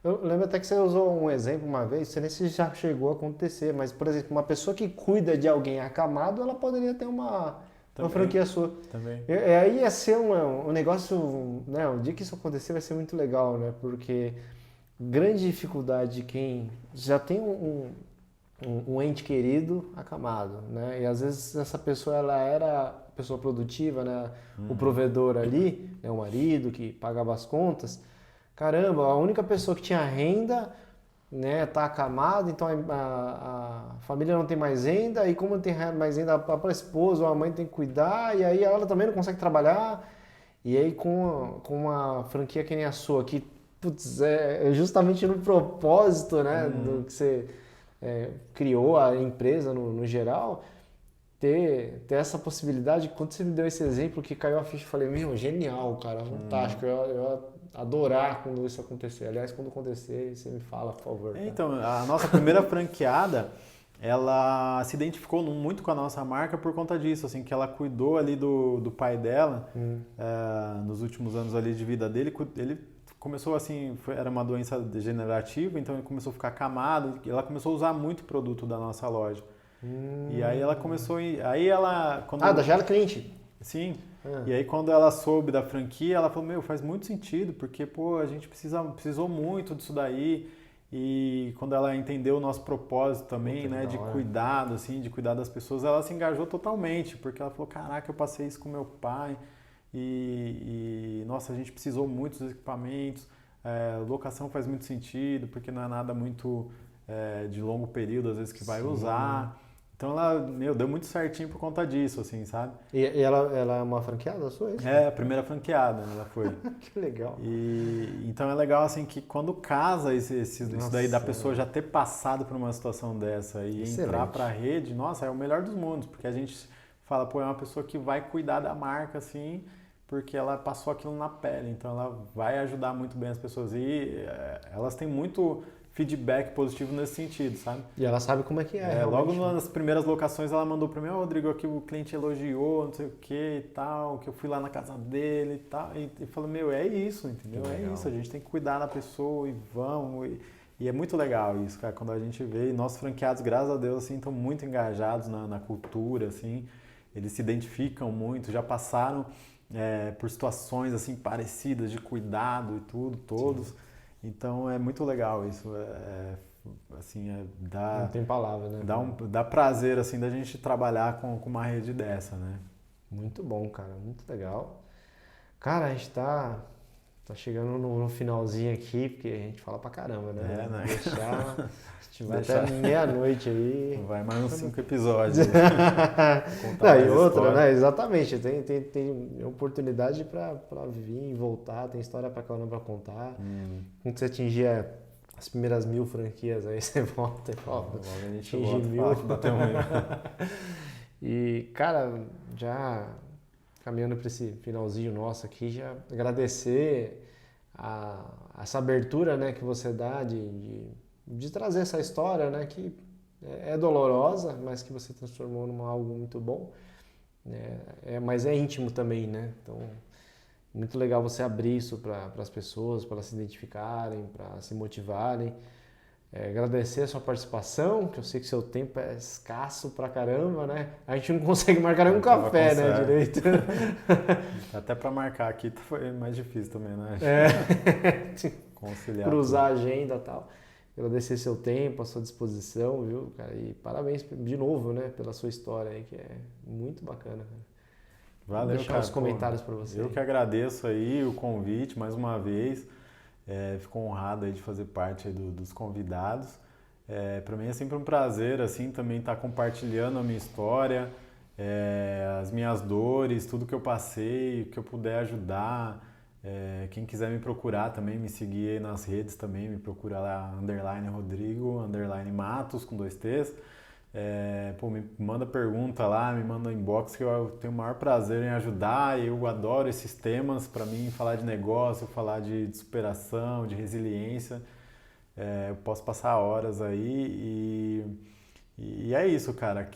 Eu lembro até que você usou um exemplo uma vez, não sei nem se já chegou a acontecer, mas, por exemplo, uma pessoa que cuida de alguém acamado, ela poderia ter uma franquia sua. Também. Aí ia ser um negócio, né? O dia que isso acontecer vai ser muito legal, né? Porque grande dificuldade de quem já tem um ente querido acamado, né? E às vezes essa pessoa, ela era pessoa produtiva, né? O provedor ali, né? O marido que pagava as contas. Caramba, a única pessoa que tinha renda, né, tá acamada, então a família não tem mais renda, e como não tem mais renda, a esposa ou a mãe tem que cuidar, e aí ela também não consegue trabalhar. E aí com uma franquia que nem a sua, que putz, é justamente no propósito, né, do que você criou a empresa no geral, ter essa possibilidade. Quando você me deu esse exemplo que caiu a ficha, eu falei, meu, genial, cara, fantástico, eu adorar quando isso acontecer. Aliás, quando acontecer, você me fala, por favor. Tá? Então, a nossa primeira franqueada, ela se identificou muito com a nossa marca por conta disso, assim, que ela cuidou ali do pai dela, nos últimos anos ali de vida dele. Ele começou assim, era uma doença degenerativa, então ele começou a ficar acamado, e ela começou a usar muito produto da nossa loja. E aí ela começou, já era cliente? Sim. E aí quando ela soube da franquia, ela falou, faz muito sentido, porque, a gente precisou muito disso daí. E quando ela entendeu o nosso propósito também, né, de cuidado, assim, de cuidar das pessoas, ela se engajou totalmente, porque ela falou, caraca, eu passei isso com meu pai nossa, a gente precisou muito dos equipamentos, locação faz muito sentido, porque não é nada muito de longo período, às vezes, que vai usar. Então ela, deu muito certinho por conta disso, assim, sabe? E ela é uma franqueada sua, isso? É, a primeira franqueada, ela foi. Que legal. Então é legal, assim, que quando casa isso daí da pessoa já ter passado por uma situação dessa e entrar pra rede, nossa, é o melhor dos mundos, porque a gente fala, é uma pessoa que vai cuidar da marca, assim, porque ela passou aquilo na pele, então ela vai ajudar muito bem as pessoas e elas têm muito feedback positivo nesse sentido, sabe? E ela sabe como é que é. Logo nas primeiras locações ela mandou para mim, Rodrigo, aqui o cliente elogiou, não sei o que e tal, que eu fui lá na casa dele e tal, e falou, é isso, entendeu? É isso, a gente tem que cuidar da pessoa e vamos, e é muito legal isso, cara, quando a gente vê, e nossos franqueados, graças a Deus, assim, estão muito engajados na cultura, assim, eles se identificam muito, já passaram por situações, assim, parecidas de cuidado e tudo, todos. Sim. Então é muito legal isso, não tem palavra, né? Dá prazer, assim, da gente trabalhar com uma rede dessa, né? Muito bom, cara, muito legal. Cara, a gente tá chegando no finalzinho aqui, porque a gente fala pra caramba, né? Né? A gente vai até meia-noite aí. Vai mais uns 5 episódios. E outra, né? Exatamente. Tem oportunidade pra vir e voltar, tem história pra caramba pra contar. Quando você atingir as primeiras 1000 franquias, aí você volta e fala, a gente atingir 1000. E, cara, já caminhando para esse finalzinho nosso aqui, já agradecer essa abertura, né, que você dá de trazer essa história, né, que é dolorosa, mas que você transformou numa algo muito bom, mas é íntimo também, né? Então, muito legal você abrir isso para as pessoas, para elas se identificarem, para se motivarem. Agradecer a sua participação, que eu sei que seu tempo é escasso pra caramba, né? A gente não consegue marcar nenhum café, né, direito. Até pra marcar aqui foi mais difícil também, né? Conciliar. Cruzar a agenda e tal. Agradecer seu tempo, a sua disposição, viu, cara? E parabéns de novo, né, pela sua história aí, que é muito bacana, cara. Valeu, Vou deixar cara. os comentários para você. Eu que agradeço aí o convite mais uma vez. Fico honrado aí de fazer parte aí dos convidados Para mim é sempre um prazer, assim, também estar compartilhando a minha história, as minhas dores, tudo que eu passei, o que eu puder ajudar. Quem quiser me procurar também, me seguir aí nas redes também, me procura lá, _Rodrigo, _Matos, com 2 T's. Me manda pergunta lá, me manda inbox que eu tenho o maior prazer em ajudar. Eu adoro esses temas. Para mim, falar de negócio, falar de superação, de resiliência, eu posso passar horas aí e é isso, cara.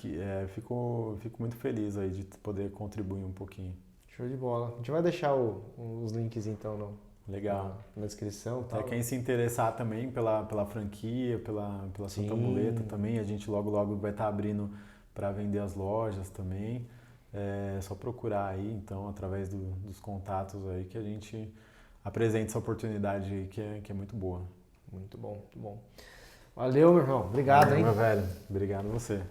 Fico muito feliz aí de poder contribuir um pouquinho. Show de bola. A gente vai deixar os links então Legal. Na descrição. Tal. Quem se interessar também pela franquia, pela Santa Muleta também, a gente logo vai estar abrindo para vender as lojas também. É só procurar aí, então, através dos contatos aí, que a gente apresenta essa oportunidade aí que é muito boa. Muito bom, muito bom. Valeu, meu irmão. Obrigado, hein? Meu velho. Obrigado a você.